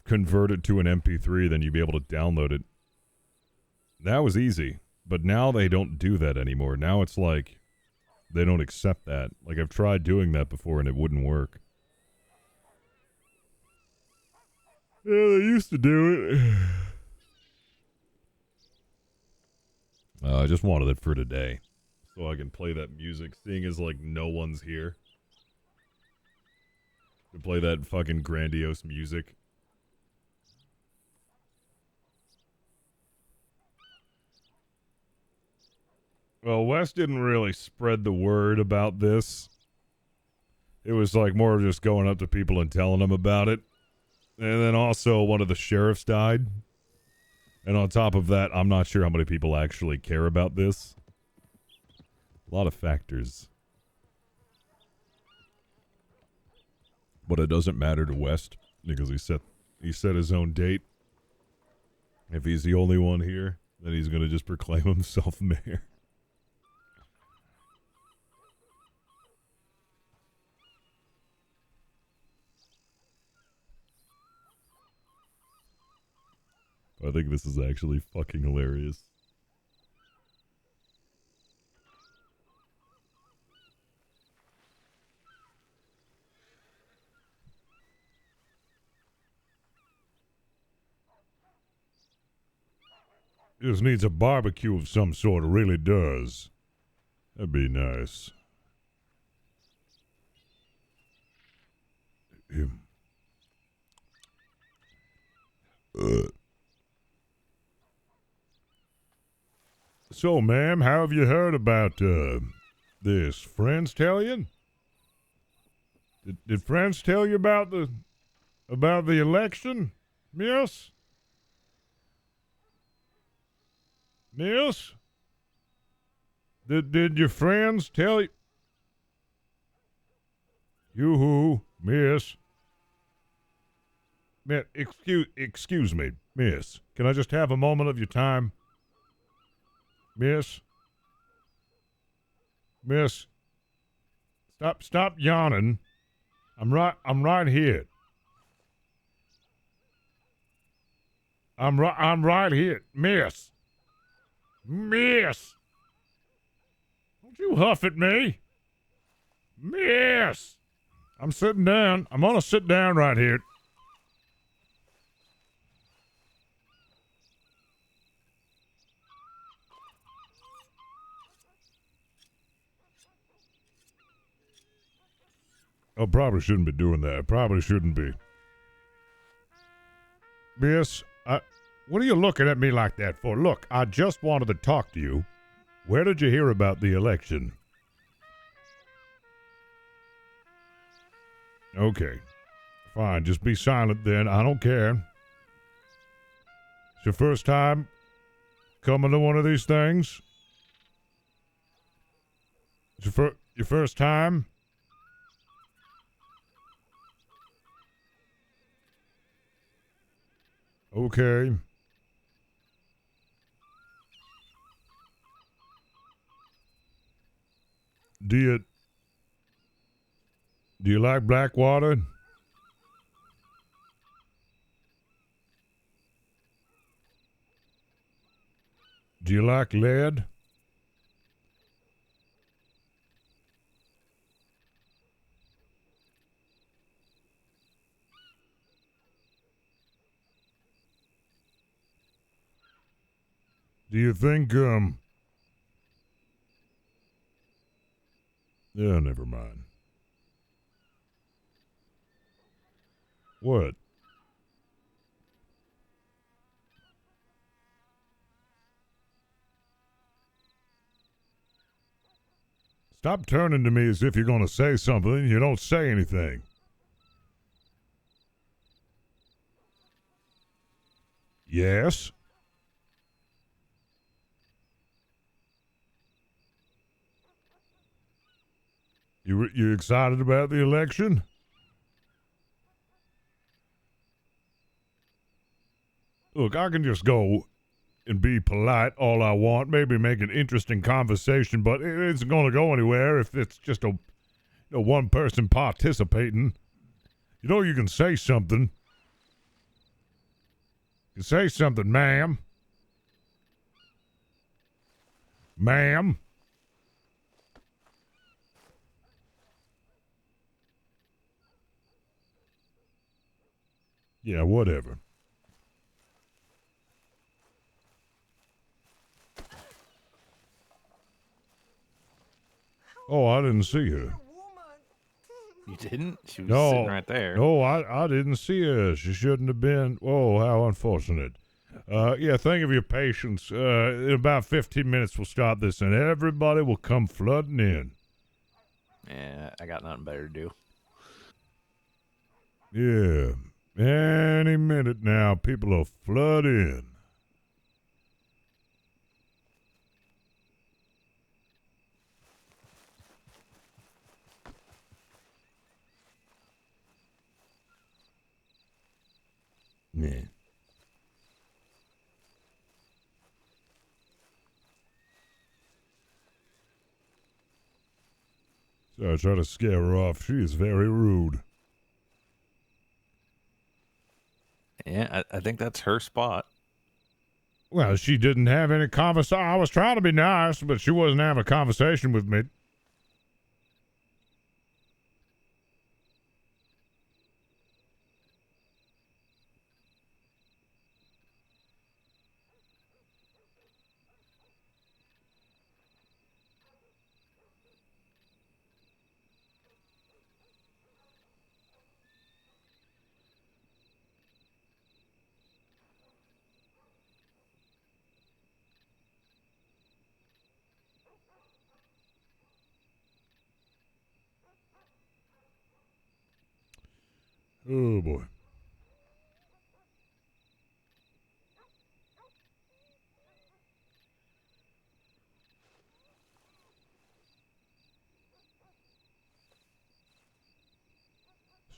convert it to an MP3, then you'd be able to download it. That was easy. But now they don't do that anymore. Now it's like, they don't accept that. Like, I've tried doing that before and it wouldn't work. Yeah, they used to do it. I just wanted it for today. So I can play that music, seeing as, like, no one's here. To play that fucking grandiose music. Well, Wes didn't really spread the word about this. It was, like, more of just going up to people and telling them about it. And then also one of the sheriffs died. And on top of that, I'm not sure how many people actually care about this. A lot of factors. But it doesn't matter to West because he set his own date. If he's the only one here, then he's going to just proclaim himself mayor. I think this is actually fucking hilarious. Just needs a barbecue of some sort, it really does. That'd be nice. So, ma'am, how have you heard about this? Friends tell you? Did friends tell you about the election, miss? Miss? Did your friends tell you? Yoo-hoo, miss. Excuse me, miss. Can I just have a moment of your time? Miss? Miss? Stop yawning. I'm right here. I'm right here. Miss. Miss. Don't you huff at me. Miss. I'm sitting down. I'm gonna sit down right here. I probably shouldn't be doing that. Probably shouldn't be. Miss, what are you looking at me like that for? Look, I just wanted to talk to you. Where did you hear about the election? Okay. Fine, just be silent then. I don't care. It's your first time coming to one of these things? It's your first time? Okay. Do you like black water? Do you like lead? Do you think, yeah, never mind. What? Stop turning to me as if you're going to say something and you don't say anything. Yes? You excited about the election? Look, I can just go and be polite all I want, maybe make an interesting conversation, but it isn't going to go anywhere if it's just a one person participating. You can say something. You can say something, ma'am. Ma'am. Yeah, whatever. Oh, I didn't see her. You didn't? She was No, sitting right there. No, I didn't see her. She shouldn't have been. Oh, how unfortunate. Yeah, thank you for your patience. In about 15 minutes, we'll start this, and everybody will come flooding in. Yeah, I got nothing better to do. Yeah, any minute now, people will flood in. Yeah. So I try to scare her off. She is very rude. Yeah, I think that's her spot. Well, she didn't have any conversation. I was trying to be nice, but she wasn't having a conversation with me. Oh, boy.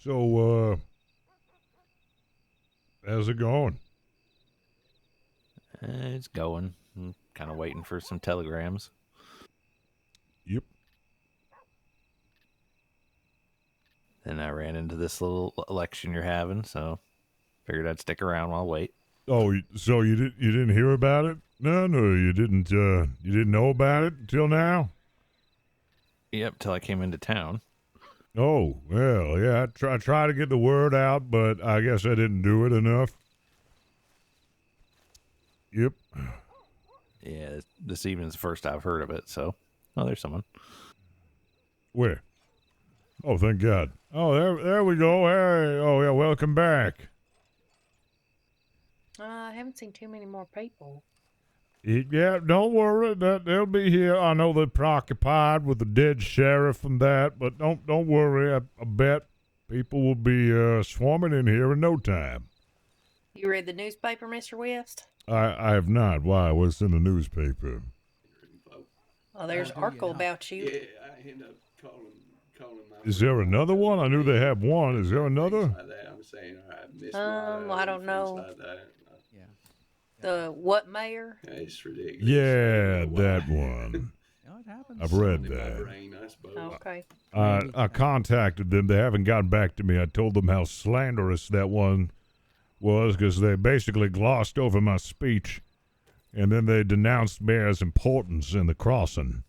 So, how's it going? It's going. I'm kind of waiting for some telegrams. Yep. Then I ran into this little election you're having, so figured I'd stick around while I wait. Oh, so you didn't hear about it? No, you didn't. You didn't know about it until now. Yep, till I came into town. Oh, well, yeah. I tried to get the word out, but I guess I didn't do it enough. Yep. Yeah, this evening's the first I've heard of it, so... Oh, there's someone. Where? Oh, thank God. Oh, there we go. Hey, oh yeah, welcome back. I haven't seen too many more people. Yeah, don't worry. They'll be here. I know they're preoccupied with the dead sheriff and that, but don't worry. I bet people will be swarming in here in no time. You read the newspaper, Mr. West? I have not. Why? What's in the newspaper? Oh, there's an article about you. Yeah, I end up calling my. Is there another one? I knew they had one. Is there another? Like that. I'm saying, all right, Miss Motto, I don't things know. Like that. The what mayor? Yeah, it's ridiculous. Yeah, that one. No, it happens. I've read In my that. brain, I suppose. Okay. I contacted them. They haven't gotten back to me. I told them how slanderous that one was because they basically glossed over my speech, and then they denounced Mayor's importance in the crossing.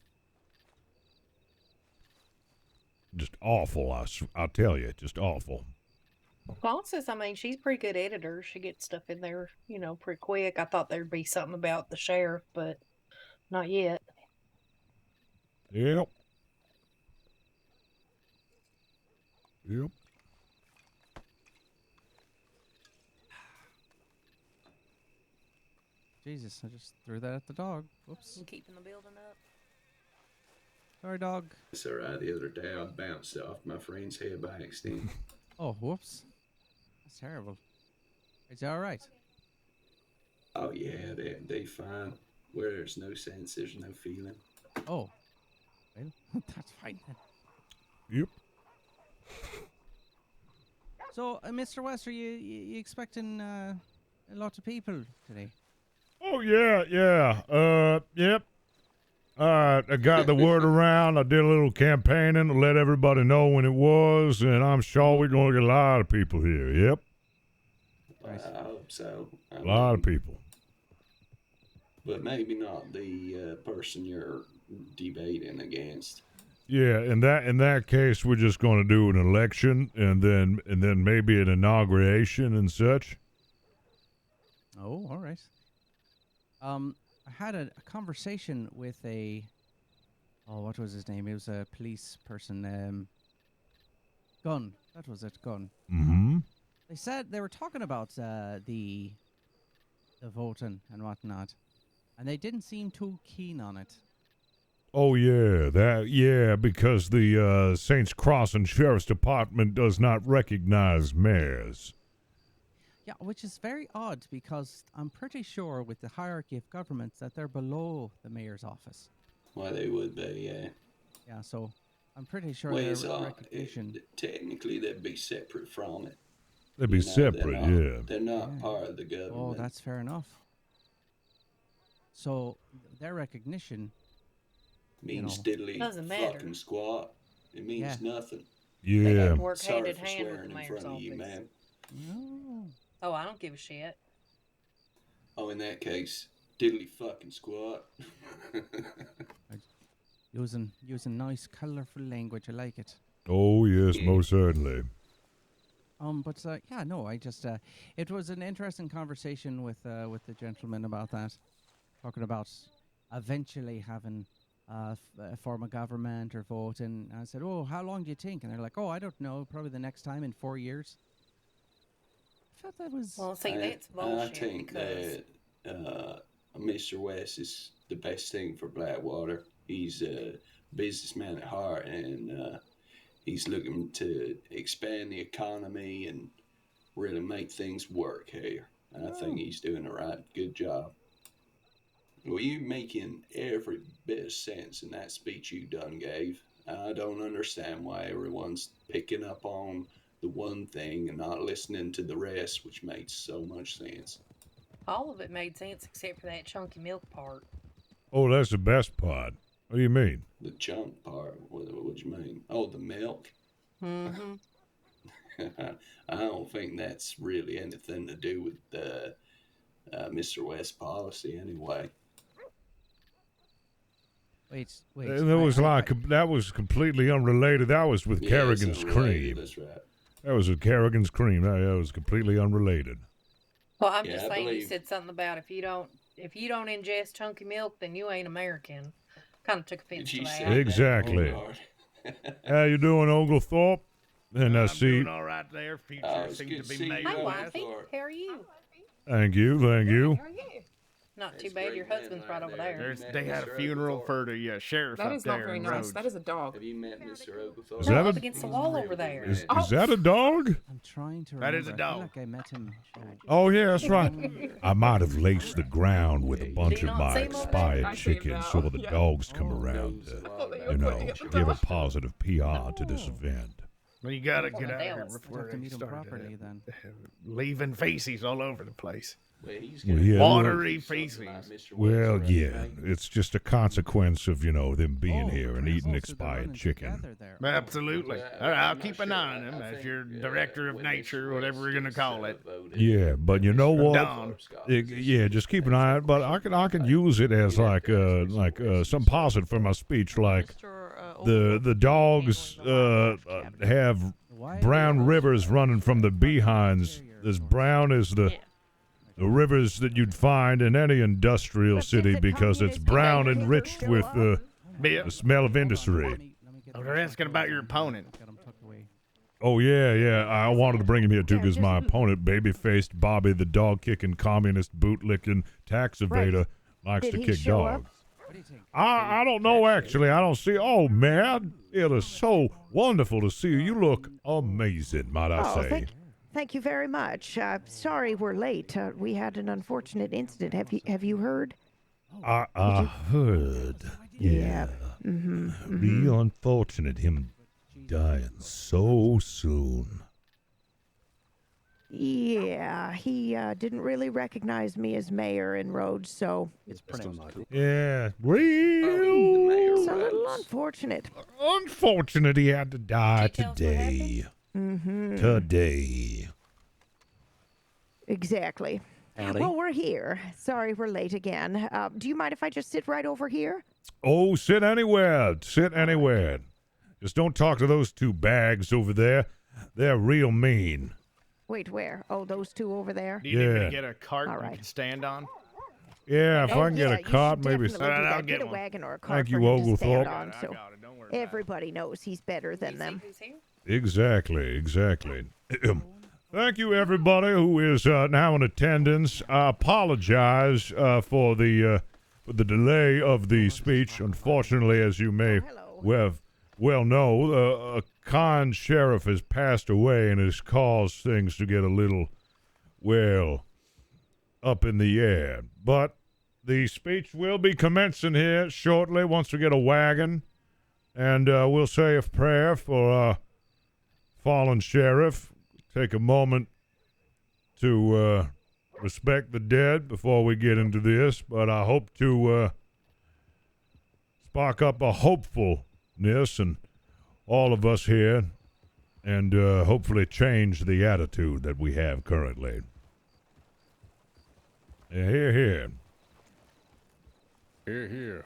Just awful, I'll tell you, just awful. Frances, I mean, she's a pretty good editor. She gets stuff in there, pretty quick. I thought there'd be something about the sheriff, but not yet. Yep. Jesus, I just threw that at the dog. Whoops. I'm keeping the building up. Sorry, dog. It's all right. The other day, I bounced off my friend's head by accident. Oh, whoops. That's terrible. Is he all right? Oh yeah, they fine. Where there's no sense, there's no feeling. Oh, well, that's fine then. Yep. So, Mr. West, are you expecting a lot of people today? Oh, yeah. Yep. I got the word around. I did a little campaigning to let everybody know when it was, and I'm sure we're going to get a lot of people here. Yep. I hope so. A lot of people. But maybe not the person you're debating against. Yeah, in that case, we're just going to do an election and then maybe an inauguration and such. Oh, all right. I had a conversation with what was his name? He was a police person. Gunn. That was it, Gunn. Mm-hmm. They said they were talking about the voting and whatnot, and they didn't seem too keen on it. Oh, yeah, because the Saints Crossing Sheriff's Department does not recognize mayors. Yeah, which is very odd because I'm pretty sure with the hierarchy of governments that they're below the mayor's office. Well, they would be, yeah. Yeah, so I'm pretty sure Well, their recognition. Technically, they'd be separate from it. They'd be separate, They're not part of the government. Oh, that's fair enough. So their recognition means diddly doesn't matter. fucking squat. It means nothing. Yeah. They have to work Sorry hand in for hand with swearing the in mayor's front of office. you, man. No. Oh, I don't give a shit. Oh, in that case, diddly fucking squat. Using nice, colourful language. I like it. Oh, yes, most certainly. But yeah, no, I just it was an interesting conversation with the gentleman about that, talking about eventually having a form of government or vote. And I said, oh, how long do you think? And they're like, oh, I don't know, probably the next time in 4 years. I thought that was... Well, see, that's bullshit. I think that Mr. West is the best thing for Blackwater. He's a businessman at heart, and he's looking to expand the economy and really make things work here. And I think he's doing a good job. Well, you're making every bit of sense in that speech you done gave. I don't understand why everyone's picking up on the one thing and not listening to the rest, which made so much sense. All of it made sense except for that chunky milk part. Oh, that's the best part. What do you mean? The chunk part? What do you mean? Oh, the milk? Mm-hmm. I don't think that's really anything to do with Mr. West's policy anyway. Wait. That was completely unrelated. That was with Kerrigan's cream. That's right. That was with Kerrigan's cream. That was completely unrelated. Well, I'm just saying you said something about if you don't ingest chunky milk, then you ain't American. Kind of took offense to that. Exactly. How you doing, Oglethorpe? And I'm see. doing all right there. Future it's seems good to to be see made. you, Hi, Wyatt. Wifey. How are you? Thank you, thank you. How are you? Not too bad. Your husband's right over there. They had a funeral for the sheriff That up is not there very in nice. Rhodes. That is a dog. Have you met Mr. Oglethorpe? Is No, that up a- against the wall over there. Is that a dog? I'm trying to That is a remember. I feel dog. like I met him. Oh, yeah, that's right. I might have laced the ground with a bunch Do you of not my see him over there? expired I see him chickens now, so the yeah. dogs come around to, give a positive PR to this event. Well, you gotta Well, get out of here Dallas. before Have to they meet him start properly then. leaving feces all over the place. Well, he's Well, got yeah, Watery something feces. like Mr. Well, West, yeah, right? it's just a consequence of, them being Oh, here and crap. eating Oh, so they're expired running chicken. together there. Absolutely. Well, All right, I'll I'm not keep an sure. eye on him I as think, your director of when nature, Mr. whatever West we're gonna gets, call it. voted, Yeah, but you know what? Don. Yeah, just keep an eye on it. But I can use it as like some positive for my speech. Like the dogs have brown rivers running from the behinds, as brown as the rivers that you'd find in any industrial city because it's brown enriched with the smell of industry. Oh, they're asking about your opponent. Oh, yeah. I wanted to bring him here, too, because my opponent, baby-faced Bobby, the dog-kicking, communist, boot-licking, tax evader, likes to kick dogs. I don't know, actually. I don't see. Oh, man, it is so wonderful to see you. You look amazing, might I say. Thank you very much. Sorry we're late. We had an unfortunate incident. Have you heard? I heard. Yeah. Real unfortunate, him dying so soon. Yeah, he didn't really recognize me as mayor in Rhodes, so It's pronounced. Yeah, real. it's a little unfortunate. Unfortunate he had to die today. Today. Exactly. Howdy. Well, we're here. Sorry we're late again. Do you mind if I just sit right over here? Oh, sit anywhere. Sit anywhere. Just don't talk to those two bags over there. They're real mean. Wait, where? Oh, those two over there? Do you need me Yeah. to get a cart All you right. can stand on? Yeah, if I can get yeah, a you cart, should maybe. definitely do I'll that. get a one. wagon or a cart Thank for you, him to stand Oglethorpe. on, I so got it. Don't worry about it. everybody knows he's better than them. Exactly. Thank you, everybody who is now in attendance. I apologize for the delay of the speech. Unfortunately, as you may well know, a kind sheriff has passed away and has caused things to get a little, up in the air. But the speech will be commencing here shortly once we get a wagon. And we'll say a prayer for fallen sheriff. Take a moment to respect the dead before we get into this. But I hope to spark up a hopefulness in all of us here and hopefully change the attitude that we have currently. Yeah, here. Here.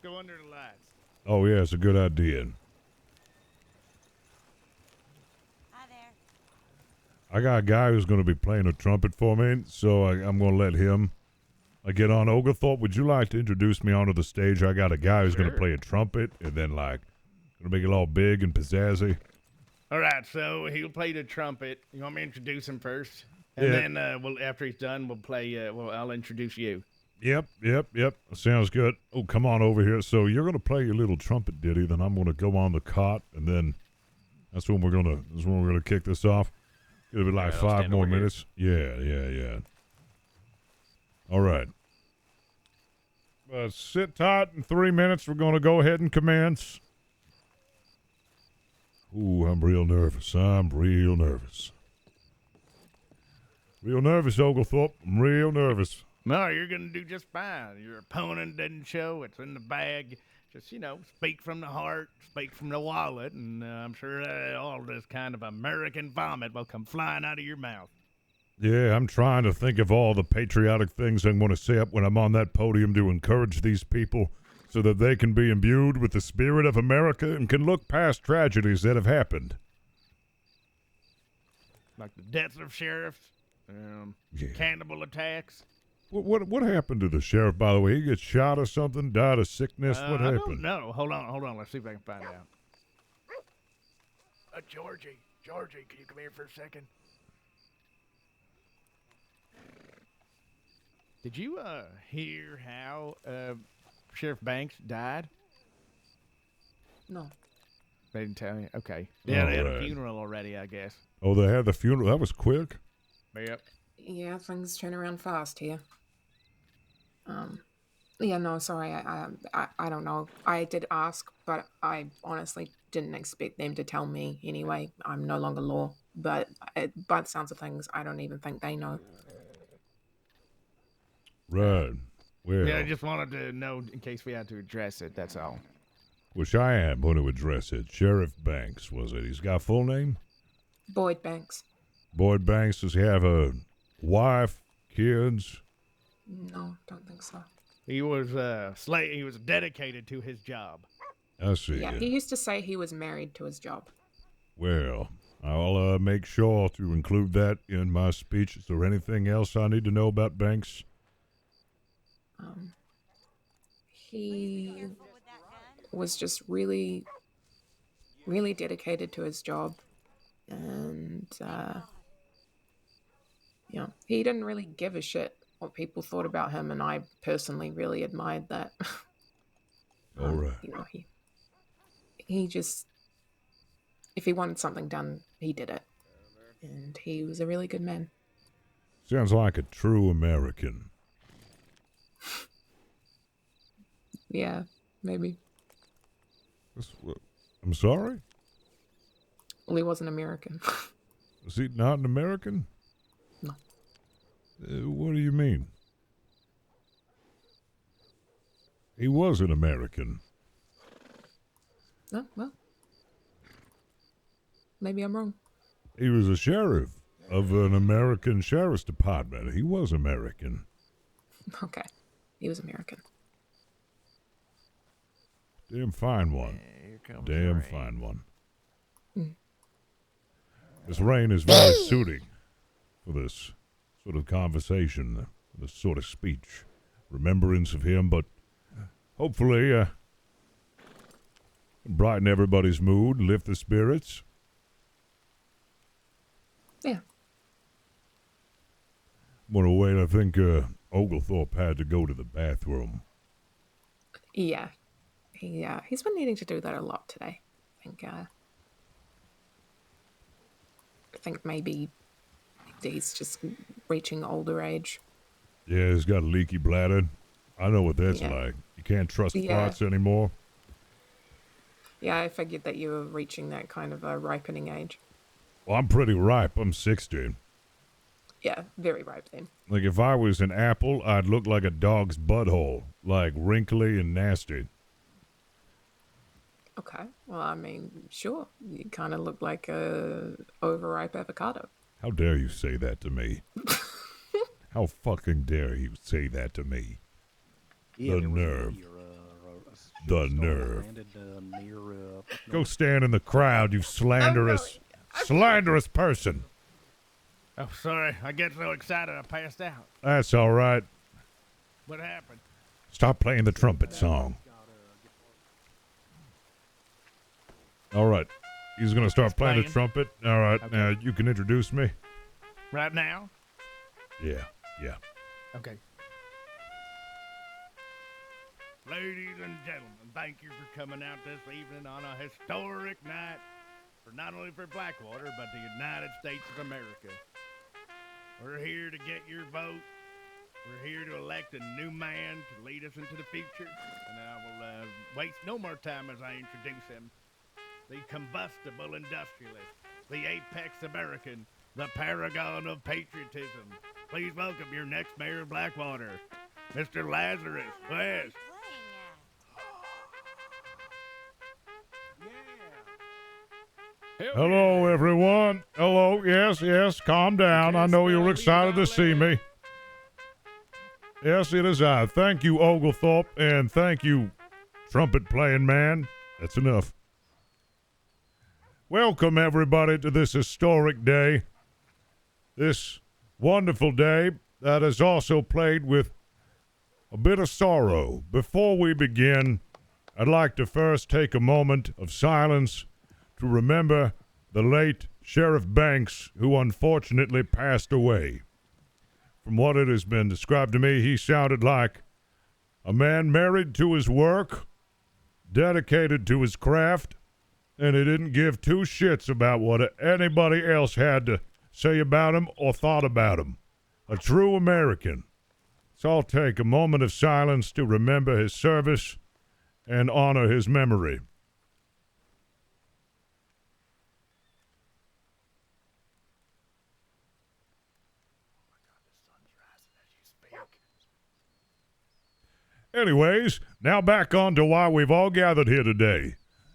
Go under the lights. Oh, yeah, it's a good idea. I got a guy who's going to be playing a trumpet for me, so I'm going to let him get on. Oglethorpe, would you like to introduce me onto the stage? I got a guy who's going to play a trumpet and then, going to make it all big and pizzazzy. All right, so he'll play the trumpet. You want me to introduce him first? And Yeah. then we'll after he's done, we'll play, I'll introduce you. Yep. Sounds good. Oh, come on over here. So you're going to play your little trumpet ditty, then I'm going to go on the cot, and then that's when we're going to kick this off. It'll be like I'll 5 stand more over here. minutes. Yeah. All right. Sit tight. In 3 minutes, we're going to go ahead and commence. Ooh, I'm real nervous. Real nervous, Oglethorpe. I'm real nervous. No, you're going to do just fine. Your opponent didn't show. It's in the bag. Just, speak from the heart, speak from the wallet, and I'm sure all this kind of American vomit will come flying out of your mouth. Yeah, I'm trying to think of all the patriotic things I'm going to say up when I'm on that podium to encourage these people so that they can be imbued with the spirit of America and can look past tragedies that have happened. Like the deaths of sheriffs, cannibal attacks. What happened to the sheriff, by the way? He get shot or something? Died of sickness? What I happened? don't know. Hold on. Let's see if I can find out. Georgie, can you come here for a second? Did you hear how Sheriff Banks died? No. They didn't tell you? Okay. Yeah, they had a Alright. funeral already, I guess. Oh, they had the funeral? That was quick? Yep. Yeah, things turn around fast here. Yeah, no, sorry, I don't know. I did ask, but I honestly didn't expect them to tell me anyway. I'm no longer law, but by the sounds of things, I don't even think they know. Right. Well, Yeah, I just wanted to know in case we had to address it, that's all. wish I had one to address it. Sheriff Banks, was it? He's got a full name? Boyd Banks. Boyd Banks, does he have a wife, kids? No, don't think so. He was he was dedicated to his job. I see. Yeah, he used to say he was married to his job. Well, I'll make sure to include that in my speech. Is there anything else I need to know about Banks? He was just really, really dedicated to his job, and he didn't really give a shit what people thought about him, and I personally really admired that. All right. He just, if he wanted something done, he did it, and he was a really good man. Sounds like a true American. Yeah, maybe. I'm sorry? Well, he wasn't American. Is he not an American? No. What do you mean? He was an American. Oh, well. Maybe I'm wrong. He was a sheriff of an American sheriff's department. He was American. Okay. He was American. Damn fine one. Damn fine one. This rain is very suiting for this sort of conversation, this sort of speech, remembrance of him, but hopefully brighten everybody's mood, lift the spirits. Yeah. Want to wait, I think Oglethorpe had to go to the bathroom. Yeah. He's been needing to do that a lot today. I think maybe he's just reaching older age. Yeah, he's got a leaky bladder. I know what that's like. You can't trust farts anymore. Yeah, I figured that you were reaching that kind of a ripening age. Well, I'm pretty ripe. I'm 60. Yeah, very ripe then. Like, if I was an apple, I'd look like a dog's butthole. Like, wrinkly and nasty. Okay. Well, I mean, sure. You kind of look like a overripe avocado. How dare you say that to me? How fucking dare you say that to me? The nerve. The nerve. Go stand in the crowd, you slanderous person. Oh, sorry. I get so excited I passed out. That's all right. What happened? Stop playing the trumpet song. All right. He's going to start playing the trumpet. All right. Okay. Now, you can introduce me. Right now? Yeah. Okay. Ladies and gentlemen, thank you for coming out this evening on a historic night for not only for Blackwater, but the United States of America. We're here to get your vote. We're here to elect a new man to lead us into the future. And I will waste no more time as I introduce him. The combustible industrialist, the apex American, the paragon of patriotism. Please welcome your next mayor of Blackwater, Mr. Lazarus West. Hello, everyone. Hello. Yes. Calm down. I know you're excited to see me. Yes, it is I. Thank you, Oglethorpe, and thank you, trumpet-playing man. That's enough. Welcome, everybody, to this historic day. This wonderful day that is also played with a bit of sorrow. Before we begin, I'd like to first take a moment of silence to remember the late Sheriff Banks, who unfortunately passed away. From what it has been described to me, he sounded like a man married to his work, dedicated to his craft, and he didn't give two shits about what anybody else had to say about him or thought about him. A true American. So I'll take a moment of silence to remember his service and honor his memory. Anyways, now back on to why we've all gathered here today.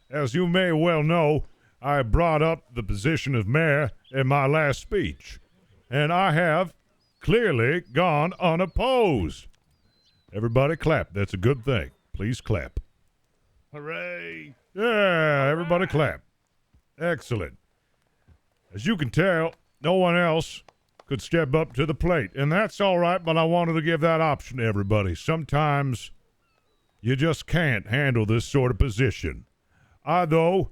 As you may well know, I brought up the position of mayor in my last speech, and I have clearly gone unopposed. Everybody clap. That's a good thing. Please clap. Hooray! Yeah, everybody clap. Excellent. As you can tell, no one else could step up to the plate, and that's all right, but I wanted to give that option to everybody. Sometimes you just can't handle this sort of position. I, though,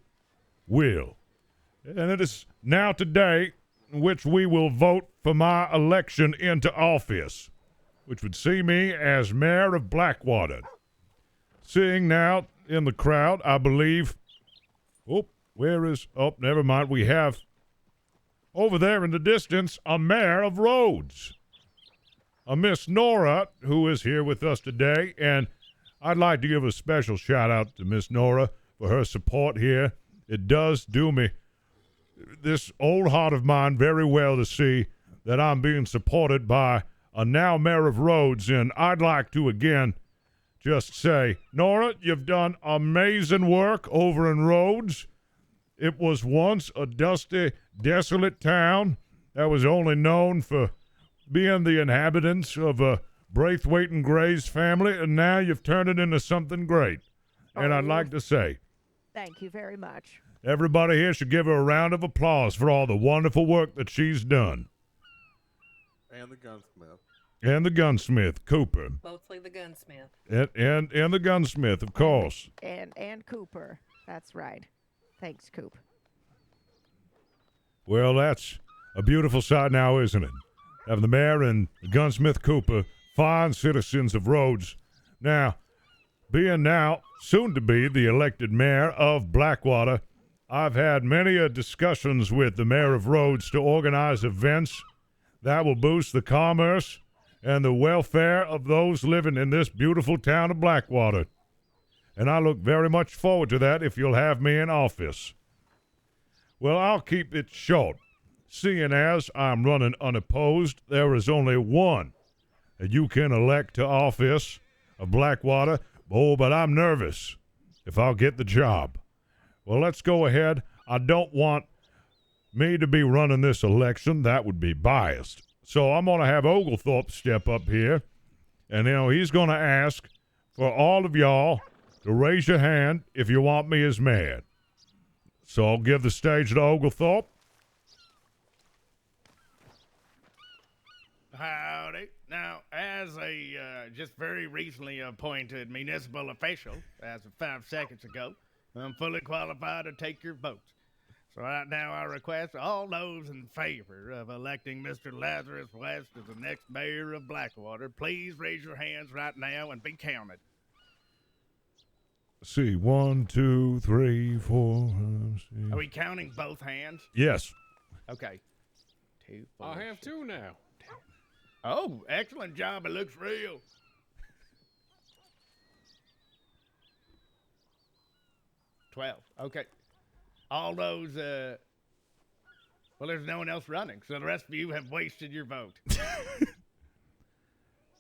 will. And it is now today in which we will vote for my election into office, which would see me as mayor of Blackwater. Seeing now in the crowd, I believe, never mind, we have over there in the distance a mayor of Rhodes, a Miss Nora, who is here with us today, and I'd like to give a special shout out to Miss Nora for her support here. It does do me, this old heart of mine, very well to see that I'm being supported by a now mayor of Rhodes, and I'd like to again just say, Nora, you've done amazing work over in Rhodes. It was once a dusty, desolate town that was only known for being the inhabitants of Braithwaite and Gray's family, and now you've turned it into something great. And I'd like to say, thank you very much. Everybody here should give her a round of applause for all the wonderful work that she's done. And the gunsmith. And the gunsmith, Cooper. Mostly the gunsmith. And the gunsmith, of course. And Cooper. That's right. Thanks, Coop. Well, that's a beautiful sight now, isn't it? Having the mayor and the gunsmith Cooper, fine citizens of Rhodes. Now, being now soon to be the elected mayor of Blackwater, I've had many discussions with the mayor of Rhodes to organize events that will boost the commerce and the welfare of those living in this beautiful town of Blackwater. And I look very much forward to that if you'll have me in office. Well, I'll keep it short. Seeing as I'm running unopposed, there is only one that you can elect to office of Blackwater. Oh, but I'm nervous if I'll get the job. Well, let's go ahead. I don't want me to be running this election. That would be biased. So I'm going to have Oglethorpe step up here, and he's going to ask for all of y'all to raise your hand if you want me as mayor. So I'll give the stage to Oglethorpe. Howdy. Now, as a just very recently appointed municipal official, as of 5 seconds ago, I'm fully qualified to take your votes. So right now I request all those in favor of electing Mr. Lazarus West as the next mayor of Blackwater, please raise your hands right now and be counted. Let's see, 1, 2, 3, 4, 5, 6. Are we counting both hands? Yes. Okay. 2, 4, I have 2 now. Oh, excellent job. It looks real. 12. Okay. All those, well, there's no one else running, so the rest of you have wasted your vote.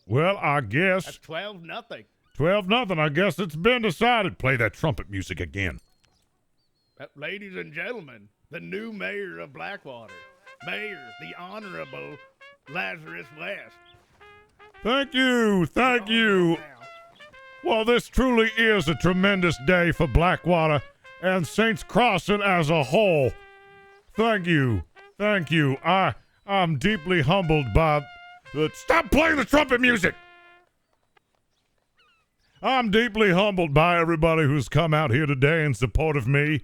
Well, I guess. That's 12-0. 12-0. I guess it's been decided. Play that trumpet music again. Ladies and gentlemen, the new mayor of Blackwater, Mayor, the Honorable Lazarus West. Thank you. Thank you. Well, this truly is a tremendous day for Blackwater and Saints Crossing as a whole. Thank you. Thank you. I'm deeply humbled by Stop playing the trumpet music! I'm deeply humbled by everybody who's come out here today in support of me.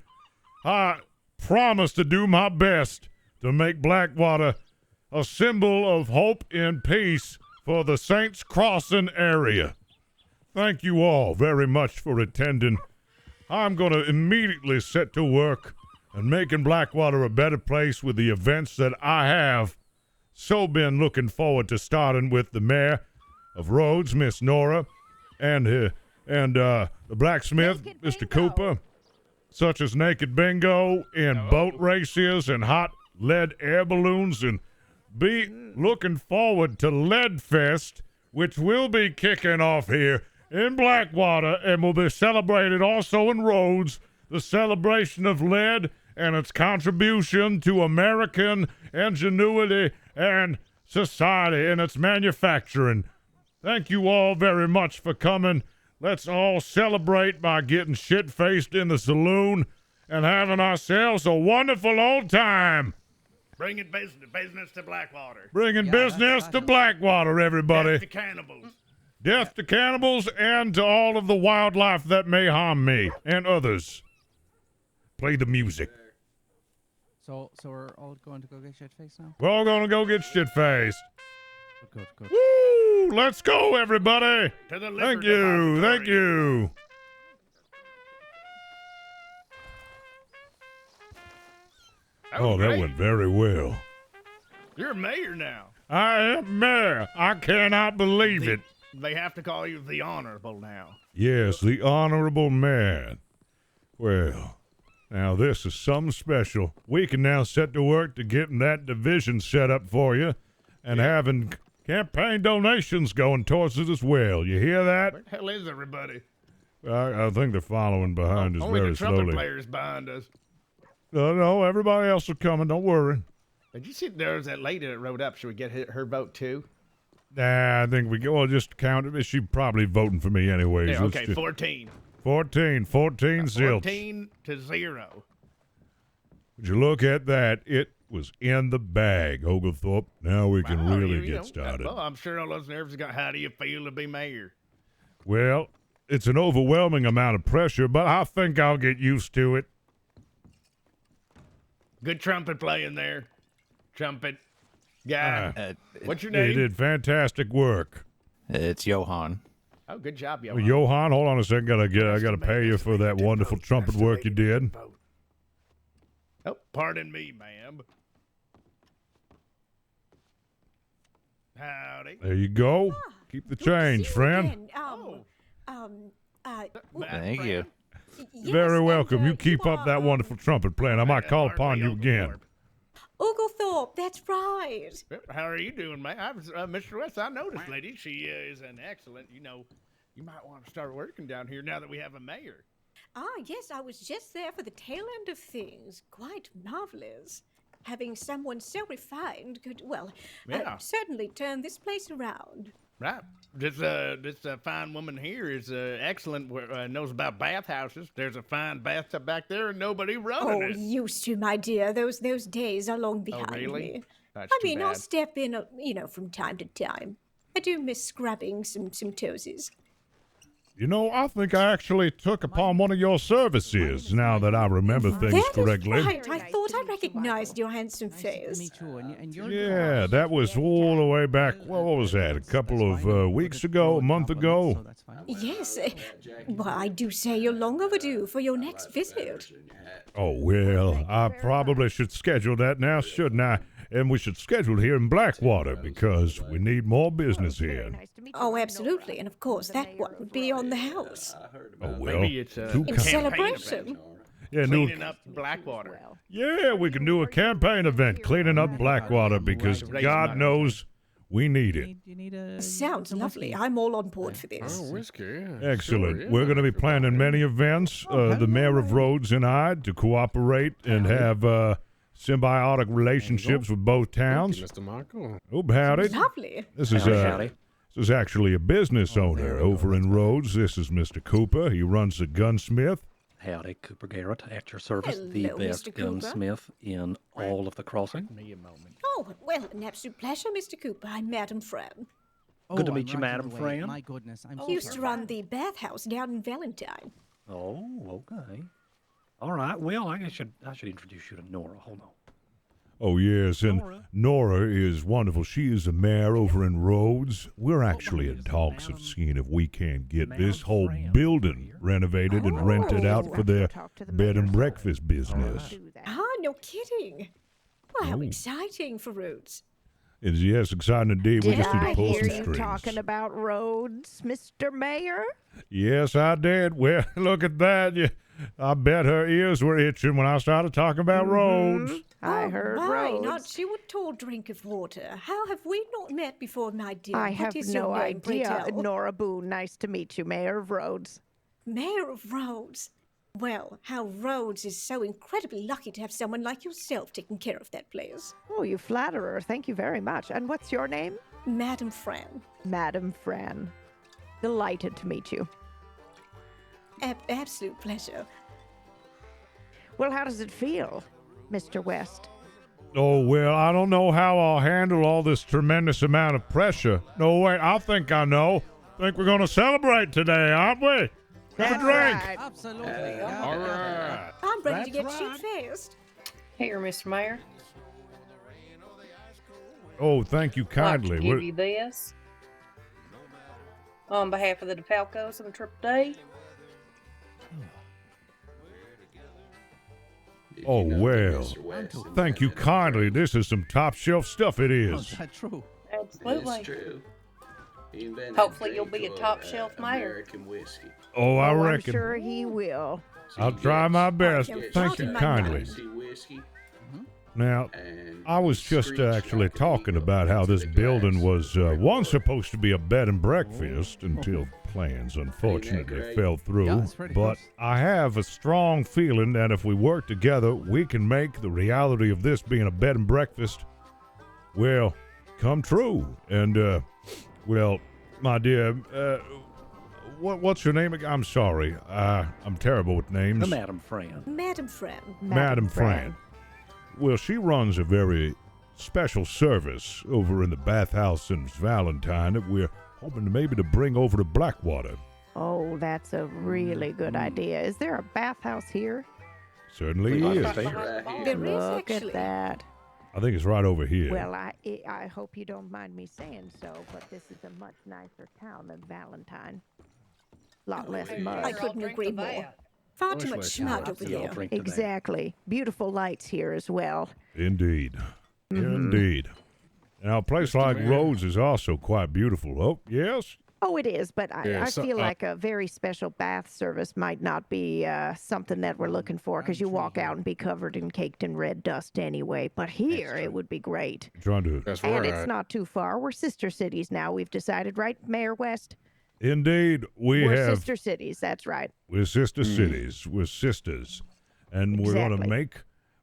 I promise to do my best to make Blackwater a symbol of hope and peace for the Saints Crossing area. Thank you all very much for attending. I'm going to immediately set to work and making Blackwater a better place with the events that I have so been looking forward to, starting with the mayor of Rhodes, Miss Nora, and the blacksmith, Mr. Cooper, such as naked bingo and boat races and hot lead air balloons, and be looking forward to Lead Fest, which will be kicking off here in Blackwater and will be celebrated also in Rhodes, the celebration of lead and its contribution to American ingenuity and society and its manufacturing. Thank you all very much for coming. Let's all celebrate by getting shit-faced in the saloon and having ourselves a wonderful old time. Bringing business to Blackwater. Bringing business to Blackwater, everybody. Death to cannibals. Death to cannibals and to all of the wildlife that may harm me and others. Play the music. So we're all going to go get shit-faced now? We're all going to go get shit-faced. Good. Woo! Let's go, everybody. To the Thank you. Thank you. Oh, that went very well. You're mayor now. I am mayor. I cannot believe it. They have to call you the Honorable now. Yes, the honorable man. Well, now this is something special. We can now set to work to getting that division set up for you and having campaign donations going towards it as well. You hear that? Where the hell is everybody? I think they're following behind us Only very the trumpet slowly. players behind us. No, everybody else is coming. Don't worry. Did you see there was that lady that rode up? Should we get her vote too? Nah, I think we go. Well, just count it. She's probably voting for me anyways. Yeah, Let's okay, just- 14. 14 zilch. 14 to 0. Would you look at that? It was in the bag, Oglethorpe. Now we can Wow, really you get know, started. Well, I'm sure all those nerves got. How do you feel to be mayor? Well, it's an overwhelming amount of pressure, but I think I'll get used to it. Good trumpet playing there. Trumpet guy. What's your name? They did fantastic work. It's Johan. Oh, good job, Well, Johan. Johan, hold on a second. I gotta pay you for that wonderful trumpet work you did. Oh, pardon me, ma'am. Howdy. There you go. Keep the change, friend. Thank you. Very welcome. You keep up that wonderful trumpet playing. I might call upon you again. Oglethorpe, that's right. How are you doing, man? I was, Mr. West, I noticed, lady, she is an excellent, you might want to start working down here now that we have a mayor. Ah, yes, I was just there for the tail end of things. Quite marvelous. Having someone so refined could, Yeah. certainly turn this place around. Right. This fine woman here is excellent, knows about bathhouses. There's a fine bathtub back there and nobody running Oh, it. used to, my dear. Those days are long behind really? me. That's I too mean, I'll bad. step in, from time to time. I do miss scrubbing some toesies. I think I actually took upon one of your services now that I remember things correctly. Right, I thought I recognized your handsome face. Me too, and you're Yeah, that was all the way back. Well, what was that? A couple of weeks ago, a month ago? Yes. Well, I do say you're long overdue for your next visit. Oh, well, I probably should schedule that now, shouldn't I? And we should schedule it here in Blackwater because we need more business here. Oh, absolutely. And of course, that one would be on the house. Oh, well. Maybe it's a two In ca- celebration. Yeah, cleaning up Blackwater. Yeah, we can do a campaign event cleaning up Blackwater because God knows we need it. Sounds lovely. I'm all on board for this. whiskey. Excellent. We're going to be planning many events, the mayor of Rhodes and I, to cooperate and have symbiotic relationships with both towns. Mr. Michael. Oh, howdy. Lovely. This is actually a business owner over in Rhodes. This is Mr. Cooper. He runs the gunsmith. Howdy, Cooper Garrett at your service, the Hello, best Mr. Cooper. gunsmith in all of the crossing. Me a moment. Oh, well, an absolute pleasure, Mr. Cooper. I'm Madam Fran. Good to I'm meet you, right Madam away. Fran. My goodness, I'm so Used to sorry. run the bathhouse down in Valentine. Oh, okay. All right. Well, I should introduce you to Nora. Hold on. Oh, yes, and Nora is wonderful. She is the mayor over in Rhodes. We're actually in talks of seeing if we can get this whole building renovated and rented out for their bed and breakfast business. Ah, no kidding. Well, how exciting for Rhodes. It's, yes, exciting indeed. We Did just need I to pull hear some you strings. talking about roads, Mr. Mayor? Yes, I did. Well, look at that. I bet her ears were itching when I started talking about roads. I heard Why roads. not you a tall drink of water? How have we not met before, my dear? I What have is no your name, pray idea. tell? Nora Boone, nice to meet you, Mayor of Rhodes. Mayor of Rhodes. Well, how Rhodes is so incredibly lucky to have someone like yourself taking care of that place. Oh, you flatter her. Thank you very much. And what's your name? Madam Fran. Madam Fran. Delighted to meet you. Absolute pleasure. Well, how does it feel, Mr. West? Oh, well, I don't know how I'll handle all this tremendous amount of pressure. No, wait, I think I know. Think we're going to celebrate today, aren't we? Have a drink. Right. Absolutely. All right. I'm ready to get shit-faced. Here, Mr. Mayor. Oh, thank you kindly. I'd like to give you this. On behalf of the DeFalcos and the Triple D. Oh, well, thank you kindly. This is some top-shelf stuff, it Oh, is. is that true? Absolutely. It's true. He invented Hopefully you'll be a drink top called, shelf mayor. American whiskey. Oh, I I'm reckon. sure he will. I'll try my best. Yes. Thank you kindly. Whiskey. Now, I was just actually talking about how this building was once supposed to be a bed and breakfast until plans unfortunately fell through. Yeah, it's pretty But close. I have a strong feeling that if we work together, we can make the reality of this being a bed and breakfast, well, come true. And, well, my dear, what's your name again? I'm sorry. I'm terrible with names. Madam Fran. Madam Fran. Madam Fran. Well, she runs a very special service over in the bathhouse in Valentine that we're hoping to maybe to bring over to Blackwater. Oh, that's a really good idea. Is there a bathhouse here? Certainly is. There is Look actually. at that. I think it's right over here. Well, I hope you don't mind me saying so, but this is a much nicer town than Valentine. Lot less mud. I couldn't agree more. Far too much smut over there. Exactly. Beautiful lights here as well. Indeed. Mm-hmm. Indeed. Now, a place like Rhodes is also quite beautiful. Oh, yes? Oh, it is, but I Yeah, so, feel like a very special bath service might not be something that we're looking for because you walk out and be covered and caked in red dust anyway. But here, it would be great. Trying to. And it's not too far. We're sister cities now, we've decided, right, Mayor West? Indeed, We're have. sister cities, that's right. We're sister cities. We're sisters. And we're going to Exactly. make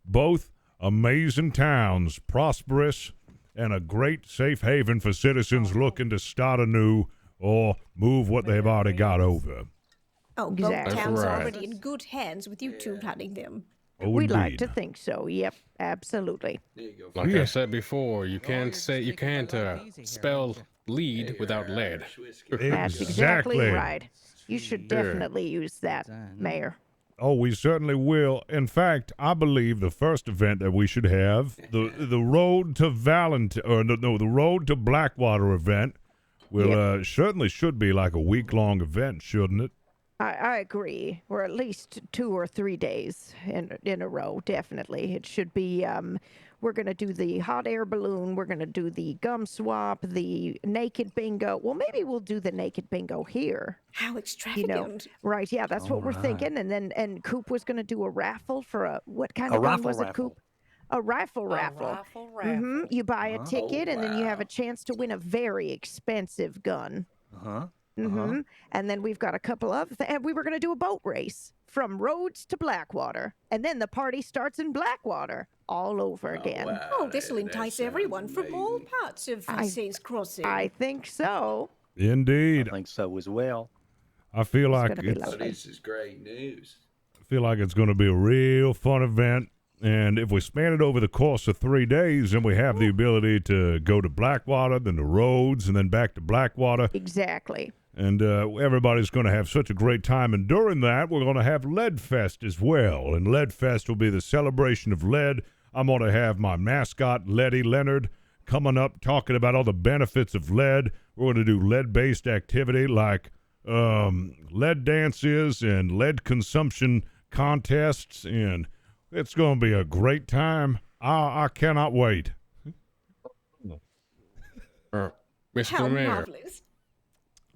both amazing towns prosperous and a great safe haven for citizens looking to start anew or move what they've already got over. Oh, both Exactly. towns That's are right. already in good hands with you two running them. Oh, We'd like indeed. to think so. Yep, absolutely. Like Yeah. I said before, you can't spell lead without lead. That's exactly right. You should definitely use that, Mayor. Oh, we certainly will. In fact, I believe the first event that we should have, the Road to the Road to Blackwater event, will certainly should be like a week-long event, shouldn't it? I agree. Or at least 2 or 3 days in a row, definitely. It should be, we're going to do the hot air balloon, we're going to do the gum swap, the naked bingo. Well, maybe we'll do the naked bingo here. How extravagant. Right, yeah, that's what we're thinking. And Coop was going to do a raffle for what kind of gun was it, Coop? A rifle raffle. You buy a ticket, and then you have a chance to win a very expensive gun. And then we've got a couple of, and we were going to do a boat race from Rhodes to Blackwater, and then the party starts in Blackwater all over again. Oh, this will entice everyone from all parts of Saints Crossing. I think so. Indeed. I think so as well. I feel like gonna be it's lovely. This is great news. feel like it's going to be a real fun event. And if we span it over the course of 3 days, then we have the ability to go to Blackwater, then to Rhodes, and then back to Blackwater. Exactly. And everybody's going to have such a great time. And during that, we're going to have Lead Fest as well. And Lead Fest will be the celebration of lead. I'm going to have my mascot, Letty Leonard, coming up talking about all the benefits of lead. We're going to do lead-based activity like lead dances and lead consumption contests. And it's going to be a great time. I cannot wait. How Mr. Mayor. marvelous.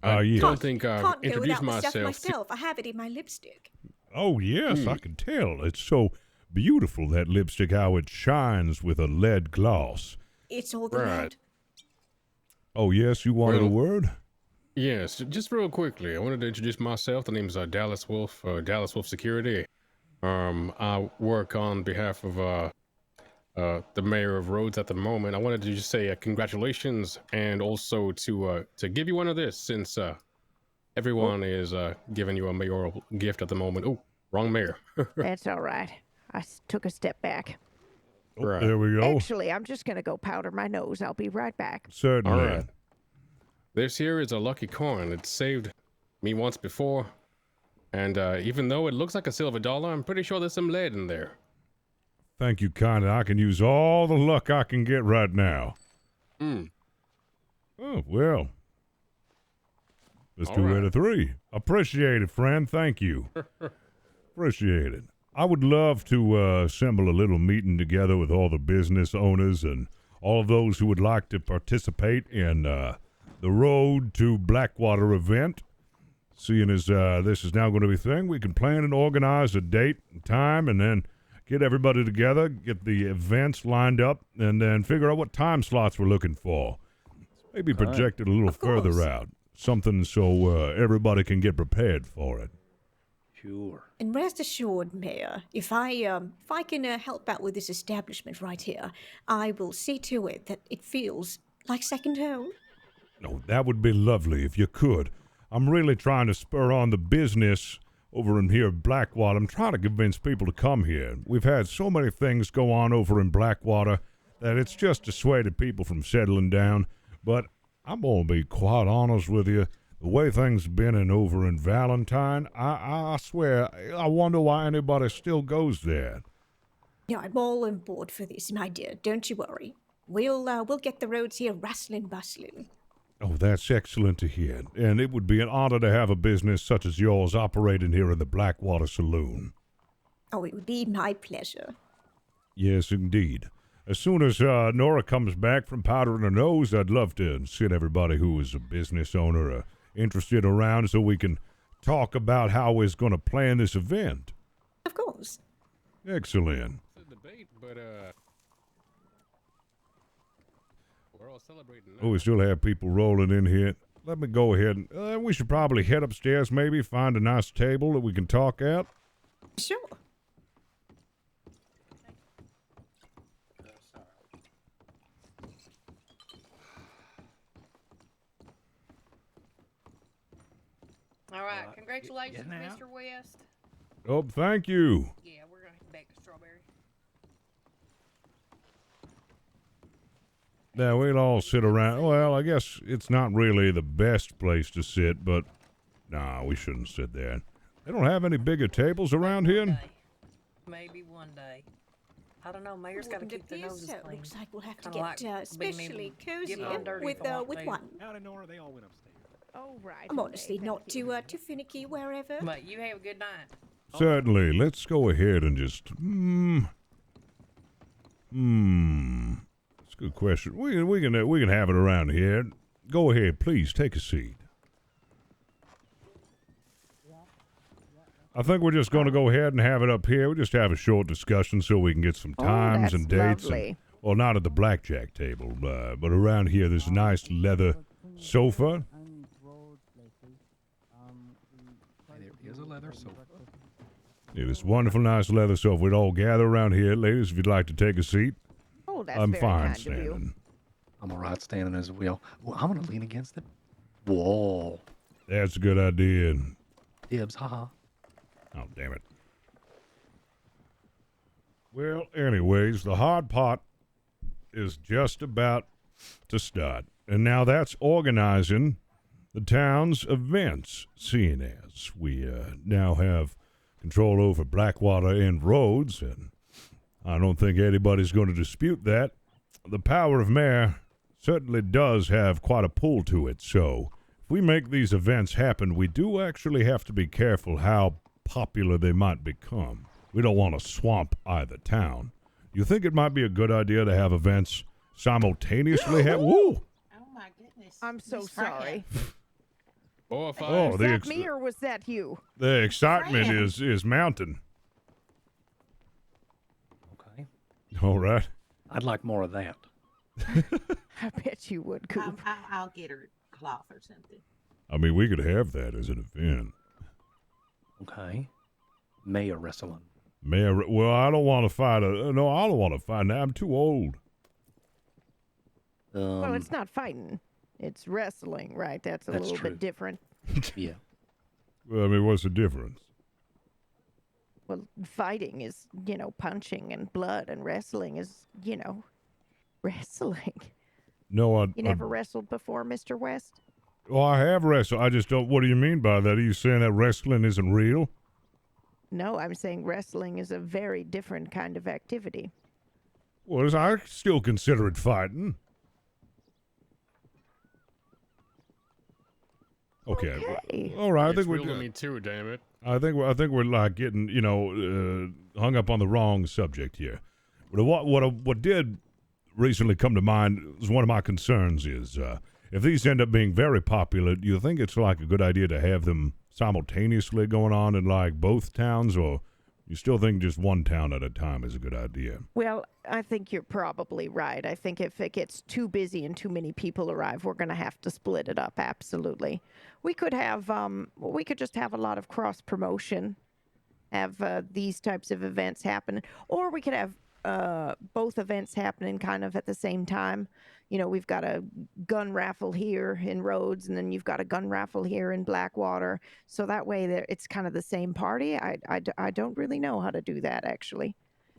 I yes. don't think I've Can't go introduced without the stuff myself. myself. I have it in my lipstick. Oh, yes, I can tell. It's so beautiful, that lipstick, how it shines with a lead gloss. It's all the Right. lead. Oh, yes, you wanted a word? Yes, just real quickly, I wanted to introduce myself. The name is Dallas Wolf, Dallas Wolf Security. I work on behalf of the mayor of Rhodes at the moment. I wanted to just say congratulations, and also to give you one of this, since everyone is giving you a mayoral gift at the moment. Oh, wrong mayor. That's all right. I took a step back. Right. There we go. Actually, I'm just going to go powder my nose. I'll be right back. Certainly. All right. This here is a lucky coin. It saved me once before, and even though it looks like a silver dollar, I'm pretty sure there's some lead in there. Thank you, kindly. I can use all the luck I can get right now. Oh, well. Let's do it at 3. Appreciate it, friend. Thank you. Appreciate it. I would love to assemble a little meeting together with all the business owners and all of those who would like to participate in the Road to Blackwater event. Seeing as this is now going to be a thing, we can plan and organize a date and time, and then get everybody together, get the events lined up, and then figure out what time slots we're looking for. Maybe project it a little further out. Something so everybody can get prepared for it. Sure. And rest assured, Mayor, if I can help out with this establishment right here, I will see to it that it feels like second home. No, that would be lovely if you could. I'm really trying to spur on the business over in here at Blackwater. I'm trying to convince people to come here. We've had so many things go on over in Blackwater that it's just dissuaded people from settling down. But I'm going to be quite honest with you. The way things have been over in Valentine, I swear, I wonder why anybody still goes there. Yeah, I'm all on board for this, my dear. Don't you worry. We'll get the roads here rustling, bustling. Oh, that's excellent to hear. And it would be an honor to have a business such as yours operating here in the Blackwater Saloon. Oh, it would be my pleasure. Yes, indeed. As soon as Nora comes back from powdering her nose, I'd love to sit everybody who is a business owner interested around so we can talk about how we're going to plan this event. Of course. Excellent. It's a debate, but we're all celebrating now. Oh, we still have people rolling in here. Let me go ahead and we should probably head upstairs, maybe find a nice table that we can talk at. Sure. All right, congratulations, Mr. West. Oh, thank you. Yeah, we're gonna head back to Strawberry. Now, we'll all sit around. Well, I guess it's not really the best place to sit, but nah, we shouldn't sit there. They don't have any bigger tables around here? Maybe one day. I don't know. Mayor's got to keep their noses clean. Looks like we'll have to Kinda get like especially cozy getting dirty with if I want with to. one. Howdy, Nora. They all went upstairs. Oh, right. I'm honestly not too finicky wherever. But you have a good night. Certainly. Let's go ahead and just... That's a good question. We can have it around here. Go ahead, please. Take a seat. I think we're just going to go ahead and have it up here. We'll just have a short discussion so we can get some times and dates. And, well, not at the blackjack table, but around here, this nice leather sofa. Here's a leather sofa. Yeah, this wonderful, nice leather sofa. We'd all gather around here. Ladies, if you'd like to take a seat. Oh, that's I'm very fine kind of standing. you. I'm all right standing as well. I'm going to lean against the wall. That's a good idea. Dibs, haha. Oh, damn it. Well, anyways, the hard part is just about to start. And now that's organizing the town's events, seeing as we now have control over Blackwater and roads, and I don't think anybody's going to dispute that. The power of mayor certainly does have quite a pull to it, so if we make these events happen, we do actually have to be careful how popular they might become. We don't want to swamp either town. You think it might be a good idea to have events simultaneously happen? Woo! Oh my goodness. I'm so Miss Fran. sorry. Oh, Was that me or was that you? The excitement Fran. is mounting. Okay. All right. I'd like more of that. I bet you would, Coop. I'll get her cloth or something. I mean, we could have that as an event. Okay. Mayor wrestling. Mayor, well, I don't want to fight. No, I don't want to fight now. I'm too old. Well, it's not fighting. It's wrestling, right? That's a That's little true. bit different. Yeah. Well, I mean, what's the difference? Well, fighting is, punching and blood, and wrestling is, wrestling. No, You never wrestled before, Mr. West? Well, I have wrestled. I just don't. What do you mean by that? Are you saying that wrestling isn't real? No, I'm saying wrestling is a very different kind of activity. Well, I still consider it fighting. Okay. All right. I think It's we're real to me too, damn it. I think we're like getting hung up on the wrong subject here. But what did recently come to mind is one of my concerns is if these end up being very popular, do you think it's like a good idea to have them simultaneously going on in like both towns, or you still think just one town at a time is a good idea? Well, I think you're probably right. I think if it gets too busy and too many people arrive, we're going to have to split it up. Absolutely. We could have, we could just have a lot of cross promotion, have these types of events happen, or we could have both events happening kind of at the same time. We've got a gun raffle here in Rhodes, and then you've got a gun raffle here in Blackwater. So that way it's kind of the same party. I don't really know how to do that, actually.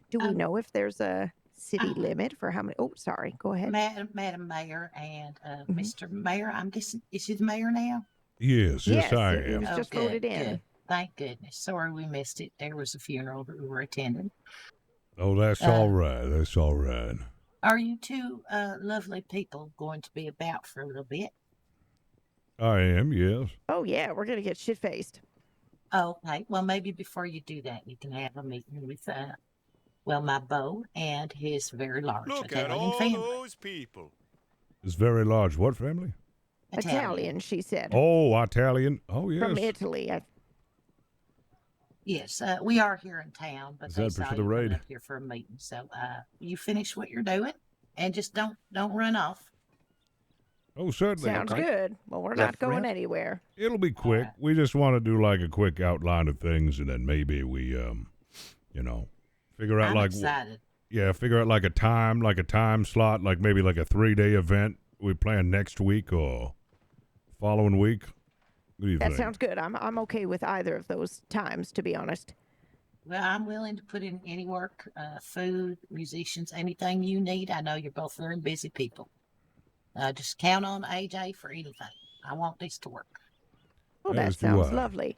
Do we know if there's a city limit for how many? Oh, sorry. Go ahead. Madam Mayor and Mr. Mayor, I'm guessing, is he the mayor now? Yes, I am. He was just voted in. Good. Thank goodness. Sorry we missed it. There was a funeral that we were attending. Oh, that's all right. That's all right. Are you two lovely people going to be about for a little bit? I am, yes. Oh, yeah. We're going to get shit-faced. Okay. Well, maybe before you do that, you can have a meeting with, my beau and his very large Italian family. Those people. It's very large. What family? Italian, she said. Oh, Italian. Oh, yes. From Italy. Yes, we are here in town, but Is they that saw for you the coming raid? up here for a meeting. So you finish what you're doing and just don't run off. Oh, certainly. Sounds Okay. good. Well, we're Is that not going correct? anywhere. It'll be quick. We just want to do like a quick outline of things, and then maybe we, figure out I'm like excited. figure out like a time slot, like maybe like a 3-day event we plan next week or following week. What do you That think? sounds good. I'm okay with either of those times, to be honest. Well, I'm willing to put in any work, food, musicians, anything you need. I know you're both very busy people. Just count on AJ for anything. I want this to work. Oh, that sounds lovely.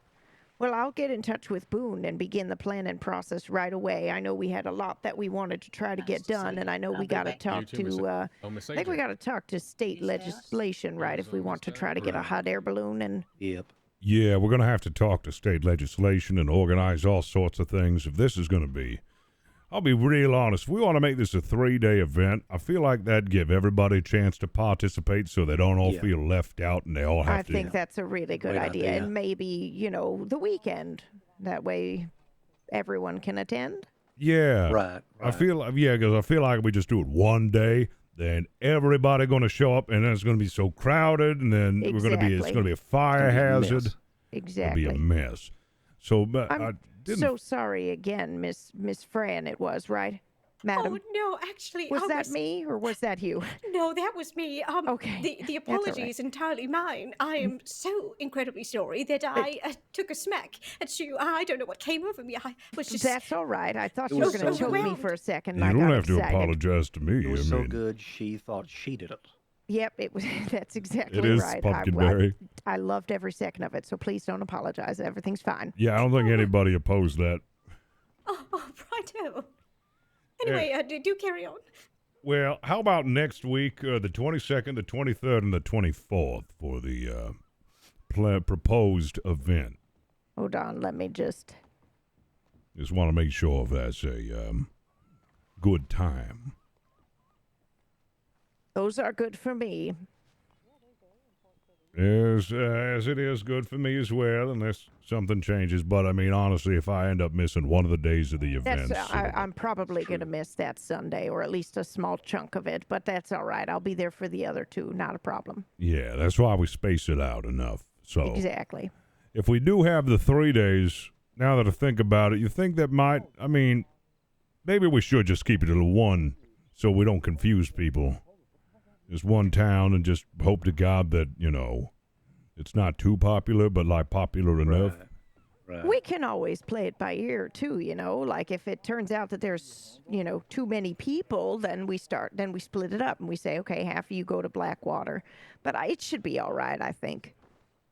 Well, I'll get in touch with Boone and begin the planning process right away. I know we had a lot that we wanted to try to get done, and I know we got to talk to, I think we got to talk to state legislation, right, if we want to try to get a hot air balloon and... Yep. Yeah, we're going to have to talk to state legislation and organize all sorts of things if this is going to be. I'll be real honest. If we want to make this a 3-day event, I feel like that'd give everybody a chance to participate so they don't all feel left out and they all have I to... think that's a really good Great idea. idea. And maybe, the weekend. That way everyone can attend. Yeah. Right. Because I feel like we just do it one day, then everybody going to show up, and then it's going to be so crowded, and then it's going to be a fire hazard. Exactly. It'll be a mess. So, but I I'm didn't... so sorry again, Miss Fran, it was, right? Madam. Oh no, actually, Was I that me or was that you? No, that was me. Okay, The that's all apology right. is entirely mine. I am so incredibly sorry that I took a smack at you. I don't know what came over me. I was just. That's all right. I thought It you were was going to so choke me good. for a second. You I don't got have to excited. apologize to me. It was I so mean, good, she thought she did it. Yep, it was. That's exactly It is right. Pumpkinberry. I loved every second of it. So please don't apologize. Everything's fine. Yeah, I don't think anybody opposed that. Oh, righto. Anyway, do carry on. Well, how about next week, the 22nd, the 23rd, and the 24th for the proposed event? Hold on. Let me just. Just want to make sure that's a good time. Those are good for me. As it is good for me as well, unless something changes. But, I mean, honestly, if I end up missing one of the days of the events... I'm probably going to miss that Sunday, or at least a small chunk of it, but that's all right. I'll be there for the other two. Not a problem. Yeah, that's why we space it out enough. So Exactly. if we do have the 3 days, now that I think about it, you think that might... I mean, maybe we should just keep it to one so we don't confuse people. Just one town and just hope to God that, you know, it's not too popular, but like popular enough. Right. We can always play it by ear too, you know. Like if it turns out that there's, you know, too many people, then we split it up and we say, okay, half of you go to Blackwater. But it should be all right, I think.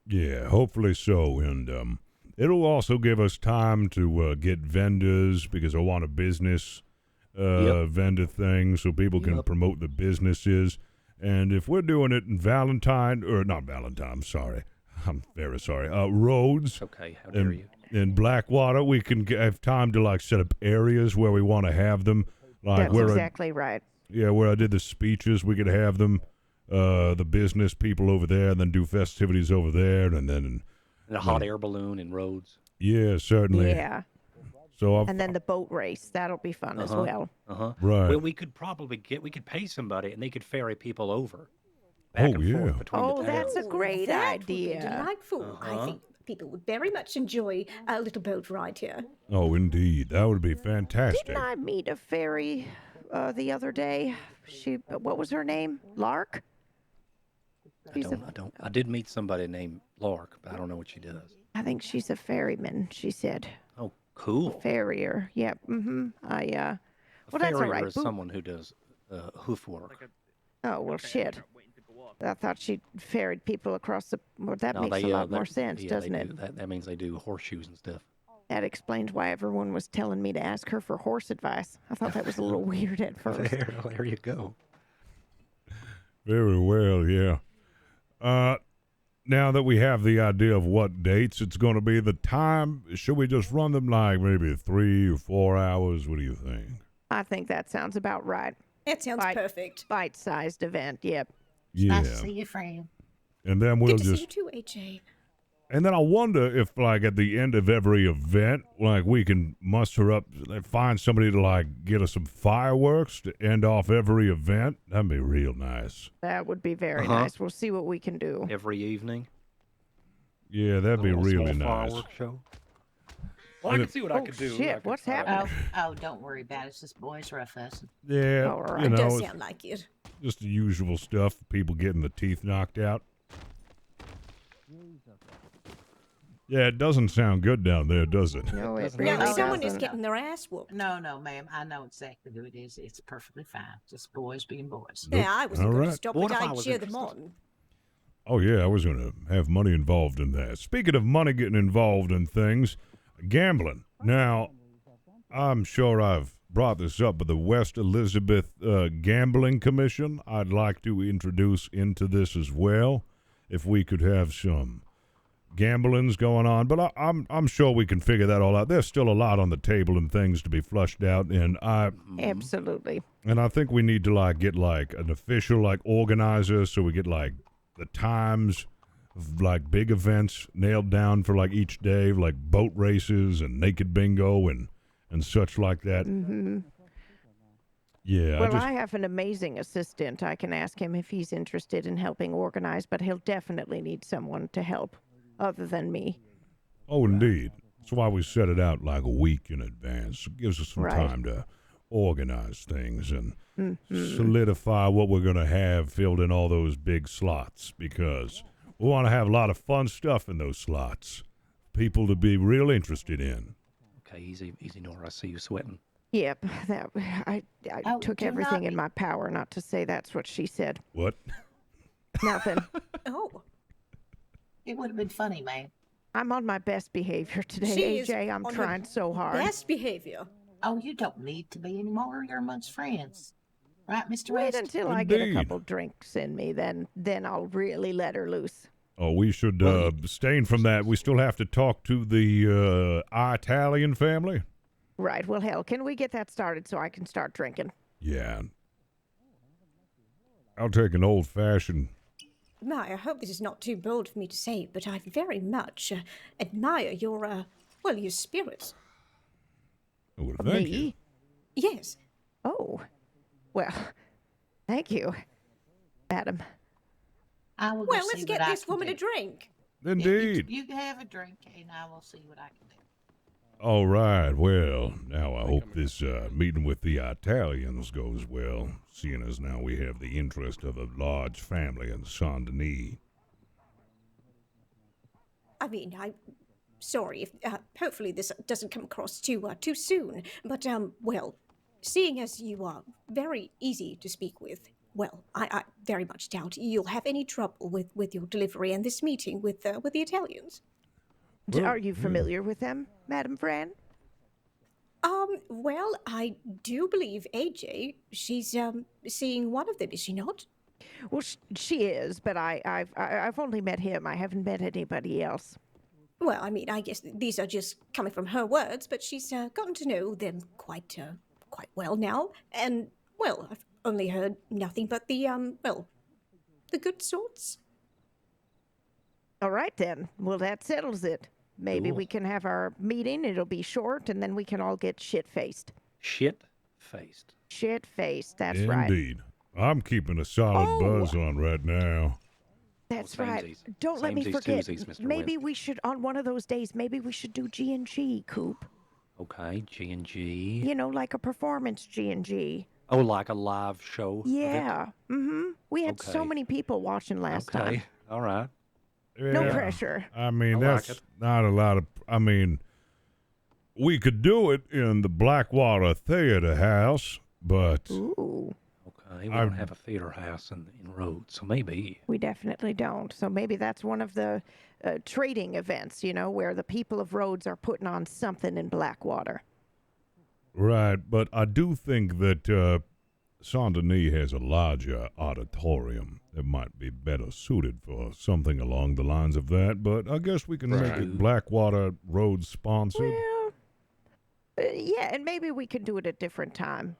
Yeah, hopefully so. And it'll also give us time to get vendors because I want a business vendor thing so people can promote the businesses. And if we're doing it in I'm sorry. I'm very sorry. Rhodes. Okay, how dare you. In Blackwater, we can have time to like set up areas where we want to have them. Like That's exactly right. Yeah, where I did the speeches, we could have them, the business people over there, and then do festivities over there, and then... And a hot air balloon in Rhodes. Yeah, certainly. Yeah. So and then the boat race. That'll be fun as well. Right. Well, we could probably pay somebody and they could ferry people over. Oh, yeah. Oh, that's a great that idea. Would be delightful. I think people would very much enjoy a little boat ride here. Oh, indeed. That would be fantastic. Didn't I meet a fairy the other day? What was her name? Lark? I did meet somebody named Lark, but I don't know what she does. I think she's a ferryman, she said. Oh, cool. Farrier. Yep. Mm-hmm. Well, that's all Farrier right. is someone who does hoof work. Oh, well, shit. I thought she ferried people across the... Well, that makes a lot more sense, doesn't it? That means they do horseshoes and stuff. That explains why everyone was telling me to ask her for horse advice. I thought that was a little weird at first. There you go. Very well, yeah. Now that we have the idea of what dates it's going to be, the time, should we just run them like maybe 3 or 4 hours? What do you think? I think that sounds about right. That sounds perfect. Bite-sized event, yep. Yeah. Nice to see you, friend. And then we'll Good to just... see you too, AJ. And then I wonder if, like, at the end of every event, like, we can muster up, find somebody to, like, get us some fireworks to end off every event. That'd be real nice. That would be very nice. We'll see what we can do. Every evening. Yeah, that'd be really nice. Fireworks show. Well, I can see what I could do. Shit, what's happening? Oh, don't worry about it. It's just boys rough fussing. Yeah, All right. you know, It does it's sound like it. just the usual stuff, people getting the teeth knocked out. Yeah, it doesn't sound good down there, does it? No, it No, really someone is doesn't. getting their ass whooped. No, ma'am. I know exactly who it is. It's perfectly fine. Just boys being boys. Yeah, I wasn't All going to right. stop What it. if I I'd was cheer them interested? on. Oh, yeah, I was going to have money involved in that. Speaking of money getting involved in things, gambling. Now, I'm sure I've brought this up, but the West Elizabeth Gambling Commission, I'd like to introduce into this as well, if we could have some gamblings going on. But I'm sure we can figure that all out. There's still a lot on the table and things to be flushed out, and Absolutely. I think we need to like get like an official like organizer, so we get like the times of like big events nailed down for like each day, like boat races and naked bingo and such like that. Mm-hmm. Yeah. Well, I have an amazing assistant. I can ask him if he's interested in helping organize, but he'll definitely need someone to help other than me. Oh, indeed. That's why we set it out like a week in advance. It gives us some Right. time to organize things and Mhm. solidify what we're going to have filled in all those big slots, because we want to have a lot of fun stuff in those slots. People to be real interested in. Okay, easy, Nora. I see you sweating. Yep, I Oh, took do everything not in my power not to say that's what she said. What? Nothing. Oh, It would have been funny, man. I'm on my best behavior today, she is AJ. I'm on her trying so hard. best behavior. Oh, you don't need to be anymore. You're amongst friends. Right, Mr. Wait West? until I get a Indeed. couple drinks in me, then I'll really let her loose. Oh, we should abstain from that. We still have to talk to the Italian family. Right. Well, hell, can we get that started so I can start drinking? Yeah. I'll take an old-fashioned. My, I hope this is not too bold for me to say, but I very much admire your, well, your spirits. Well, thank you. Me? Yes. Oh. Well, thank you, Adam. I will go Well, see let's what get I this can woman do. a drink. Indeed. You can have a drink, and I will see what I can do. All right. Well, now I hope this meeting with the Italians goes well, seeing as now we have the interest of a large family in Saint Denis. I mean, I'm sorry if hopefully this doesn't come across too soon, but well, seeing as you are very easy to speak with, well, I very much doubt you'll have any trouble with your delivery and this meeting with the Italians. Are you familiar with them, Madam Fran? Well, I do believe AJ. She's seeing one of them, is she not? Well, she is, but I've only met him. I haven't met anybody else. Well, I mean, I guess these are just coming from her words, but she's gotten to know them quite well now, and well, I've only heard nothing but the well, the good sorts. All right then. Well, that settles it. Maybe Cool. we can have our meeting. It'll be short, and then we can all get shit-faced. Shit-faced. Shit-faced. That's right. Indeed. I'm keeping a solid buzz on right now. That's Well, right. samesies. Don't let me Samesies, forget. twosies, Mr. Maybe West. we should, on one of those days, maybe we should do G&G, Coop. Okay, G&G. You know, like a performance G&G. Oh, like a live show? Yeah. Mm-hmm. We had so Okay. many people watching last time. Okay, all right. No Yeah. pressure. I mean, I like that's it. not a lot of. I mean, we could do it in the Blackwater Theater House, but Ooh. Okay, we don't have a theater house in Rhodes, so maybe. We definitely don't. So maybe that's one of the trading events, you know, where the people of Rhodes are putting on something in Blackwater. right. But I do think that Saint Denis has a larger auditorium that might be better suited for something along the lines of that. But I guess we can make it Blackwater Road sponsored. Well, yeah, and maybe we can do it at different time.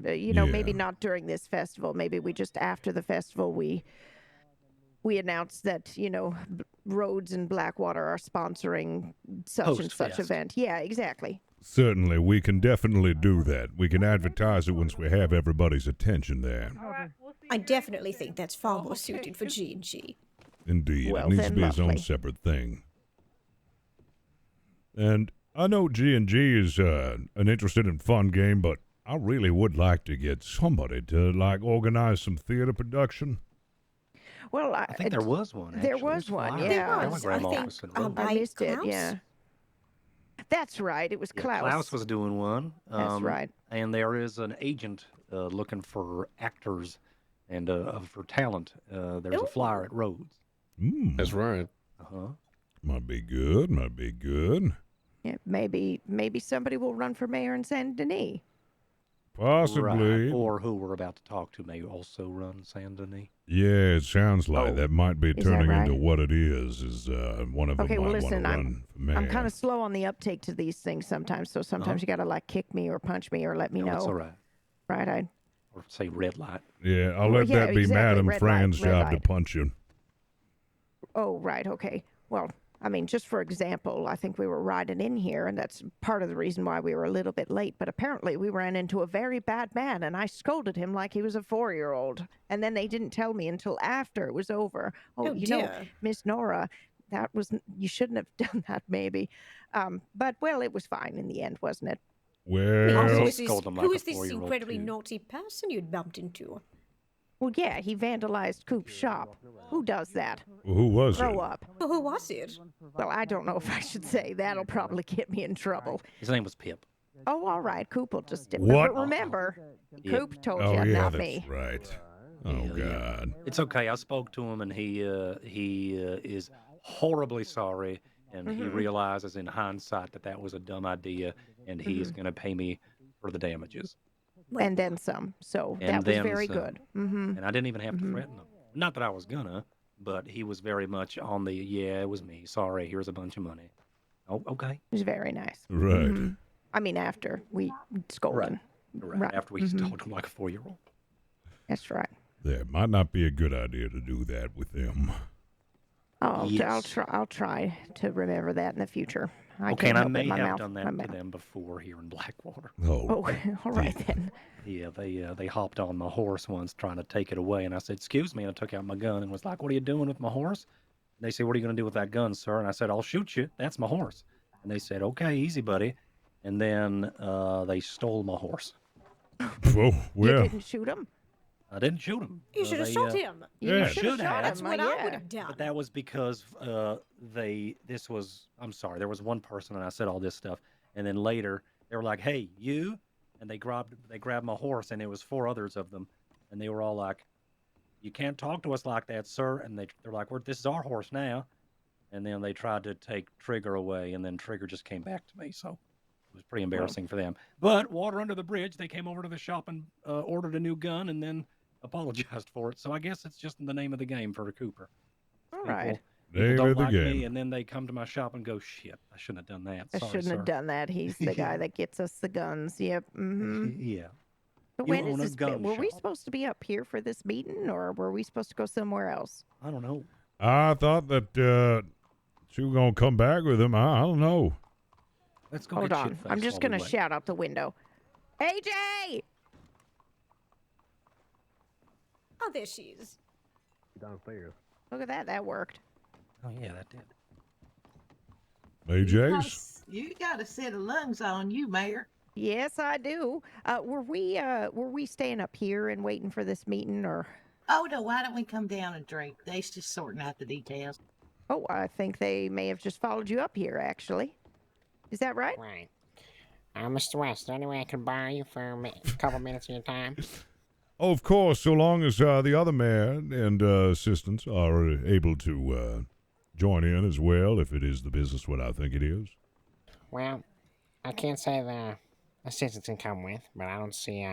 You know, maybe not during this festival. Maybe we just after the festival we announce that, you know, Rhodes and Blackwater are sponsoring such and such Post-fest. event. Yeah, exactly. Certainly, we can definitely do that. We can advertise it once we have everybody's attention there. I definitely think that's far more suited for G&G. Indeed, Well, it needs to then, be its own lovely. separate thing. And I know G&G is an interesting and fun game, but I really would like to get somebody to like organize some theater production. Well, I think there was one. There actually. was There's a one, flyer yeah. at the telegram office in Rhodes. I missed it, yeah. That's right. It was Klaus. Klaus was doing one. That's right. And there is an agent looking for actors and for talent. There's a flyer at Rhodes. That's right. Uh-huh. Might be good. Might be good. Yeah, maybe somebody will run for mayor in Saint Denis. Possibly. Right. Or who we're about to talk to may also run Saint Denis. Yeah, it sounds like that might be Is that turning into right? what it is. Is one of them Okay, well, might listen, want to run for mayor. I'm kind of slow on the uptake to these things sometimes, so sometimes you got to like kick me or punch me or let me know. That's all right. Right, Or say red light. Yeah, I'll Well, let yeah, that be exactly. Madam Red Fran's light, red job to light. punch you. Oh, right, okay. Well, I mean, just for example, I think we were riding in here, and that's part of the reason why we were a little bit late. But apparently, we ran into a very bad man, and I scolded him like he was a 4-year-old. And then they didn't tell me until after it was over. Oh, Oh, you know, dear. Miss Nora, you shouldn't have done that, maybe. But well, it was fine in the end, wasn't it? Well, who like is this incredibly naughty person you'd bumped into? Well, yeah, he vandalized Coop's shop. Who does that? Who was Grow it? up. Who was it? Well, I don't know if I should say. That'll probably get me in trouble. His name was Pip. Oh, all right. Coop will just... What? But remember, Yep. Coop told Oh, you, yeah, not that's me. right. Oh, God. It's okay. I spoke to him, and he is horribly sorry, and he Mhm. realizes in hindsight that was a dumb idea, and he is Mhm. going to pay me for the damages. And then some. So And that was then very some. good. Mm-hmm. And I didn't even have to threaten him. Not that I was gonna, but he was very much on the, yeah, it was me. Sorry, here's a bunch of money. Oh, okay. It was very nice. Right. Mhm. I mean, after we scolded him. Right. After we Mhm. told him like a 4-year-old. That's right. Yeah, it might not be a good idea to do that with them. I'll try to remember that in the future. I Okay, can't and I help it, may my have mouth- done my that to mouth. them before here in Blackwater. Oh, all right then. Yeah, they hopped on my horse once trying to take it away, and I said, "Excuse me," and I took out my gun and was like, "What are you doing with my horse?" And they said, "What are you going to do with that gun, sir?" And I said, "I'll shoot you. That's my horse." And they said, "Okay, easy, buddy." And then they stole my horse. Oh, well. You didn't shoot him? I didn't shoot him. You should have shot him. You Yeah. should have shot him. That's what I yeah. would have done. But that was because I'm sorry, there was one person and I said all this stuff, and then later they were like, "Hey, you," and they grabbed my horse, and it was 4 others of them, and they were all like, "You can't talk to us like that, sir," and they're like, "This is our horse now," and then they tried to take Trigger away, and then Trigger just came back to me, so it was pretty embarrassing for them. But water under the bridge, they came over to the shop and ordered a new gun, and then apologized for it. So I guess it's just the name of the game for a Cooper. All right. People Name don't of the like me, game. and then they come to my shop and go, "Shit, I shouldn't have done that. I Sorry, shouldn't have sir." done that. He's the guy that gets us the guns. Yep. Mm-hmm. Yeah. But You when is own a this? gun Were we shop. supposed to be up here for this meeting, or were we supposed to go somewhere else? I don't know. I thought that she was going to come back with him. I don't know. Let's go Hold get on. shit-faced I'm just while we gonna wait. shout out the window. AJ! Oh, there she is. Downstairs. Look at that. That worked. Oh yeah, that did. AJ's? You got a set of lungs on you, Mayor. Yes, I do. Were we staying up here and waiting for this meeting, or? Oh no, why don't we come down and drink? They's just sorting out the details. Oh, I think they may have just followed you up here. Actually, is that right? Right. Mr. West, is there any way I could borrow you for a couple minutes of your time? Oh, of course, so long as the other man and assistants are able to join in as well, if it is the business what I think it is. Well, I can't say the assistants can come with, but I don't see,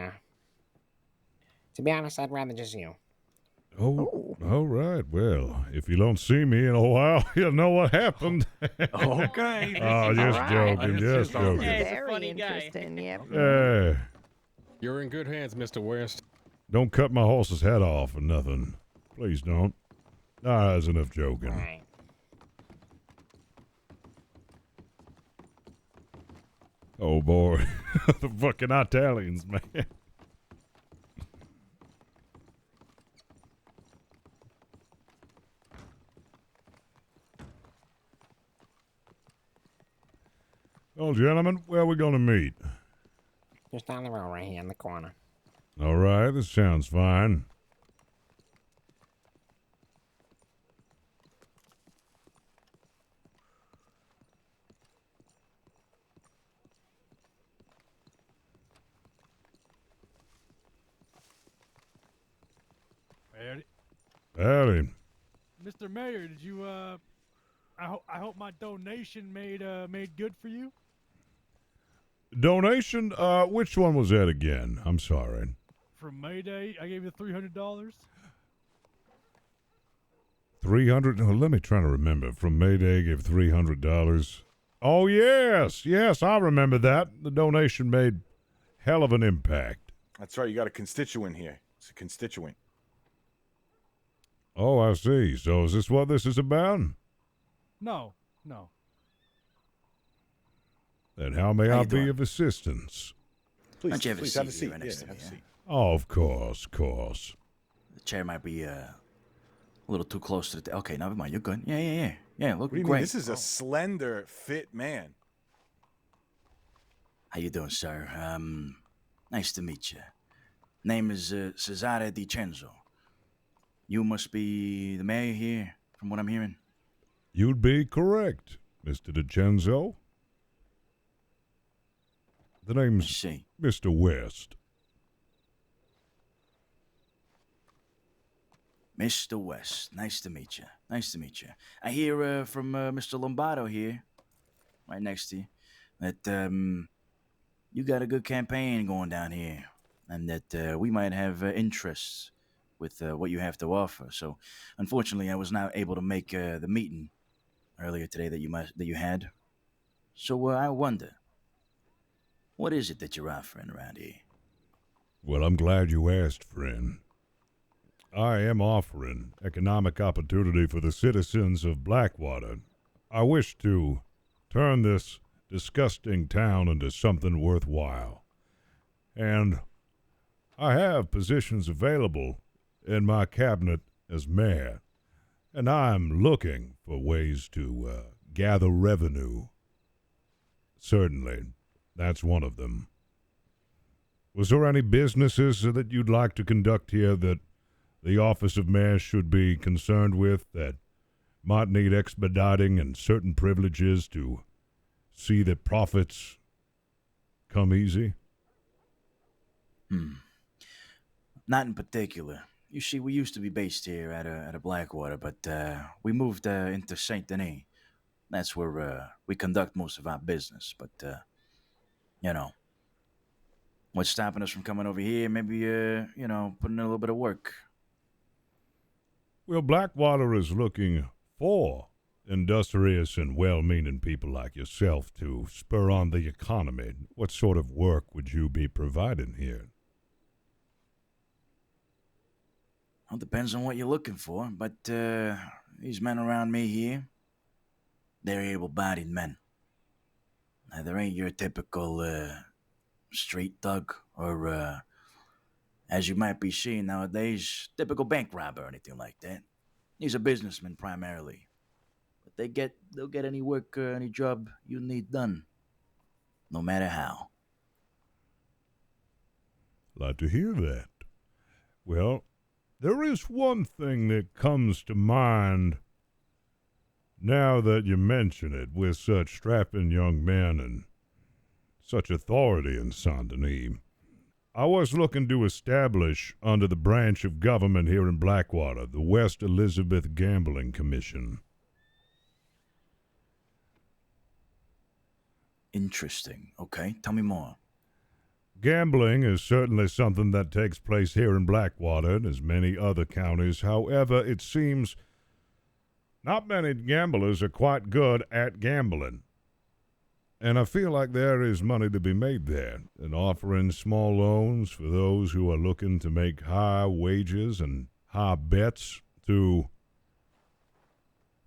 to be honest, I'd rather just you. Oh, all right. Well, if you don't see me in a while, you'll know what happened. Okay. Oh, just joking, just joking. Very interesting. Yep. Hey, You're in good hands, Mr. West. don't cut my horse's head off or nothing. Please don't. That's enough joking. Right. Oh, boy. The fucking Italians, man. Well, gentlemen, where are we going to meet? Just down the road right here in the corner. All right, this sounds fine. Howdy. Mr. Mayor, did you I hope my donation made good for you? Donation? Which one was that again? I'm sorry. From Mayday, I gave you $300. 300? Oh, let me try to remember. From Mayday, gave $300. Oh, yes. Yes, I remember that. The donation made hell of an impact. That's right. You got a constituent here. It's a constituent. Oh, I see. So is this what this is about? No. Then how may I be of assistance? Please, Why don't you have a please seat have a seat. right next to me, have a yeah? seat. Oh, of course, of course. The chair might be a little too close to the... Okay, never mind. You're good. Yeah. Yeah, look What do you great. mean? This is a slender, fit man. How you doing, sir? Nice to meet you. Name is Cesare DiCenzo. You must be the mayor here, from what I'm hearing. You'd be correct, Mr. DiCenzo. The name's Mr. West. Mr. West, nice to meet you. Nice to meet you. I hear from Mr. Lombardo here, right next to you, that you got a good campaign going down here, and that we might have interests with what you have to offer. So, unfortunately, I was not able to make the meeting earlier today that you had. So I wonder, what is it that you're offering around here? Well, I'm glad you asked, friend. I am offering economic opportunity for the citizens of Blackwater. I wish to turn this disgusting town into something worthwhile. And I have positions available in my cabinet as mayor, and I'm looking for ways to gather revenue. Certainly, that's one of them. Was there any businesses that you'd like to conduct here that the office of mayor should be concerned with, that might need expediting and certain privileges to see that profits come easy? Not in particular. You see, we used to be based here at a Blackwater, but we moved into Saint Denis. That's where we conduct most of our business. But what's stopping us from coming over here? Maybe putting in a little bit of work. Well, Blackwater is looking for industrious and well-meaning people like yourself to spur on the economy. What sort of work would you be providing here? Well, depends on what you're looking for, but these men around me here, they're able-bodied men. Now, there ain't your typical street thug or, as you might be seeing nowadays, typical bank robber or anything like that. These are businessmen primarily. But they'll get any work, any job you need done, no matter how. Glad to hear that. Well, there is one thing that comes to mind now that you mention it, with such strapping young men and such authority in Saint Denis. I was looking to establish under the branch of government here in Blackwater the West Elizabeth Gambling Commission. Interesting. Okay, tell me more. Gambling is certainly something that takes place here in Blackwater, as many other counties. However, it seems not many gamblers are quite good at gambling. And I feel like there is money to be made there, in offering small loans for those who are looking to make high wages and high bets to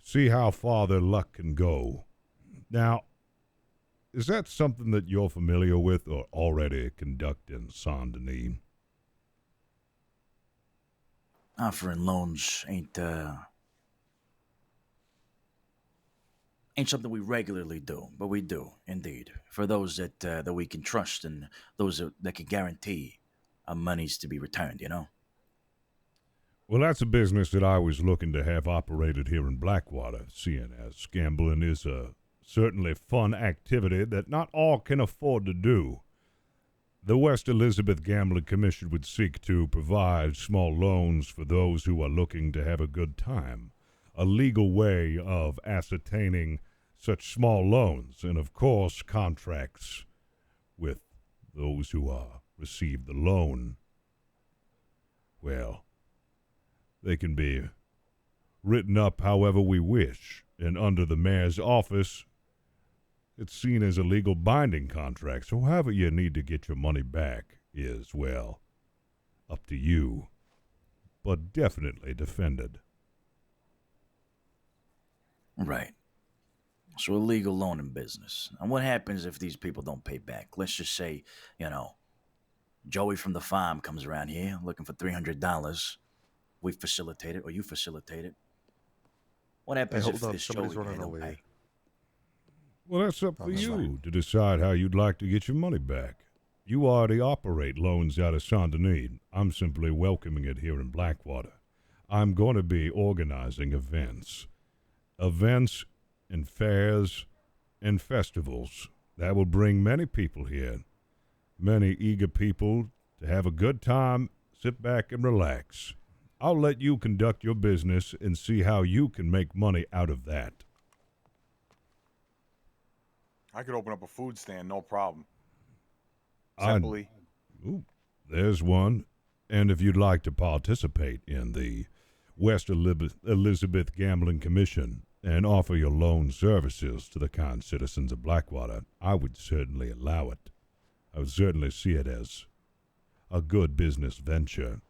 see how far their luck can go. Now, is that something that you're familiar with or already conduct in Saint Denis? Offering loans ain't something we regularly do, but we do, indeed. For those that we can trust and those that can guarantee our money's to be returned, Well, that's a business that I was looking to have operated here in Blackwater, seeing as gambling is a certainly fun activity that not all can afford to do. The West Elizabeth Gambling Commission would seek to provide small loans for those who are looking to have a good time, a legal way of ascertaining such small loans, and of course contracts with those who receive the loan. Well, they can be written up however we wish, and under the mayor's office, it's seen as a legal binding contract. So however you need to get your money back is, well, up to you, but definitely defended. Right. So a legal loan in business. And what happens if these people don't pay back? Let's just say, Joey from the farm comes around here looking for $300. We facilitate it, or you facilitate it. What happens if this Joey don't pay? Well, that's up for you to decide how you'd like to get your money back. You already operate loans out of Saint Denis. I'm simply welcoming it here in Blackwater. I'm going to be organizing events. Events and fairs and festivals that will bring many people here. Many eager people to have a good time, sit back and relax. I'll let you conduct your business and see how you can make money out of that. I could open up a food stand, no problem. I'd- Simply. Ooh, there's one. And if you'd like to participate in the West Elizabeth Gambling Commission and offer your loan services to the kind citizens of Blackwater, I would certainly allow it. I would certainly see it as a good business venture.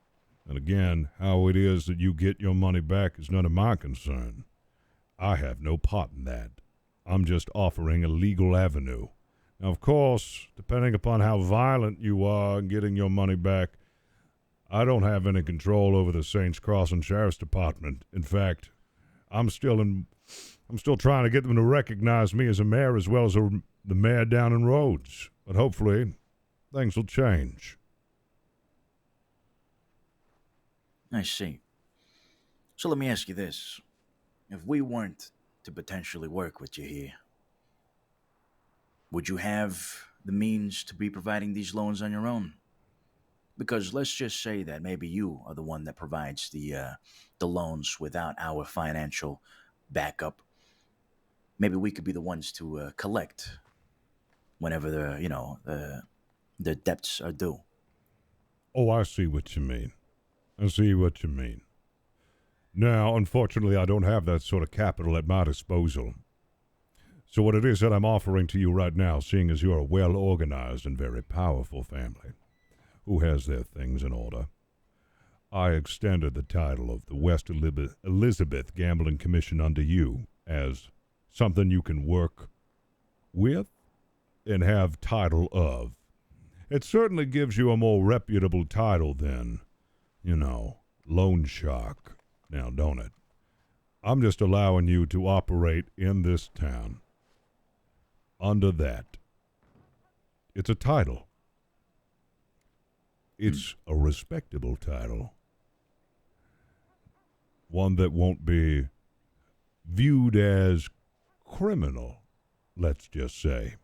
And again, how it is that you get your money back is none of my concern. I have no part in that. I'm just offering a legal avenue. Now, of course, depending upon how violent you are in getting your money back, I don't have any control over the Saints Crossing Sheriff's Department. In fact, I'm still trying to get them to recognize me as a mayor as well as the mayor down in Rhodes. But hopefully, things will change. I see. So let me ask you this. If we weren't to potentially work with you here, would you have the means to be providing these loans on your own? Because let's just say that maybe you are the one that provides the loans without our financial backup. Maybe we could be the ones to collect whenever the debts are due. Oh, I see what you mean. I see what you mean. Now, unfortunately, I don't have that sort of capital at my disposal. So what it is that I'm offering to you right now, seeing as you're a well-organized and very powerful family who has their things in order, I extended the title of the West Elizabeth Gambling Commission under you as something you can work with and have title of. It certainly gives you a more reputable title than, loan shark. Now, don't it? I'm just allowing you to operate in this town under that. It's a title. It's a respectable title. One that won't be viewed as criminal, let's just say.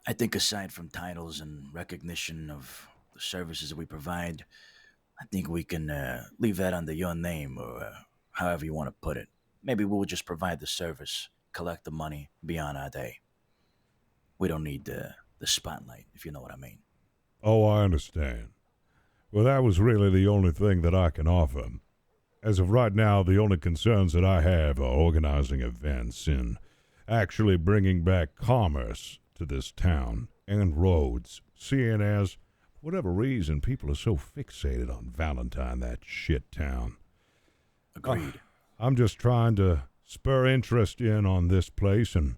I think aside from titles and recognition of the services that we provide, I think we can leave that under your name or however you want to put it. Maybe we'll just provide the service, collect the money, be on our day. We don't need the spotlight, if you know what I mean. Oh, I understand. Well, that was really the only thing that I can offer. As of right now, the only concerns that I have are organizing events and actually bringing back commerce to this town and roads, seeing as, for whatever reason, people are so fixated on Valentine, that shit town. Agreed. I'm just trying to spur interest in on this place, and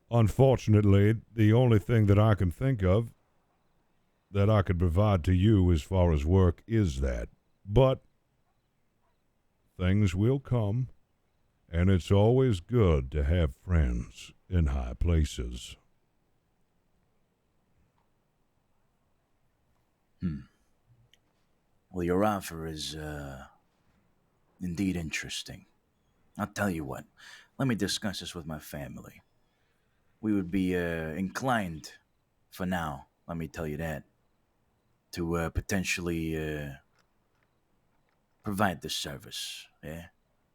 unfortunately, the only thing that I can think of that I could provide to you as far as work is that. But things will come, and it's always good to have friends in high places. Well, your offer is indeed interesting. I'll tell you what. Let me discuss this with my family. We would be inclined, for now, let me tell you that, to potentially provide this service, yeah?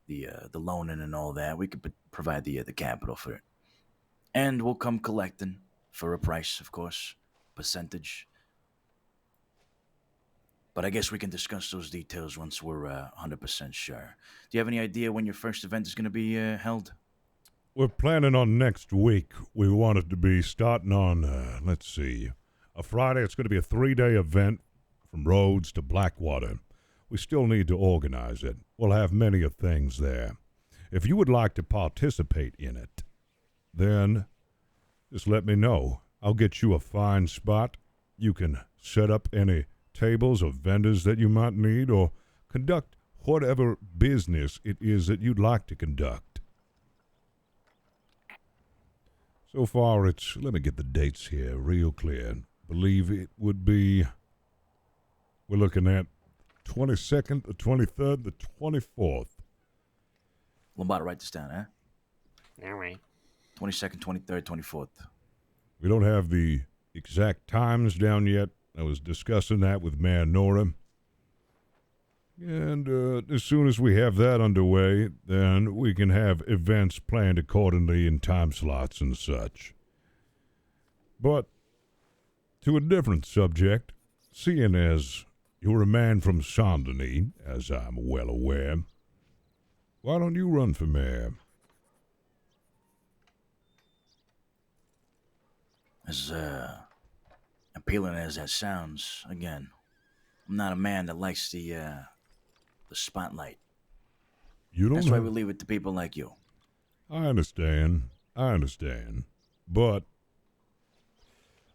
The loaning and all that. We could provide the capital for it. And we'll come collecting for a price, of course, percentage. But I guess we can discuss those details once we're 100% sure. Do you have any idea when your first event is going to be held? We're planning on next week. We want it to be starting on, a Friday. It's going to be a 3-day event from Rhodes to Blackwater. We still need to organize it. We'll have many of things there. If you would like to participate in it, then just let me know. I'll get you a fine spot. You can set up any tables or vendors that you might need or conduct whatever business it is that you'd like to conduct. So far, let me get the dates here real clear. Believe it would be, we're looking at 22nd, the 23rd, the 24th. Lombardo, write this down, huh? All right. 22nd, 23rd, 24th. We don't have the exact times down yet. I was discussing that with Mayor Nora. And as soon as we have that underway, then we can have events planned accordingly in time slots and such. But to a different subject, seeing as you're a man from Saint-Denis, as I'm well aware, why don't you run for mayor? As appealing as that sounds, again, I'm not a man that likes the spotlight. That's why we leave it to people like you. I understand. But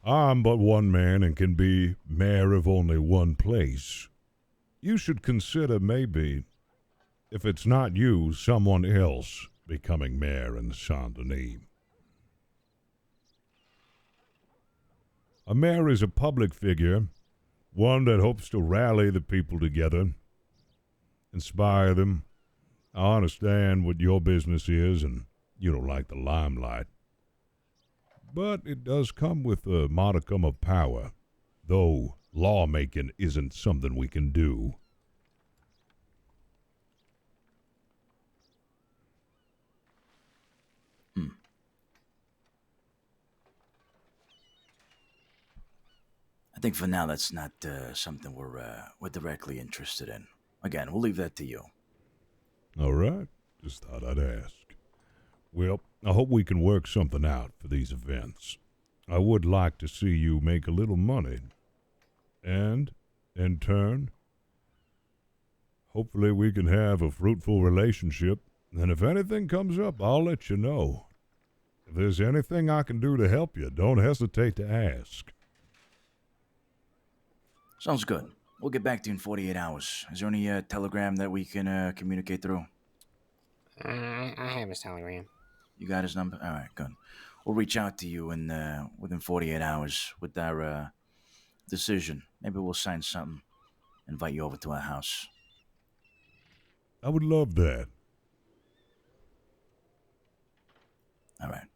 I'm but one man and can be mayor of only one place. You should consider maybe, if it's not you, someone else becoming mayor in Saint-Denis. A mayor is a public figure, one that hopes to rally the people together, inspire them. I understand what your business is, and you don't like the limelight. But it does come with a modicum of power, though lawmaking isn't something we can do. I think for now that's not something we're directly interested in. Again, we'll leave that to you. All right. Just thought I'd ask. Well, I hope we can work something out for these events. I would like to see you make a little money. And, in turn, hopefully we can have a fruitful relationship. And if anything comes up, I'll let you know. If there's anything I can do to help you, don't hesitate to ask. Sounds good. We'll get back to you in 48 hours. Is there any telegram that we can communicate through? I have his telegram. You got his number? All right, good. We'll reach out to you within 48 hours with our decision. Maybe we'll sign something, invite you over to our house. I would love that. All right.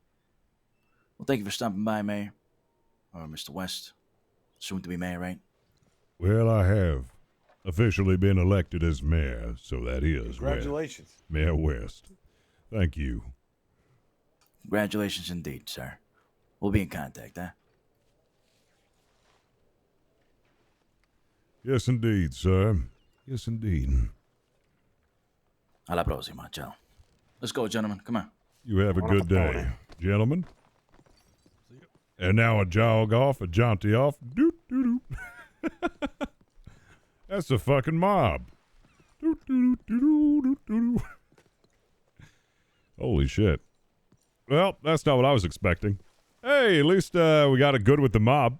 Well, thank you for stopping by, Mayor. Or Mr. West. Soon to be mayor, right? Well, I have officially been elected as mayor, so that is Congratulations. Mayor West. Thank you. Congratulations indeed, sir. We'll be in contact, huh? Yes, indeed, sir. Yes, indeed. Alla prossima, ciao. Let's go, gentlemen. Come on. You have a good day, gentlemen. And now a jog off, a jaunty off. Doot, doot, doot. That's the fucking mob. Doot, doot, doot, doot, doot, doot. Holy shit. Well, that's not what I was expecting. Hey, at least we got it good with the mob.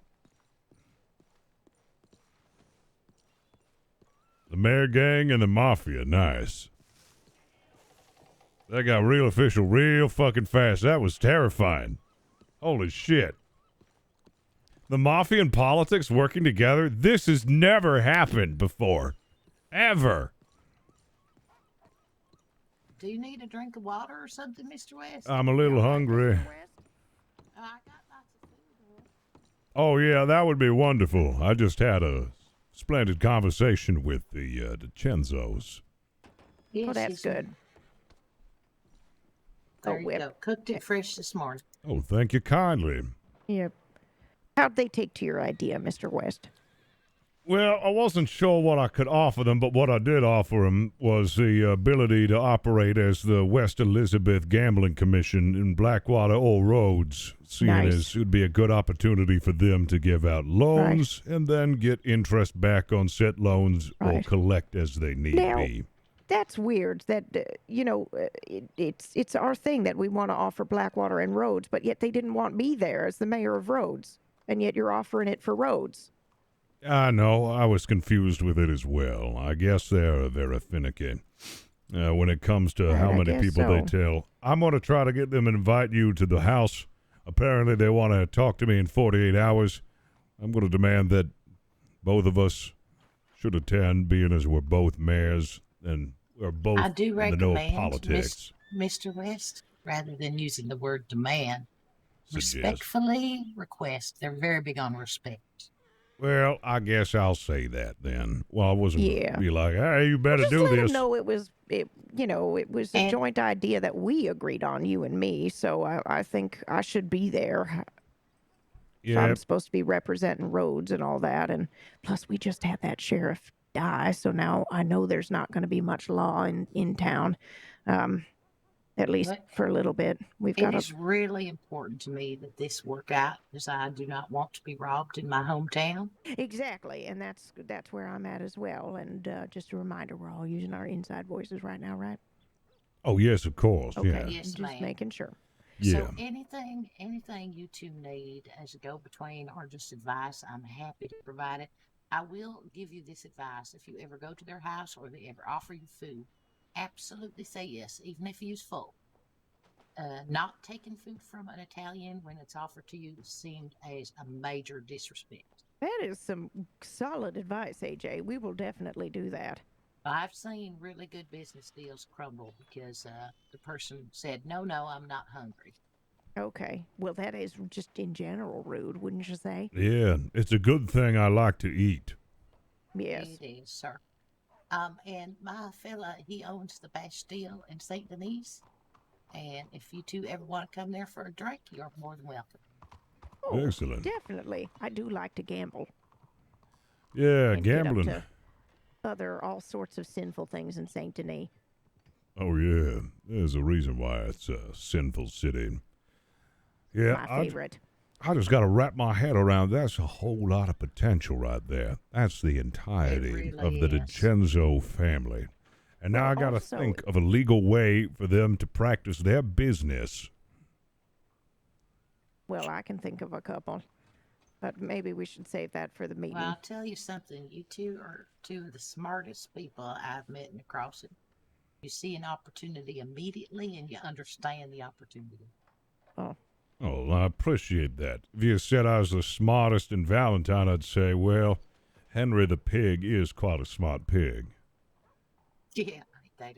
The mayor gang and the mafia, nice. That got real official real fucking fast. That was terrifying. Holy shit. The mafia and politics working together? This has never happened before. Ever. Do you need a drink of water or something, Mr. West? I'm a little hungry. I got lots of food. Oh, yeah, that would be wonderful. I just had a splendid conversation with the DiCenzos. Yes, Oh, that's good. There you go. Cooked it fresh this morning. Oh, thank you kindly. Yep. How'd they take to your idea, Mr. West? Well, I wasn't sure what I could offer them, but what I did offer them was the ability to operate as the West Elizabeth Gambling Commission in Blackwater or Rhodes, seeing as it would be a good opportunity for them to give out loans and then get interest back on set loans or collect as they need be. That's weird that, it's our thing that we want to offer Blackwater and Rhodes, but yet they didn't want me there as the mayor of Rhodes, and yet you're offering it for Rhodes. I know. I was confused with it as well. I guess they're very finicky when it comes to how many people they tell. I'm going to try to get them and invite you to the house. Apparently, they want to talk to me in 48 hours. I'm going to demand that both of us should attend, being as we're both mayors and we're both I do in the know of recommend, politics. Mr. West, rather than using the word demand, Suggest. respectfully request. They're very big on respect. Well, I guess I'll say that then. Well, I wasn't going Yeah. to be like, hey, you better Just do let this. him know it was a joint idea that we agreed on, you and me. So I think I should be there. Yeah. I'm supposed to be representing roads and all that, and plus we just had that sheriff die, so now I know there's not going to be much law in town, at least for a little bit. It is really important to me that this work out, because I do not want to be robbed in my hometown. Exactly, and that's where I'm at as well. And just a reminder, we're all using our inside voices right now, right? Oh, yes, of course. Okay, Yeah. Yes, just ma'am. making sure. Yeah. So anything you two need as a go-between or just advice, I'm happy to provide it. I will give you this advice. If you ever go to their house or they ever offer you food, absolutely say yes, even if you're full. Not taking food from an Italian when it's offered to you seemed as a major disrespect. That is some solid advice, AJ. We will definitely do that. I've seen really good business deals crumble because the person said, no, I'm not hungry. Okay. Well, that is just in general rude, wouldn't you say? Yeah, it's a good thing I like to eat. Yes. It is, sir. And my fella, he owns the Bastille in St. Denis. And if you two ever want to come there for a drink, you're more than welcome. Oh, Excellent. Definitely. I do like to gamble. Yeah, And get up gambling. to all sorts of sinful things in St. Denis. Oh, yeah. There's a reason why it's a sinful city. Yeah, My favorite. I just got to wrap my head around that's a whole lot of potential right there. That's the entirety of the DiCenzo family. And now I got to think of a legal way for them to practice their business. Well, I can think of a couple, but maybe we should save that for the meeting. Well, I'll tell you something. You two are two of the smartest people I've met in the crossing. You see an opportunity immediately and you understand the opportunity. Oh, I appreciate that. If you said I was the smartest in Valentine, I'd say, well, Henry the pig is quite a smart pig. Yeah.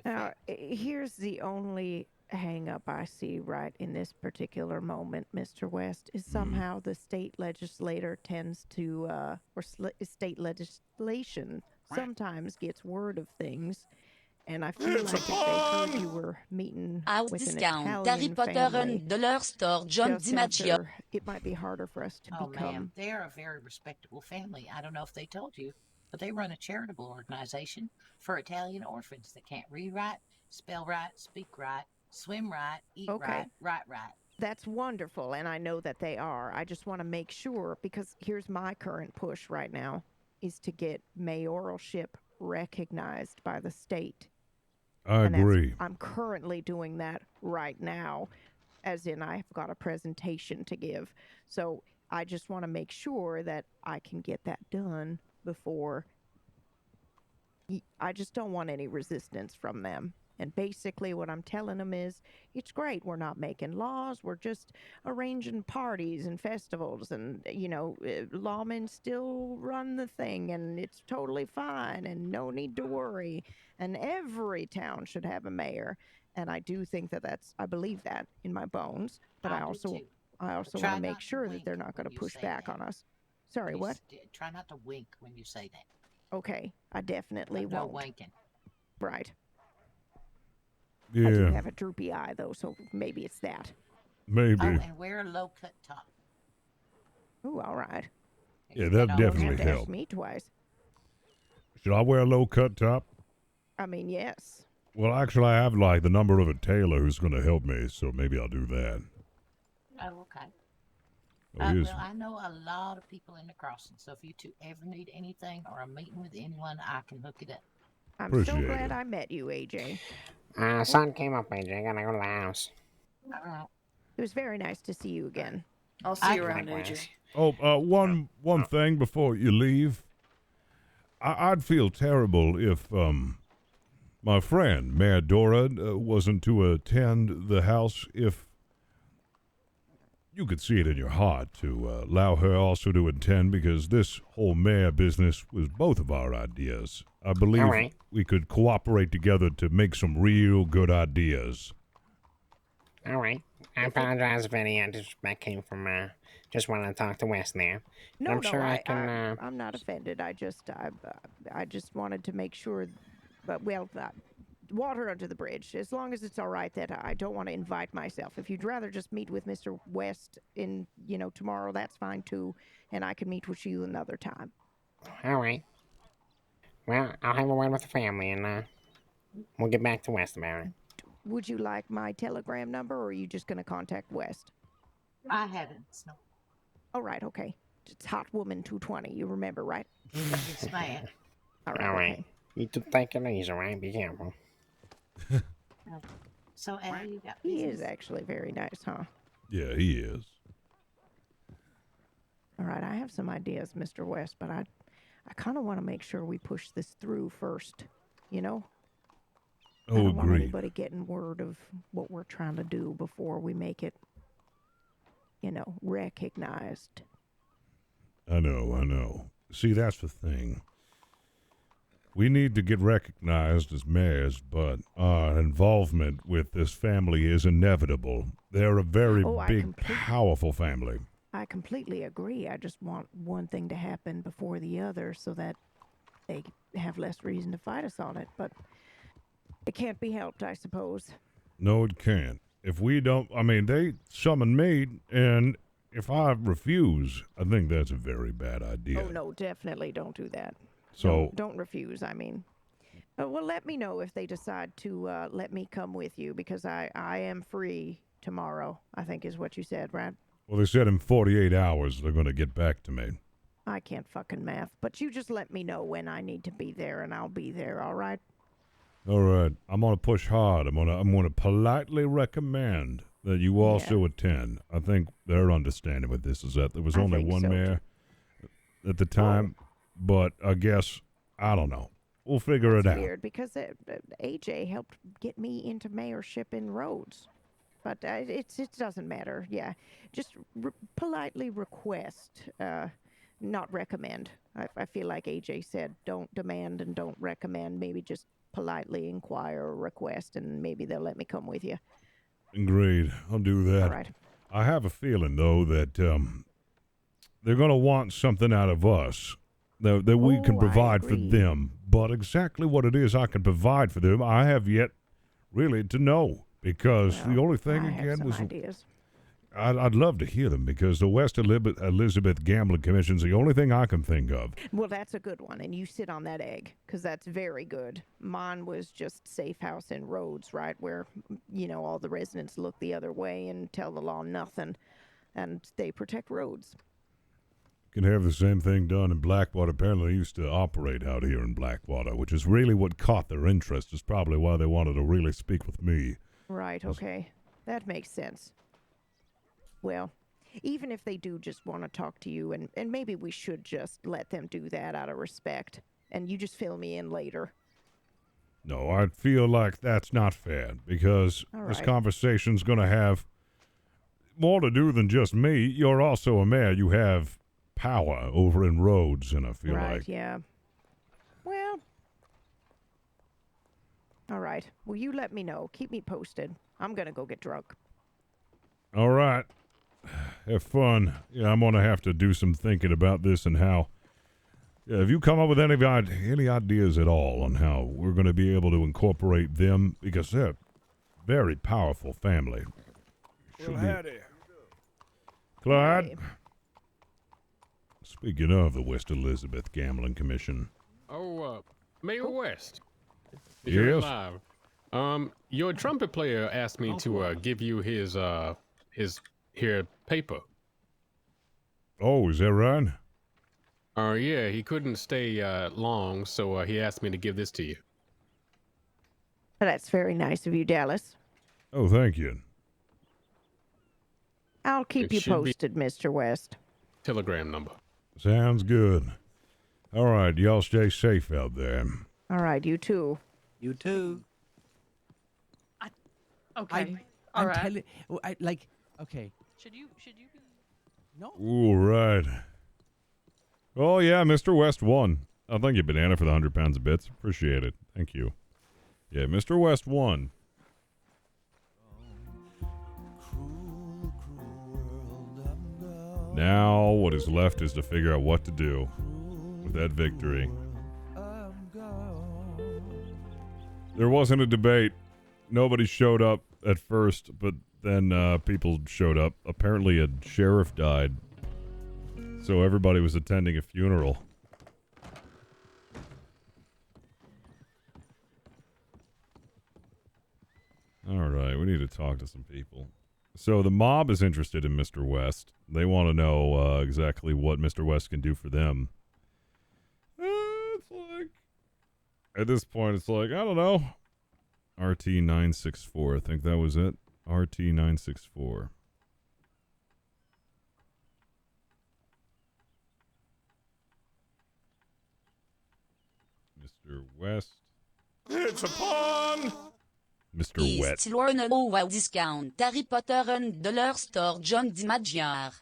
Now, here's the only hang-up I see right in this particular moment, Mr. West, is somehow the state legislator tends to, state legislation sometimes gets word of things, and I feel like if they heard you were meeting with an Italian family, just after, it might be harder for us to become. Ma'am, they're a very respectable family. I don't know if they told you, but they run a charitable organization for Italian orphans that can't read right, spell right, speak right, swim right, eat right, write right. That's wonderful, and I know that they are. I just want to make sure, because here's my current push right now, is to get mayoralship recognized by the state. I agree. I'm currently doing that right now, as in I've got a presentation to give. So I just want to make sure that I can get that done before. I just don't want any resistance from them. And basically what I'm telling them is, it's great. We're not making laws. We're just arranging parties and festivals. And, lawmen still run the thing. And it's totally fine. And no need to worry. And every town should have a mayor. And I do think I believe that in my bones. But I also want to make sure that they're not going to push back on us. Sorry, what? Try not to wink when you say that. Okay, I definitely won't. No winking. Right. Yeah. I do have a droopy eye, though, so maybe it's that. Maybe. Oh, and wear a low-cut top. Ooh, all right. Yeah, that definitely have to ask helps. me twice. Should I wear a low-cut top? I mean, yes. Well, actually, I have, the number of a tailor who's going to help me, so maybe I'll do that. Oh, okay. Oh, Well, I know a lot of people in the crossing, so if you two ever need anything or a meeting with anyone, I can hook it up. I'm so glad I met you, AJ. Sun came up, AJ. Gotta go to the house. All right. It was very nice to see you again. I'll see you around, AJ. Oh, one thing before you leave. I'd feel terrible if my friend Mayor Dora wasn't to attend the house. If you could see it in your heart to allow her also to attend, because this whole mayor business was both of our ideas. I believe right. we could cooperate together to make some real good ideas. All right. I apologize if any disrespect came from, just wanting to talk to Wes there. No, I'm sure I can, I'm not offended. I just wanted to make sure, but water under the bridge. As long as it's all right that I don't want to invite myself. If you'd rather just meet with Mr. West tomorrow, that's fine too, and I can meet with you another time. All right. Well, I'll have a word with the family, and we'll get back to West about it. Would you like my telegram number, or are you just going to contact West? I haven't. So. All right, okay. It's Hot Woman 220. You remember, right? Yes, ma'am. All right. All right. Okay. You two take it easy, right? Be careful. So, Al, you got He business? is actually very nice, huh? Yeah, he is. All right, I have some ideas, Mr. West, but I kind of want to make sure we push this through first, I don't want agreed. anybody getting word of what we're trying to do before we make it, recognized. I know. See, that's the thing. We need to get recognized as mayors, but our involvement with this family is inevitable. They're a very big, powerful family. I completely agree. I just want one thing to happen before the other so that they have less reason to fight us on it. But it can't be helped, I suppose. No, it can't. If we don't, they summon me, and if I refuse, I think that's a very bad idea. Oh, no, definitely don't do that. So Don't refuse, well, let me know if they decide to let me come with you, because I am free tomorrow, I think is what you said, right? Well, they said in 48 hours they're going to get back to me. I can't fucking math, but you just let me know when I need to be there, and I'll be there, all right? All right. I'm going to push hard. I'm going to politely recommend that you also attend. I think their understanding with this is that there was only one mayor at the time, but I guess, I don't know. We'll figure it out. It's weird, because AJ helped get me into mayorship in Rhodes. But it doesn't matter. Yeah, just politely request, not recommend. I feel like AJ said, don't demand and don't recommend. Maybe just politely inquire or request, and maybe they'll let me come with you. Agreed. I'll do that. All right. I have a feeling, though, that they're going to want something out of us that we can provide for them. But exactly what it is I can provide for them, I have yet really to know. Because the only thing, again, was... Ideas. I'd love to hear them, because the West Elizabeth Gambling Commission's the only thing I can think of. Well, that's a good one, and you sit on that egg, because that's very good. Mine was just Safe House in Rhodes, right, where, all the residents look the other way and tell the law nothing, and they protect roads. Can have the same thing done in Blackwater. Apparently, they used to operate out here in Blackwater, which is really what caught their interest. Is probably why they wanted to really speak with me. Right, okay. That makes sense. Well, even if they do just want to talk to you, and maybe we should just let them do that out of respect, and you just fill me in later. No, I feel like that's not fair, because this conversation's going to have more to do than just me. You're also a mayor. You have power over in Rhodes, and I feel like... Right, yeah. Well... All right. Well, you let me know. Keep me posted. I'm going to go get drunk. All right. Have fun. Yeah, I'm going to have to do some thinking about this and how... have you come up with any ideas at all on how we're going to be able to incorporate them? Because they're a very powerful family. Well, howdy. Clyde? Hey. Speaking of the West Elizabeth Gambling Commission. Oh, Mayor West. Yes? Live. Your trumpet player asked me to give you his here paper. Oh, is that right? Yeah, he couldn't stay long, so he asked me to give this to you. That's very nice of you, Dallas. Oh, thank you. I'll keep you posted, Mr. West. Telegram number. Sounds good. All right, y'all stay safe out there. All right, you too. You too. Okay. I'm Alright. telling. Like, okay. Should you be? No. All right. Oh, yeah, Mr. West won. Oh, thank you, Banana, for the 100 pounds of bits. Appreciate it. Thank you. Yeah, Mr. West won. Now, what is left is to figure out what to do with that victory. There wasn't a debate. Nobody showed up at first, but then people showed up. Apparently a sheriff died, so everybody was attending a funeral. Alright, we need to talk to some people. So the mob is interested in Mr. West. They want to know exactly what Mr. West can do for them. It's like... At this point, it's like, I don't know. RT964, I think that was it. RT964. Mr. West. It's upon! Mr. Wet. Is Lorna Wow discount Harry Potter $1 store John DiMaggio.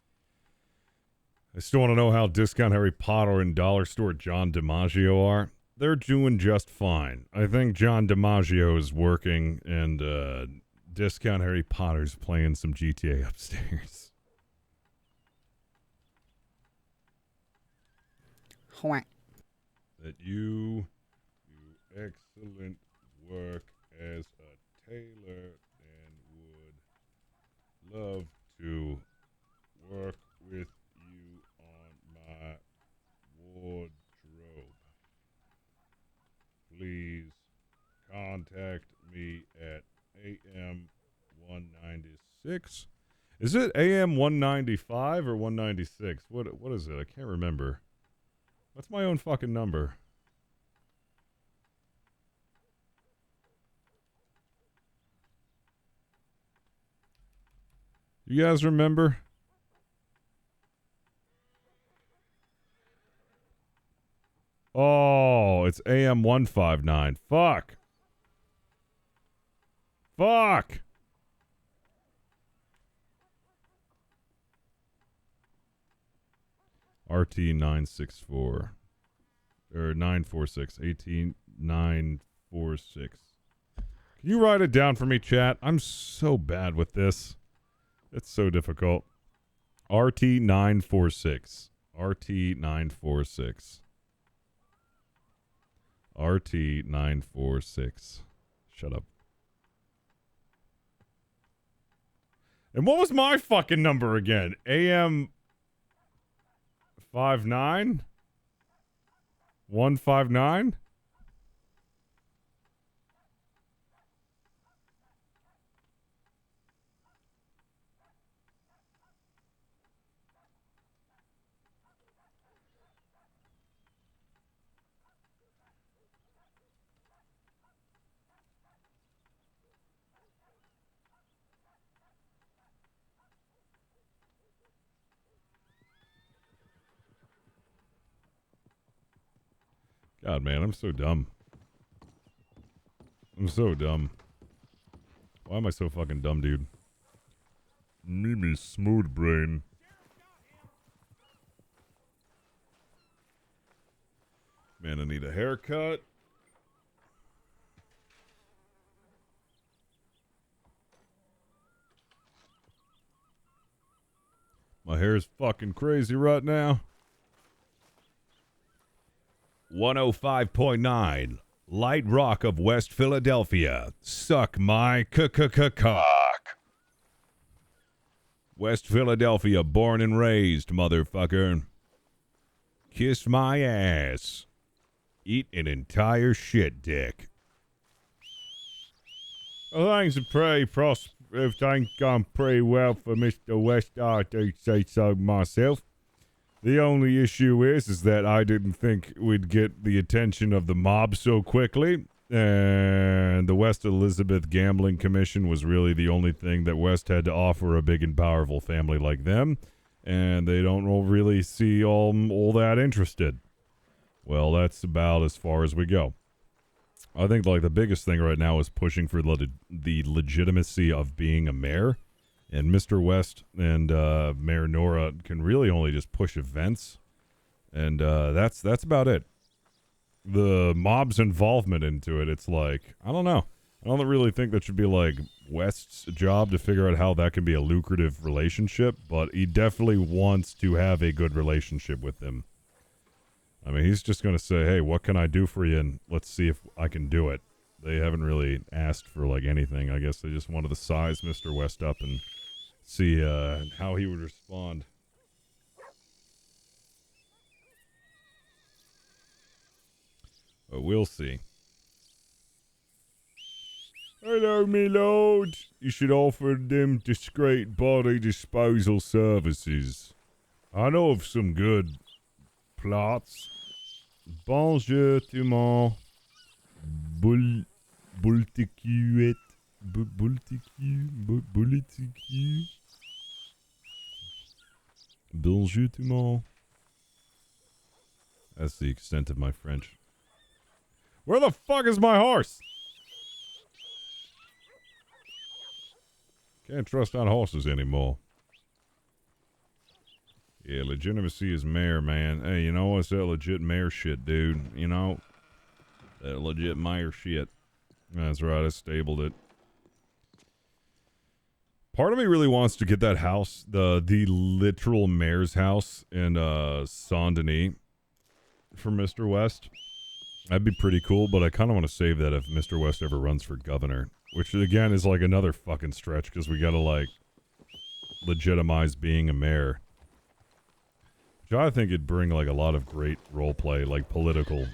I still want to know how Discount Harry Potter and Dollar Store John DiMaggio are. They're doing just fine. I think John DiMaggio is working and Discount Harry Potter's playing some GTA upstairs. What? That you do excellent work as a tailor and would love to work with you on my wardrobe. Please contact me at AM 196. Is it AM 195 or 196? What is it? I can't remember. What's my own fucking number? You guys remember? Oh, it's AM 159. Fuck. Fuck. RT 964 or 946 18946. Can you write it down for me, chat? I'm so bad with this. It's so difficult. RT 946. RT 946. RT 946. Shut up. And what was my fucking number again? AM 59? 159? God, man, I'm so dumb. I'm so dumb. Why am I so fucking dumb, dude? Me smooth brain. Man, I need a haircut. My hair is fucking crazy right now. 105.9 Light Rock of West Philadelphia. Suck my cock. West Philadelphia, born and raised, motherfucker. Kiss my ass. Eat an entire shit dick. Well, thanks and pray, everything gone pretty well for Mr. West. I do say so myself. The only issue is that I didn't think we'd get the attention of the mob so quickly, and the West Elizabeth Gambling Commission was really the only thing that West had to offer a big and powerful family like them, and they don't really see all that interested. Well, that's about as far as we go. I think like the biggest thing right now is pushing for the legitimacy of being a mayor. And Mr. West and Mayor Nora can really only just push events. And that's about it. The mob's involvement into it, it's like, I don't know. I don't really think that should be like West's job to figure out how that can be a lucrative relationship, but he definitely wants to have a good relationship with them. I mean, he's just going to say, hey, what can I do for you? And let's see if I can do it. They haven't really asked for like anything. I guess they just wanted to size Mr. West up and see how he would respond. But we'll see. Hello, me lord. You should offer them discreet body disposal services. I know of some good plots. Bonjour, tout le monde. Bulticuet. Bulticu. Bonjour, tout le monde. That's the extent of my French. Where the fuck is my horse? Can't trust on horses anymore. Yeah, legitimacy is mayor, man. Hey, you know what's that legit mayor shit, dude? You know? That legit mayor shit. That's right, I stabled it. Part of me really wants to get that house, the literal mayor's house in Saint-Denis for Mr. West. That'd be pretty cool, but I kind of want to save that if Mr. West ever runs for governor. Which, again, is like another fucking stretch, because we gotta, like, legitimize being a mayor. Which I think it'd bring, like, a lot of great roleplay, like, political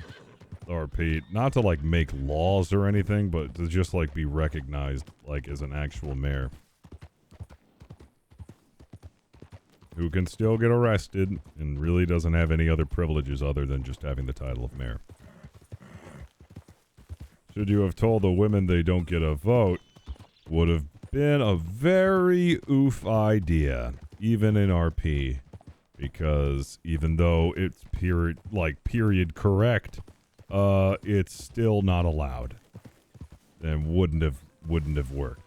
RP. Not to, like, make laws or anything, but to just, like, be recognized, like, as an actual mayor. Who can still get arrested, and really doesn't have any other privileges other than just having the title of mayor. Should you have told the women they don't get a vote, would have been a very oof idea, even in RP. Because even though it's period correct, it's still not allowed. And wouldn't have worked.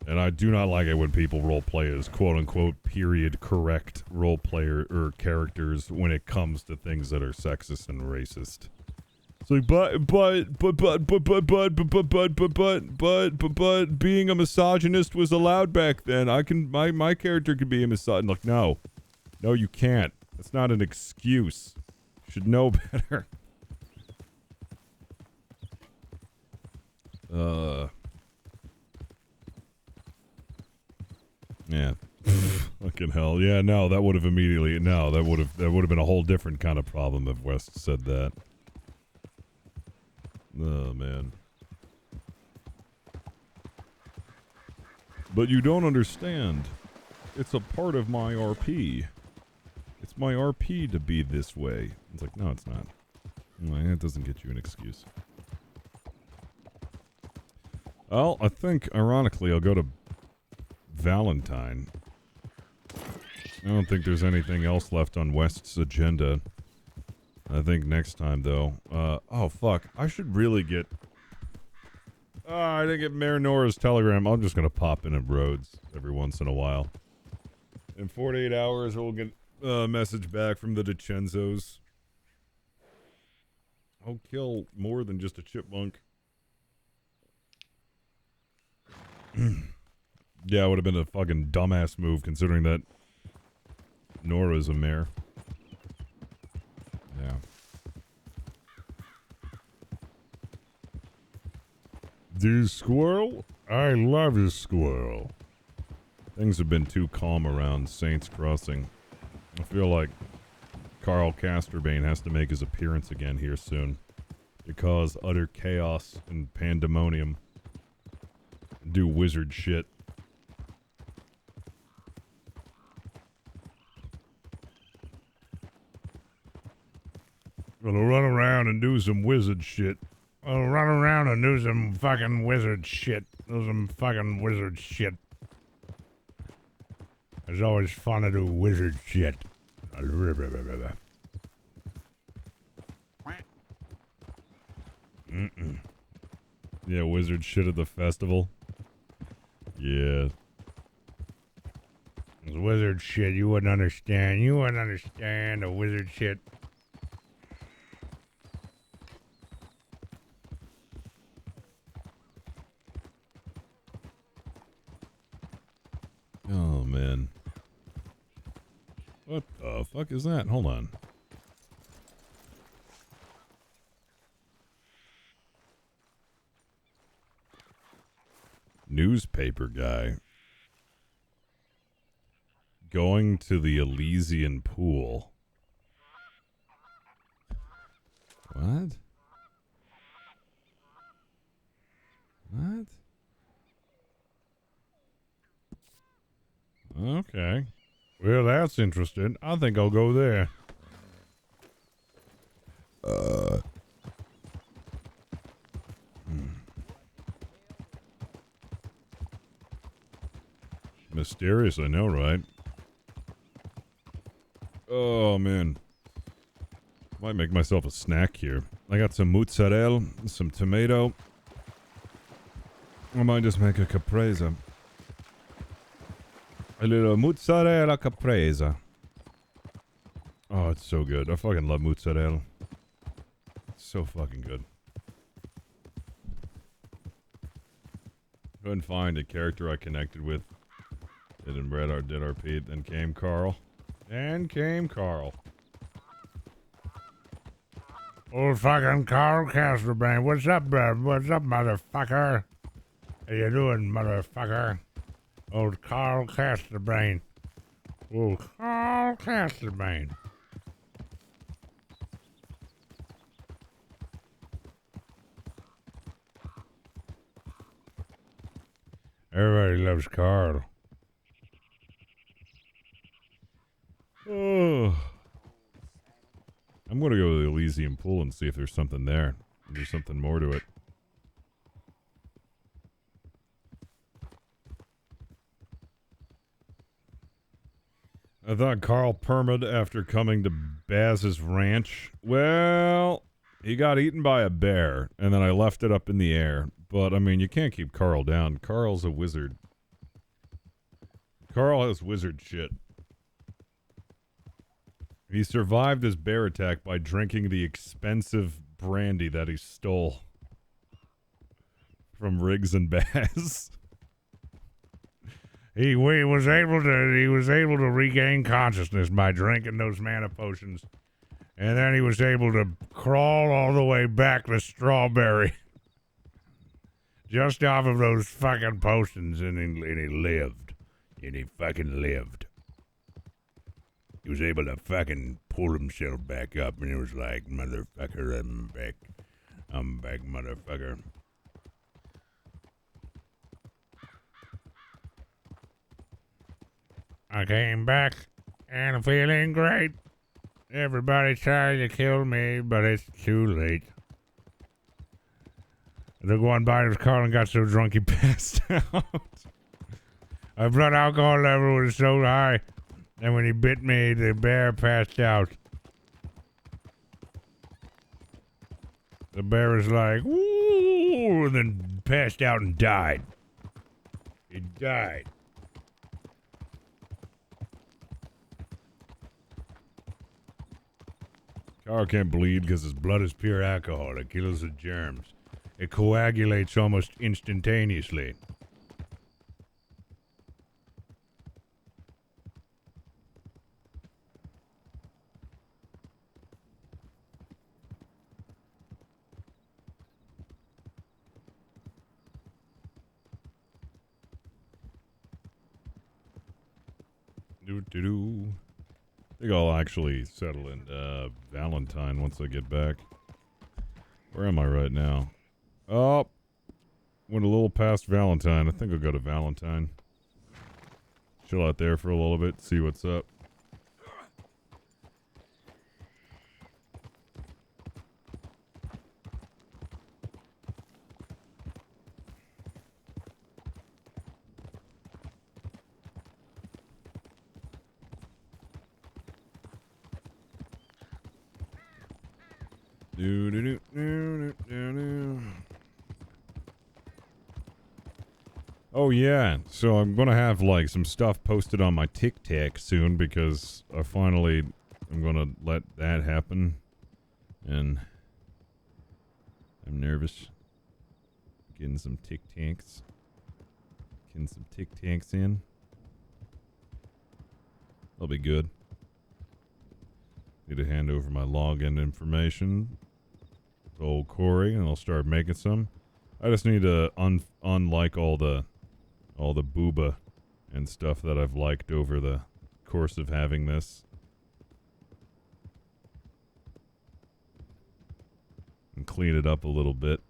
And I do not like it when people roleplay as quote-unquote period correct roleplayer or characters when it comes to things that are sexist and racist. It's like, but being a misogynist was allowed back then. My character could be a misogynist. Like, no. No, you can't. That's not an excuse. You should know better. Yeah. Fucking hell. Yeah, no, that would have immediately that would have been a whole different kind of problem if West said that. Oh man. But you don't understand. It's a part of my RP. It's my RP to be this way. It's like, no, it's not. Well, that doesn't get you an excuse. Well, I think, ironically, I'll go to Valentine. I don't think there's anything else left on West's agenda. I think next time, though. Oh, fuck. I should really get... I didn't get Mayor Nora's telegram. I'm just gonna pop in at Rhodes every once in a while. In 48 hours, we'll get a message back from the DiCenzos. I'll kill more than just a chipmunk. Yeah, it would have been a fucking dumbass move considering that Nora's a mayor. Yeah. The squirrel? I love you, squirrel. Things have been too calm around Saints Crossing. I feel like Carl Casterbane has to make his appearance again here soon to cause utter chaos and pandemonium. Do wizard shit. Gonna run around and do some wizard shit. I'll run around and do some fucking wizard shit. Do some fucking wizard shit. It's always fun to do wizard shit. Yeah, wizard shit at the festival. Yeah. It's wizard shit. You wouldn't understand. You wouldn't understand the wizard shit. Oh, man. What the fuck is that? Hold on. Newspaper guy. Going to the Elysian pool. What? What? Okay. Well, that's interesting. I think I'll go there. Mysterious, I know, right? Oh, man. Might make myself a snack here. I got some mozzarella, some tomato. I might just make a caprese. A little mozzarella caprese. Oh, it's so good. I fucking love mozzarella. It's so fucking good. Couldn't find a character I connected with. Did RP. Then came Carl. Old fucking Carl Castlebane. What's up, bro? What's up, motherfucker? How you doing, motherfucker? Old Carl Castlebane. Old Carl Castlebane. Everybody loves Carl. Oh. I'm going to go to the Elysian pool and see if there's something there. There's something more to it. I thought Carl perma'd after coming to Baz's ranch. Well, he got eaten by a bear, and then I left it up in the air. But, I mean, you can't keep Carl down. Carl's a wizard. Carl has wizard shit. He survived his bear attack by drinking the expensive brandy that he stole from Riggs and Baz. He was able to regain consciousness by drinking those mana potions, and then he was able to crawl all the way back to Strawberry, just off of those fucking potions, and he lived, and he fucking lived. He was able to fucking pull himself back up, and he was like, "Motherfucker, I'm back, motherfucker." I came back, and I'm feeling great. Everybody tried to kill me, but it's too late. I took one bite of his collar and got so drunk he passed out. My blood alcohol level was so high, and when he bit me, the bear passed out. The bear was like, "Woo!" and then passed out and died. He died. Carl can't bleed because his blood is pure alcohol. It kills the germs. It coagulates almost instantaneously. I think I'll actually settle in Valentine once I get back. Where am I right now? Oh, went a little past Valentine. I think I'll go to Valentine. Chill out there for a little bit, see what's up. Oh yeah, so I'm gonna have like some stuff posted on my TikTok soon because I'm gonna let that happen, and I'm nervous. Getting some TikToks in. That'll be good. Need to hand over my login information to old Corey, and I'll start making some. I just need to unlike all the booba and stuff that I've liked over the course of having this. And clean it up a little bit.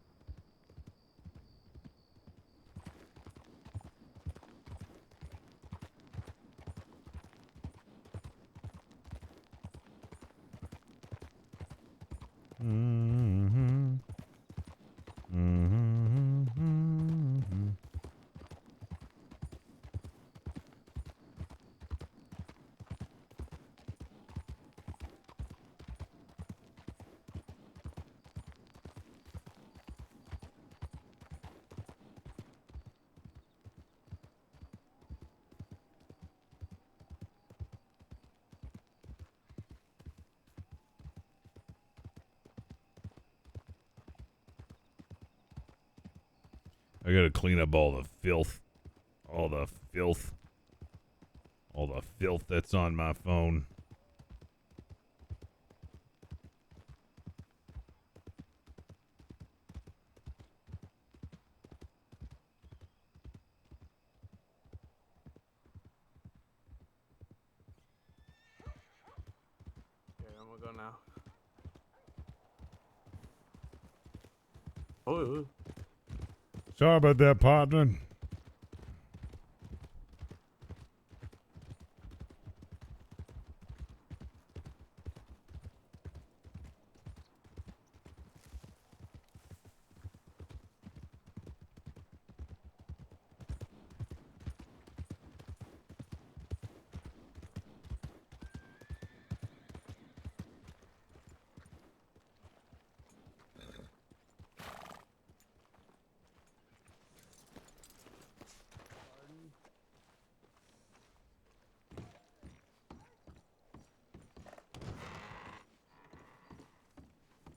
Mm-hmm. Mm-hmm. I gotta clean up all the filth. All the filth that's on my phone. Okay, I'm gonna go now. Oh. Sorry about that, partner.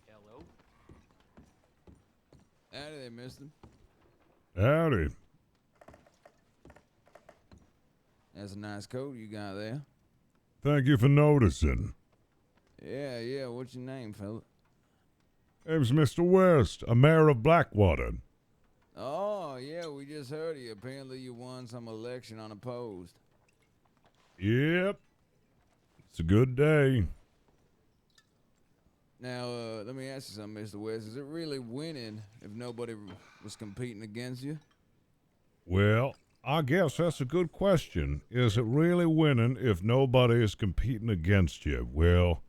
Hello. Howdy there, mister. Howdy. That's a nice coat you got there. Thank you for noticing. Yeah, what's your name, fella? Name's Mr. West, a mayor of Blackwater. Oh, yeah, we just heard of you. Apparently you won some election unopposed. Yep. It's a good day. Now, let me ask you something, Mr. West. Is it really winning if nobody was competing against you? Well, I guess that's a good question. Is it really winning if nobody is competing against you? Well,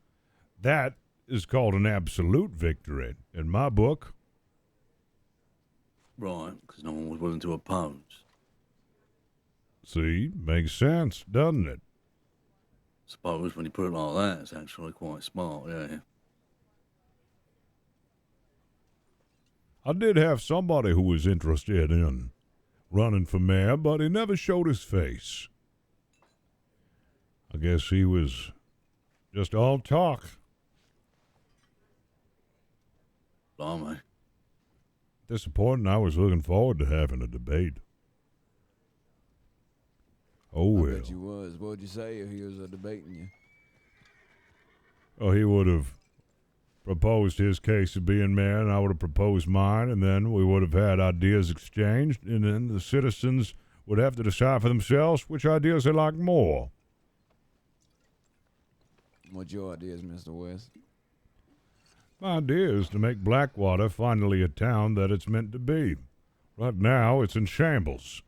that is called an absolute victory in my book. Right, because no one was willing to oppose. See, makes sense, doesn't it? Suppose when you put it like that, it's actually quite smart, yeah. I did have somebody who was interested in running for mayor, but he never showed his face. I guess he was just all talk. Blimey. Disappointing. I was looking forward to having a debate. Oh, well. I bet you was. What'd you say if he was debating you? Oh, he would have proposed his case of being mayor, and I would have proposed mine, and then we would have had ideas exchanged, and then the citizens would have to decide for themselves which ideas they like more. What's your ideas, Mr. West? My idea is to make Blackwater finally a town that it's meant to be. Right now, it's in shambles.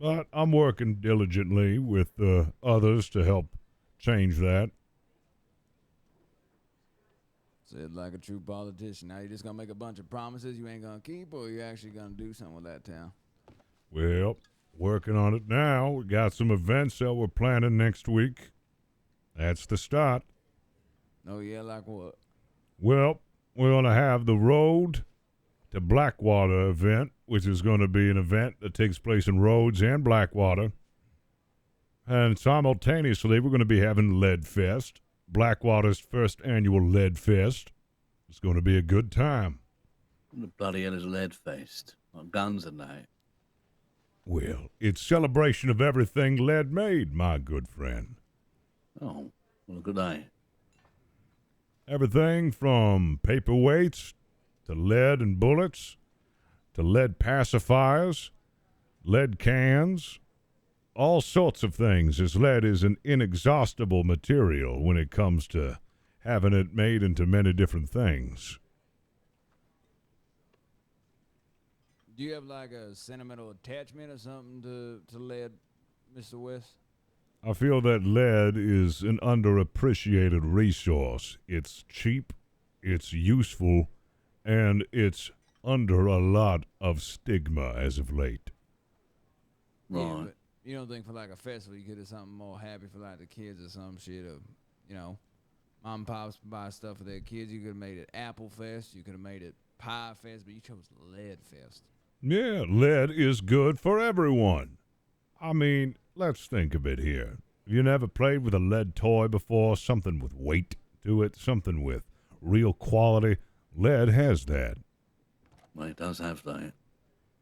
But I'm working diligently with others to help change that. Said like a true politician. Now you just gonna make a bunch of promises you ain't gonna keep, or you actually gonna do something with that town? Well, working on it now. We got some events that we're planning next week. That's the start. Oh yeah, like what? Well, we're going to have the Road to Blackwater event, which is going to be an event that takes place in Rhodes and Blackwater. And simultaneously, we're going to be having Lead Fest, Blackwater's first annual Lead Fest. It's going to be a good time. What the bloody hell is Lead Fest? Like guns and that. Well, it's celebration of everything lead made, my good friend. Oh, well, good day. Everything from paperweights to lead and bullets to lead pacifiers, lead cans, all sorts of things, as lead is an inexhaustible material when it comes to having it made into many different things. Do you have like a sentimental attachment or something to lead, Mr. West? I feel that lead is an underappreciated resource. It's cheap, it's useful, and it's under a lot of stigma as of late. Right. Yeah, but you don't think for like a festival you could have something more happy for like the kids or some shit, or, you know, mom and pops buy stuff for their kids. You could have made it Apple Fest, you could have made it Pie Fest, but you chose Lead Fest. Yeah, lead is good for everyone. I mean, let's think of it here. Have you never played with a lead toy before? Something with weight to it, something with real quality. Lead has that. Well, it does have that. I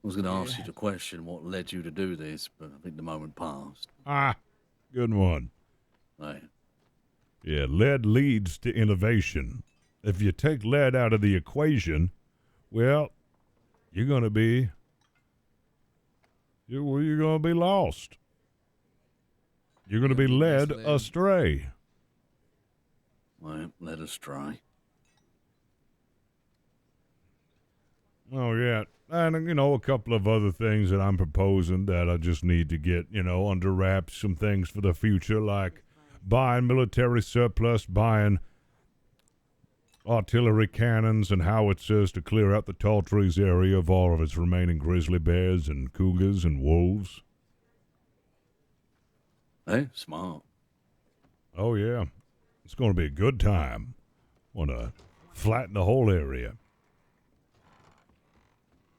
was going to ask you the question, what led you to do this, but I think the moment passed. Ah, good one. Right. Yeah, lead leads to innovation. If you take lead out of the equation, well, you're going to be lost. You're going to be led astray. Well, led astray. Oh, yeah. And, you know, a couple of other things that I'm proposing that I just need to get, you know, under wraps, some things for the future, like buying military surplus, buying artillery cannons and howitzers to clear out the tall trees area of all of its remaining grizzly bears and cougars and wolves. Hey, smart. Oh, yeah. It's going to be a good time. Want to flatten the whole area.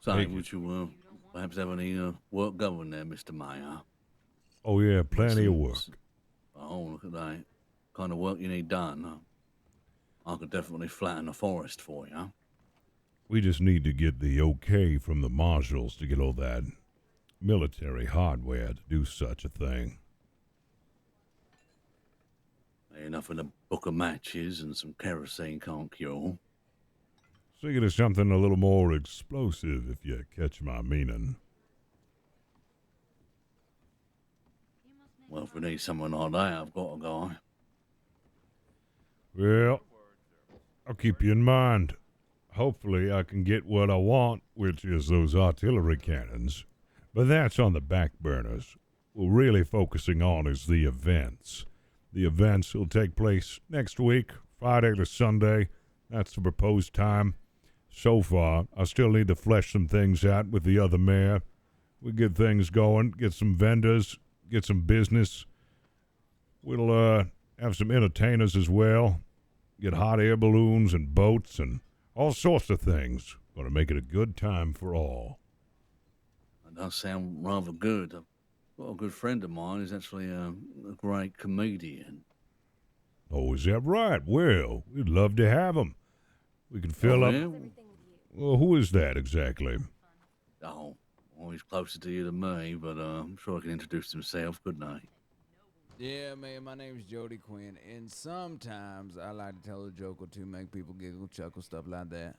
Say, would you perhaps have any work going there, Mr. Mayor? Oh, yeah, plenty of work. Oh, look at that. Kind of work you need done. I could definitely flatten the forest for you. We just need to get the okay from the marshals to get all that military hardware to do such a thing. Enough in a book of matches and some kerosene can't cure. Thinking of something a little more explosive, if you catch my meaning. Well, if we need someone like that, I've got a guy. Well, I'll keep you in mind. Hopefully I can get what I want, which is those artillery cannons. But that's on the back burners. What we're really focusing on is the events. The events will take place next week, Friday to Sunday. That's the proposed time. So far, I still need to flesh some things out with the other mayor. We get things going, get some vendors, get some business. We'll have some entertainers as well. Get hot air balloons and boats and all sorts of things. Gonna make it a good time for all. That does sound rather good. I've got a good friend of mine who's actually a great comedian. Oh, is that right? Well, we'd love to have him. We can fill up. Yeah? Well, who is that exactly? Oh, well, he's closer to you than me, but I'm sure I can introduce himself, couldn't he? Yeah, man, my name's Jody Quinn, and sometimes I like to tell a joke or two, make people giggle, chuckle, stuff like that.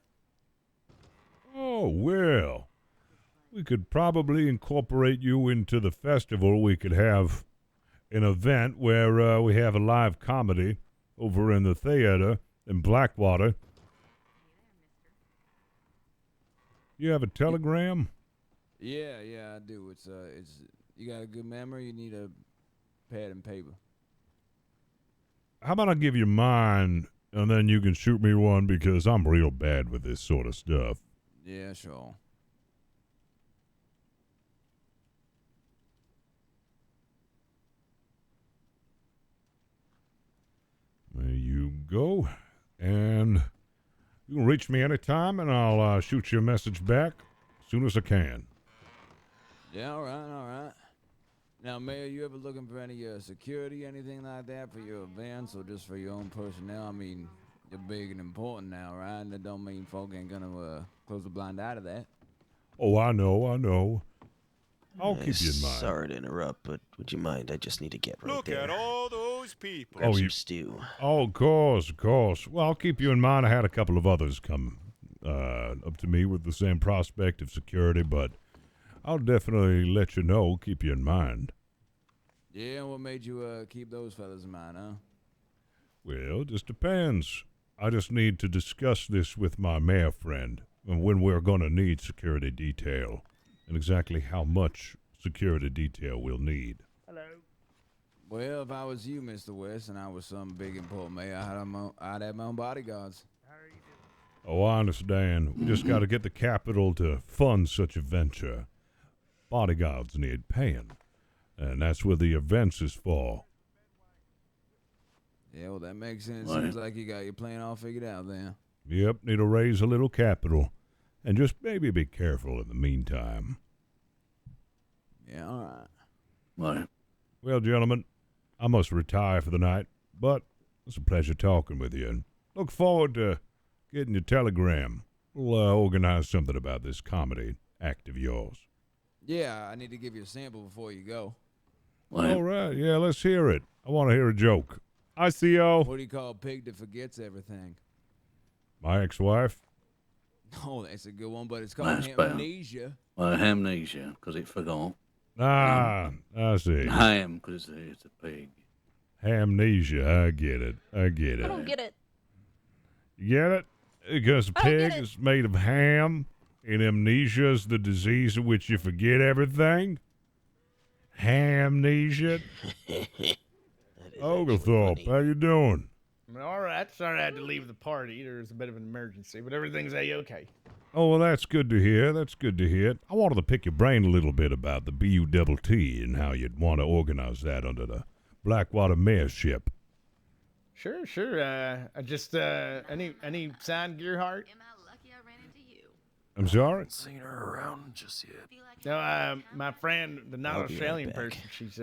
Oh, well, we could probably incorporate you into the festival. We could have an event where we have a live comedy over in the theater in Blackwater. You have a telegram? Yeah, I do. It's you got a good memory? You need a pad and paper. How about I give you mine, and then you can shoot me one, because I'm real bad with this sort of stuff. Yeah, sure. There you go. And You can reach me anytime, and I'll shoot you a message back as soon as I can. Yeah, all right. Now, Mayor, you ever looking for any security, anything like that for your events or just for your own personnel? I mean, you're big and important now, right? And that don't mean folk ain't gonna close a blind eye to that. Oh, I know. I'll keep you in mind. Sorry to interrupt, but would you mind? I just need to get right Look there. at all those people. Grab some stew. Oh, of course. Well, I'll keep you in mind. I had a couple of others come up to me with the same prospect of security, but I'll definitely let you know, keep you in mind. Yeah, what made you keep those fellas in mind, huh? Well, it just depends. I just need to discuss this with my mayor friend and when we're going to need security detail and exactly how much security detail we'll need. Hello. Well, if I was you, Mr. West, and I was some big important mayor, I'd have my own bodyguards. Oh, I understand. We just got to get the capital to fund such a venture. Bodyguards need paying, and that's what the events is for. Yeah, well, that makes sense. Right. Seems like you got your plan all figured out then. Yep, need to raise a little capital, and just maybe be careful in the meantime. Yeah, all right. Right. Well, gentlemen, I must retire for the night, but it's a pleasure talking with you, and look forward to getting your telegram. We'll organize something about this comedy act of yours. Yeah, I need to give you a sample before you go. All right, yeah, let's hear it. I want to hear a joke. ICO. What do you call a pig that forgets everything? My ex-wife. Oh, that's a good one, but it's called amnesia. Amnesia, because it forgot. Ah, I see. Ham, because it's a pig. Amnesia, I get it. I don't get it. You get it? Because a pig is made of ham, and amnesia is the disease in which you forget everything. Hamnesia. Oglethorpe, how you doing? All right. Sorry I had to leave the party. There was a bit of an emergency, but everything's A-okay. Oh, well, that's good to hear. I wanted to pick your brain a little bit about the BUTT and how you'd want to organize that under the Blackwater Mayorship. Sure. I just any sign, Gearhart? I'm sorry? Seen her around just yet. No, my friend, the I'll non-Australian be right person, she's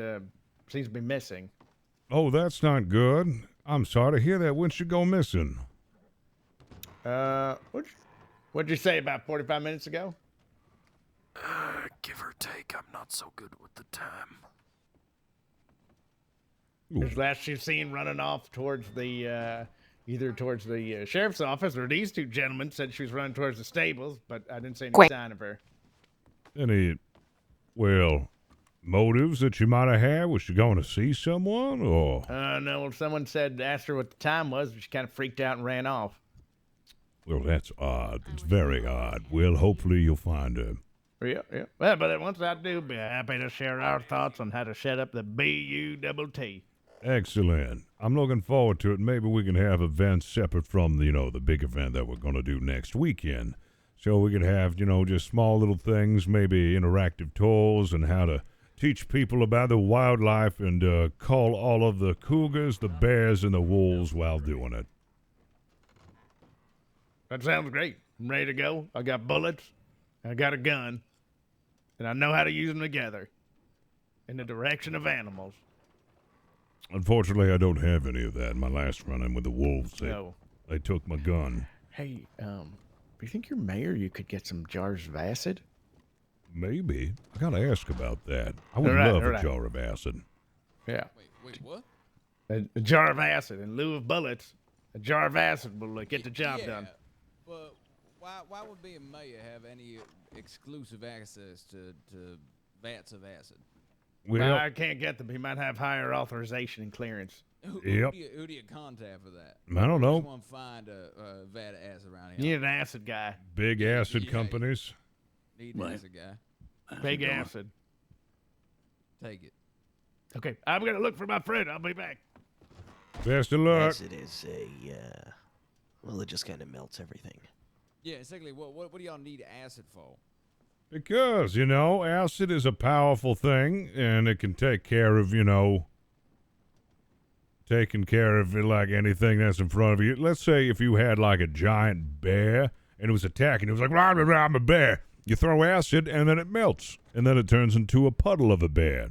seems to be missing. Oh, that's not good. I'm sorry to hear that. When she go missing? What'd you say about 45 minutes ago? Give or take, I'm not so good with the time. Because last she seen running off towards the either towards the sheriff's office, or these two gentlemen said she was running towards the stables, but I didn't see any sign of her. Any, motives that you might have had? Was she going to see someone, or? No, well, someone asked her what the time was, but she kind of freaked out and ran off. Well, that's odd. It's very odd. Well, hopefully you'll find her. Yeah. Well, but once I do, be happy to share our thoughts on how to set up the BUTT. Excellent. I'm looking forward to it. Maybe we can have events separate from, the big event that we're going to do next weekend. So we could have, just small little things, maybe interactive tours and how to teach people about the wildlife and call all of the cougars, the bears, and the wolves while doing it. That sounds great. I'm ready to go. I got bullets, I got a gun, and I know how to use them together in the direction of animals. Unfortunately, I don't have any of that in my last run-in with the wolves. They took my gun. Hey, do you think your mayor you could get some jars of acid? Maybe. I gotta ask about that. I would love a jar of acid. Yeah. Wait, what? A jar of acid in lieu of bullets. A jar of acid will get the job done. But why would being mayor have any exclusive access to vats of acid? Well, I can't get them. He might have higher authorization and clearance. Who do you contact for that? I don't know. I just want to find a vat of acid around here. You need an acid guy. Big acid companies. Need an acid guy. Big acid. Take it. Okay, I'm going to look for my friend. I'll be back. Best of luck. Acid is it just kind of melts everything. Yeah, exactly. What do y'all need acid for? Because, acid is a powerful thing, and it can take care of, taking care of it like anything that's in front of you. Let's say if you had like a giant bear and it was attacking, it was like, rah, rah, rah, I'm a bear. You throw acid and then it melts, and then it turns into a puddle of a bear.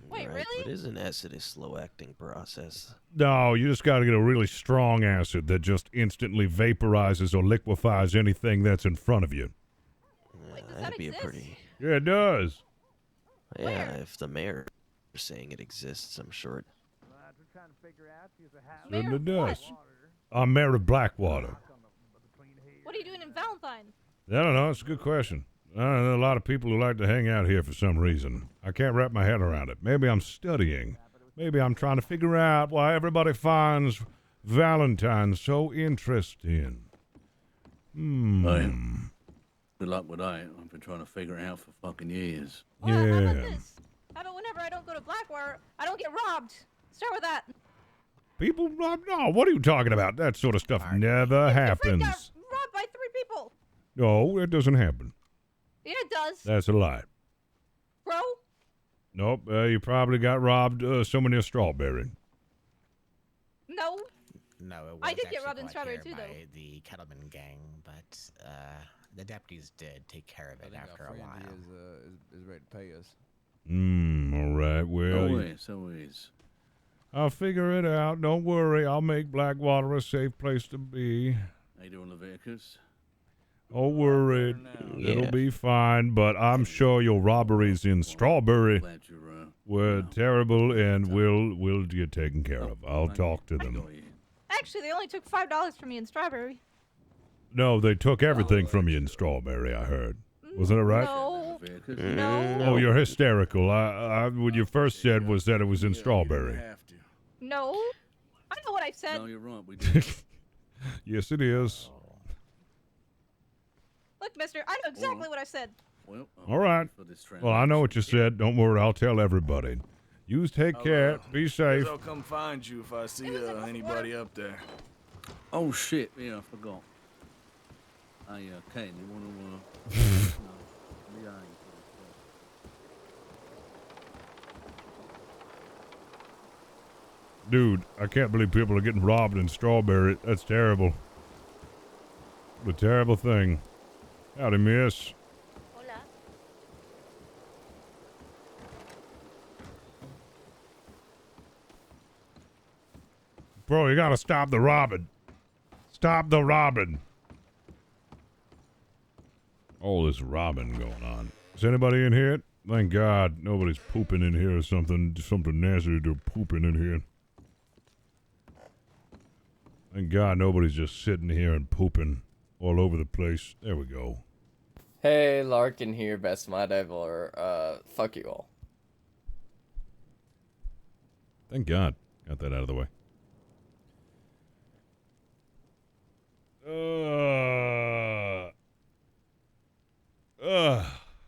Wait, really? But isn't acid a slow-acting process? No, you just got to get a really strong acid that just instantly vaporizes or liquefies anything that's in front of you. That'd be a pretty... Yeah, it does. Yeah, if the mayor is saying it exists, I'm sure it... Certainly does. I'm Mayor of Blackwater. What are you doing in Valentine? I don't know. It's a good question. I don't know a lot of people who like to hang out here for some reason. I can't wrap my head around it. Maybe I'm studying. Maybe I'm trying to figure out why everybody finds Valentine so interesting. Good luck with that. I've been trying to figure it out for fucking years. Well, how about this? How about whenever I don't go to Blackwater, I don't get robbed? Start with that. People, no, what are you talking about? That sort of stuff never happens. Robbed by 3 people. No, it doesn't happen. Yeah, it does. That's a lie. Bro? Nope, you probably got robbed somewhere near Strawberry. No. No, it was I did get actually robbed in quite Strawberry here too, though. by the Kettleman gang, but the deputies did take care of it after a while. Is ready to pay us. All right, well. Always. I'll figure it out. Don't worry. I'll make Blackwater a safe place to be. How you doing, Leviticus? Don't worry. It'll be fine, but I'm sure your robberies in Strawberry were terrible and will get taken care of. I'll talk to them. Actually, they only took $5 from me in Strawberry. No, they took everything from you in Strawberry, I heard. Wasn't it right? No. No. Oh, you're hysterical. What you first said was that it was in Strawberry. No. I know what I said. No, you're wrong. We did. Yes, it is. Look, mister, I know exactly what I said. Well, All right. Well, I know what you said. Don't worry. I'll tell everybody. You take care. Be safe. I'll come find you if I see anybody up there. Oh, shit. Yeah, I forgot. Kate, you want to... Dude, I can't believe people are getting robbed in Strawberry. That's terrible. A terrible thing. Howdy, miss. Hola. Bro, you gotta stop the robbing. Stop the robbing. All this robbing going on. Is anybody in here? Thank God nobody's pooping in here or something. Something nasty to pooping in here. Thank God nobody's just sitting here and pooping all over the place. There we go. Hey, Larkin here, best my Diver. Fuck you all. Thank God. Got that out of the way.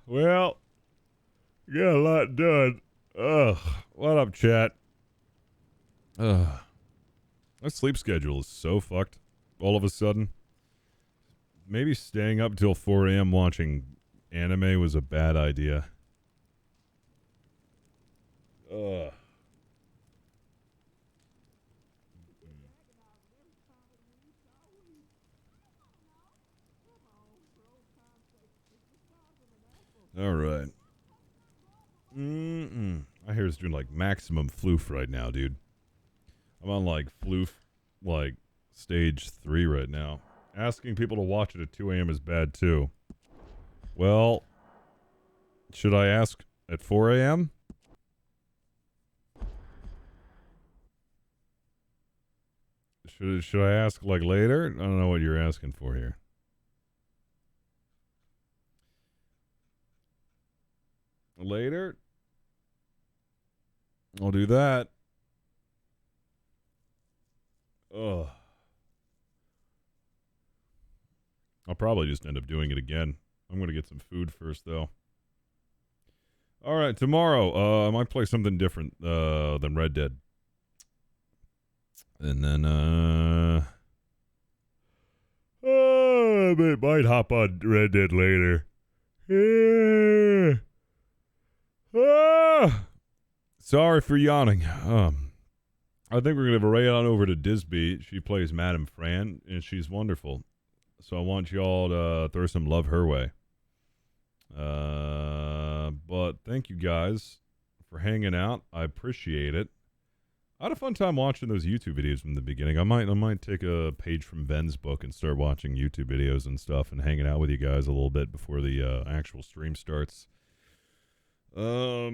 Well, got a lot done. What up, chat? My sleep schedule is so fucked all of a sudden. Maybe staying up till 4 a.m. watching anime was a bad idea. All right. I hear it's doing like maximum floof right now, dude. I'm on like floof, like stage 3 right now. Asking people to watch it at 2 a.m. is bad too. Well, should I ask at 4 a.m.? Should I ask like later? I don't know what you're asking for here. Later? I'll do that. Ugh. I'll probably just end up doing it again. I'm going to get some food first, though. All right, tomorrow, I might play something different than Red Dead. And then, I might hop on Red Dead later. Yeah. Sorry for yawning. I think we're going to have a right on over to Disby. She plays Madame Fran, and she's wonderful. So I want y'all to throw some love her way. But thank you guys for hanging out. I appreciate it. I had a fun time watching those YouTube videos from the beginning. I might take a page from Ben's book and start watching YouTube videos and stuff and hanging out with you guys a little bit before the actual stream starts. Now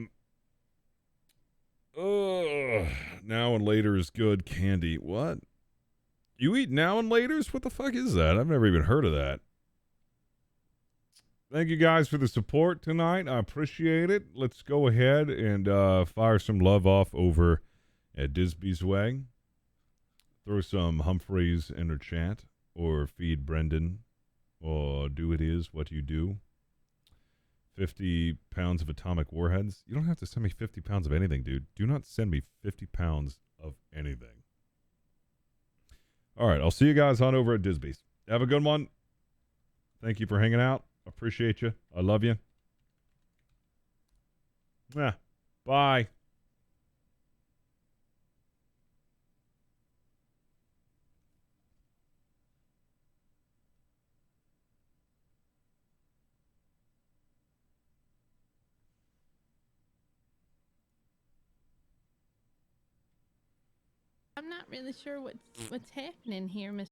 and later is good. Candy. What? You eat now and laters? What the fuck is that? I've never even heard of that. Thank you guys for the support tonight. I appreciate it. Let's go ahead and fire some love off over at Disby's Way. Throw some Humphreys in her chat, or feed Brendan, or do it is what you do. 50 pounds of atomic warheads. You don't have to send me 50 pounds of anything, dude. Do not send me 50 pounds of anything. All right, I'll see you guys on over at Disby's. Have a good one. Thank you for hanging out. Appreciate you. I love you. Yeah. Bye. I'm not really sure what's happening here, Mr.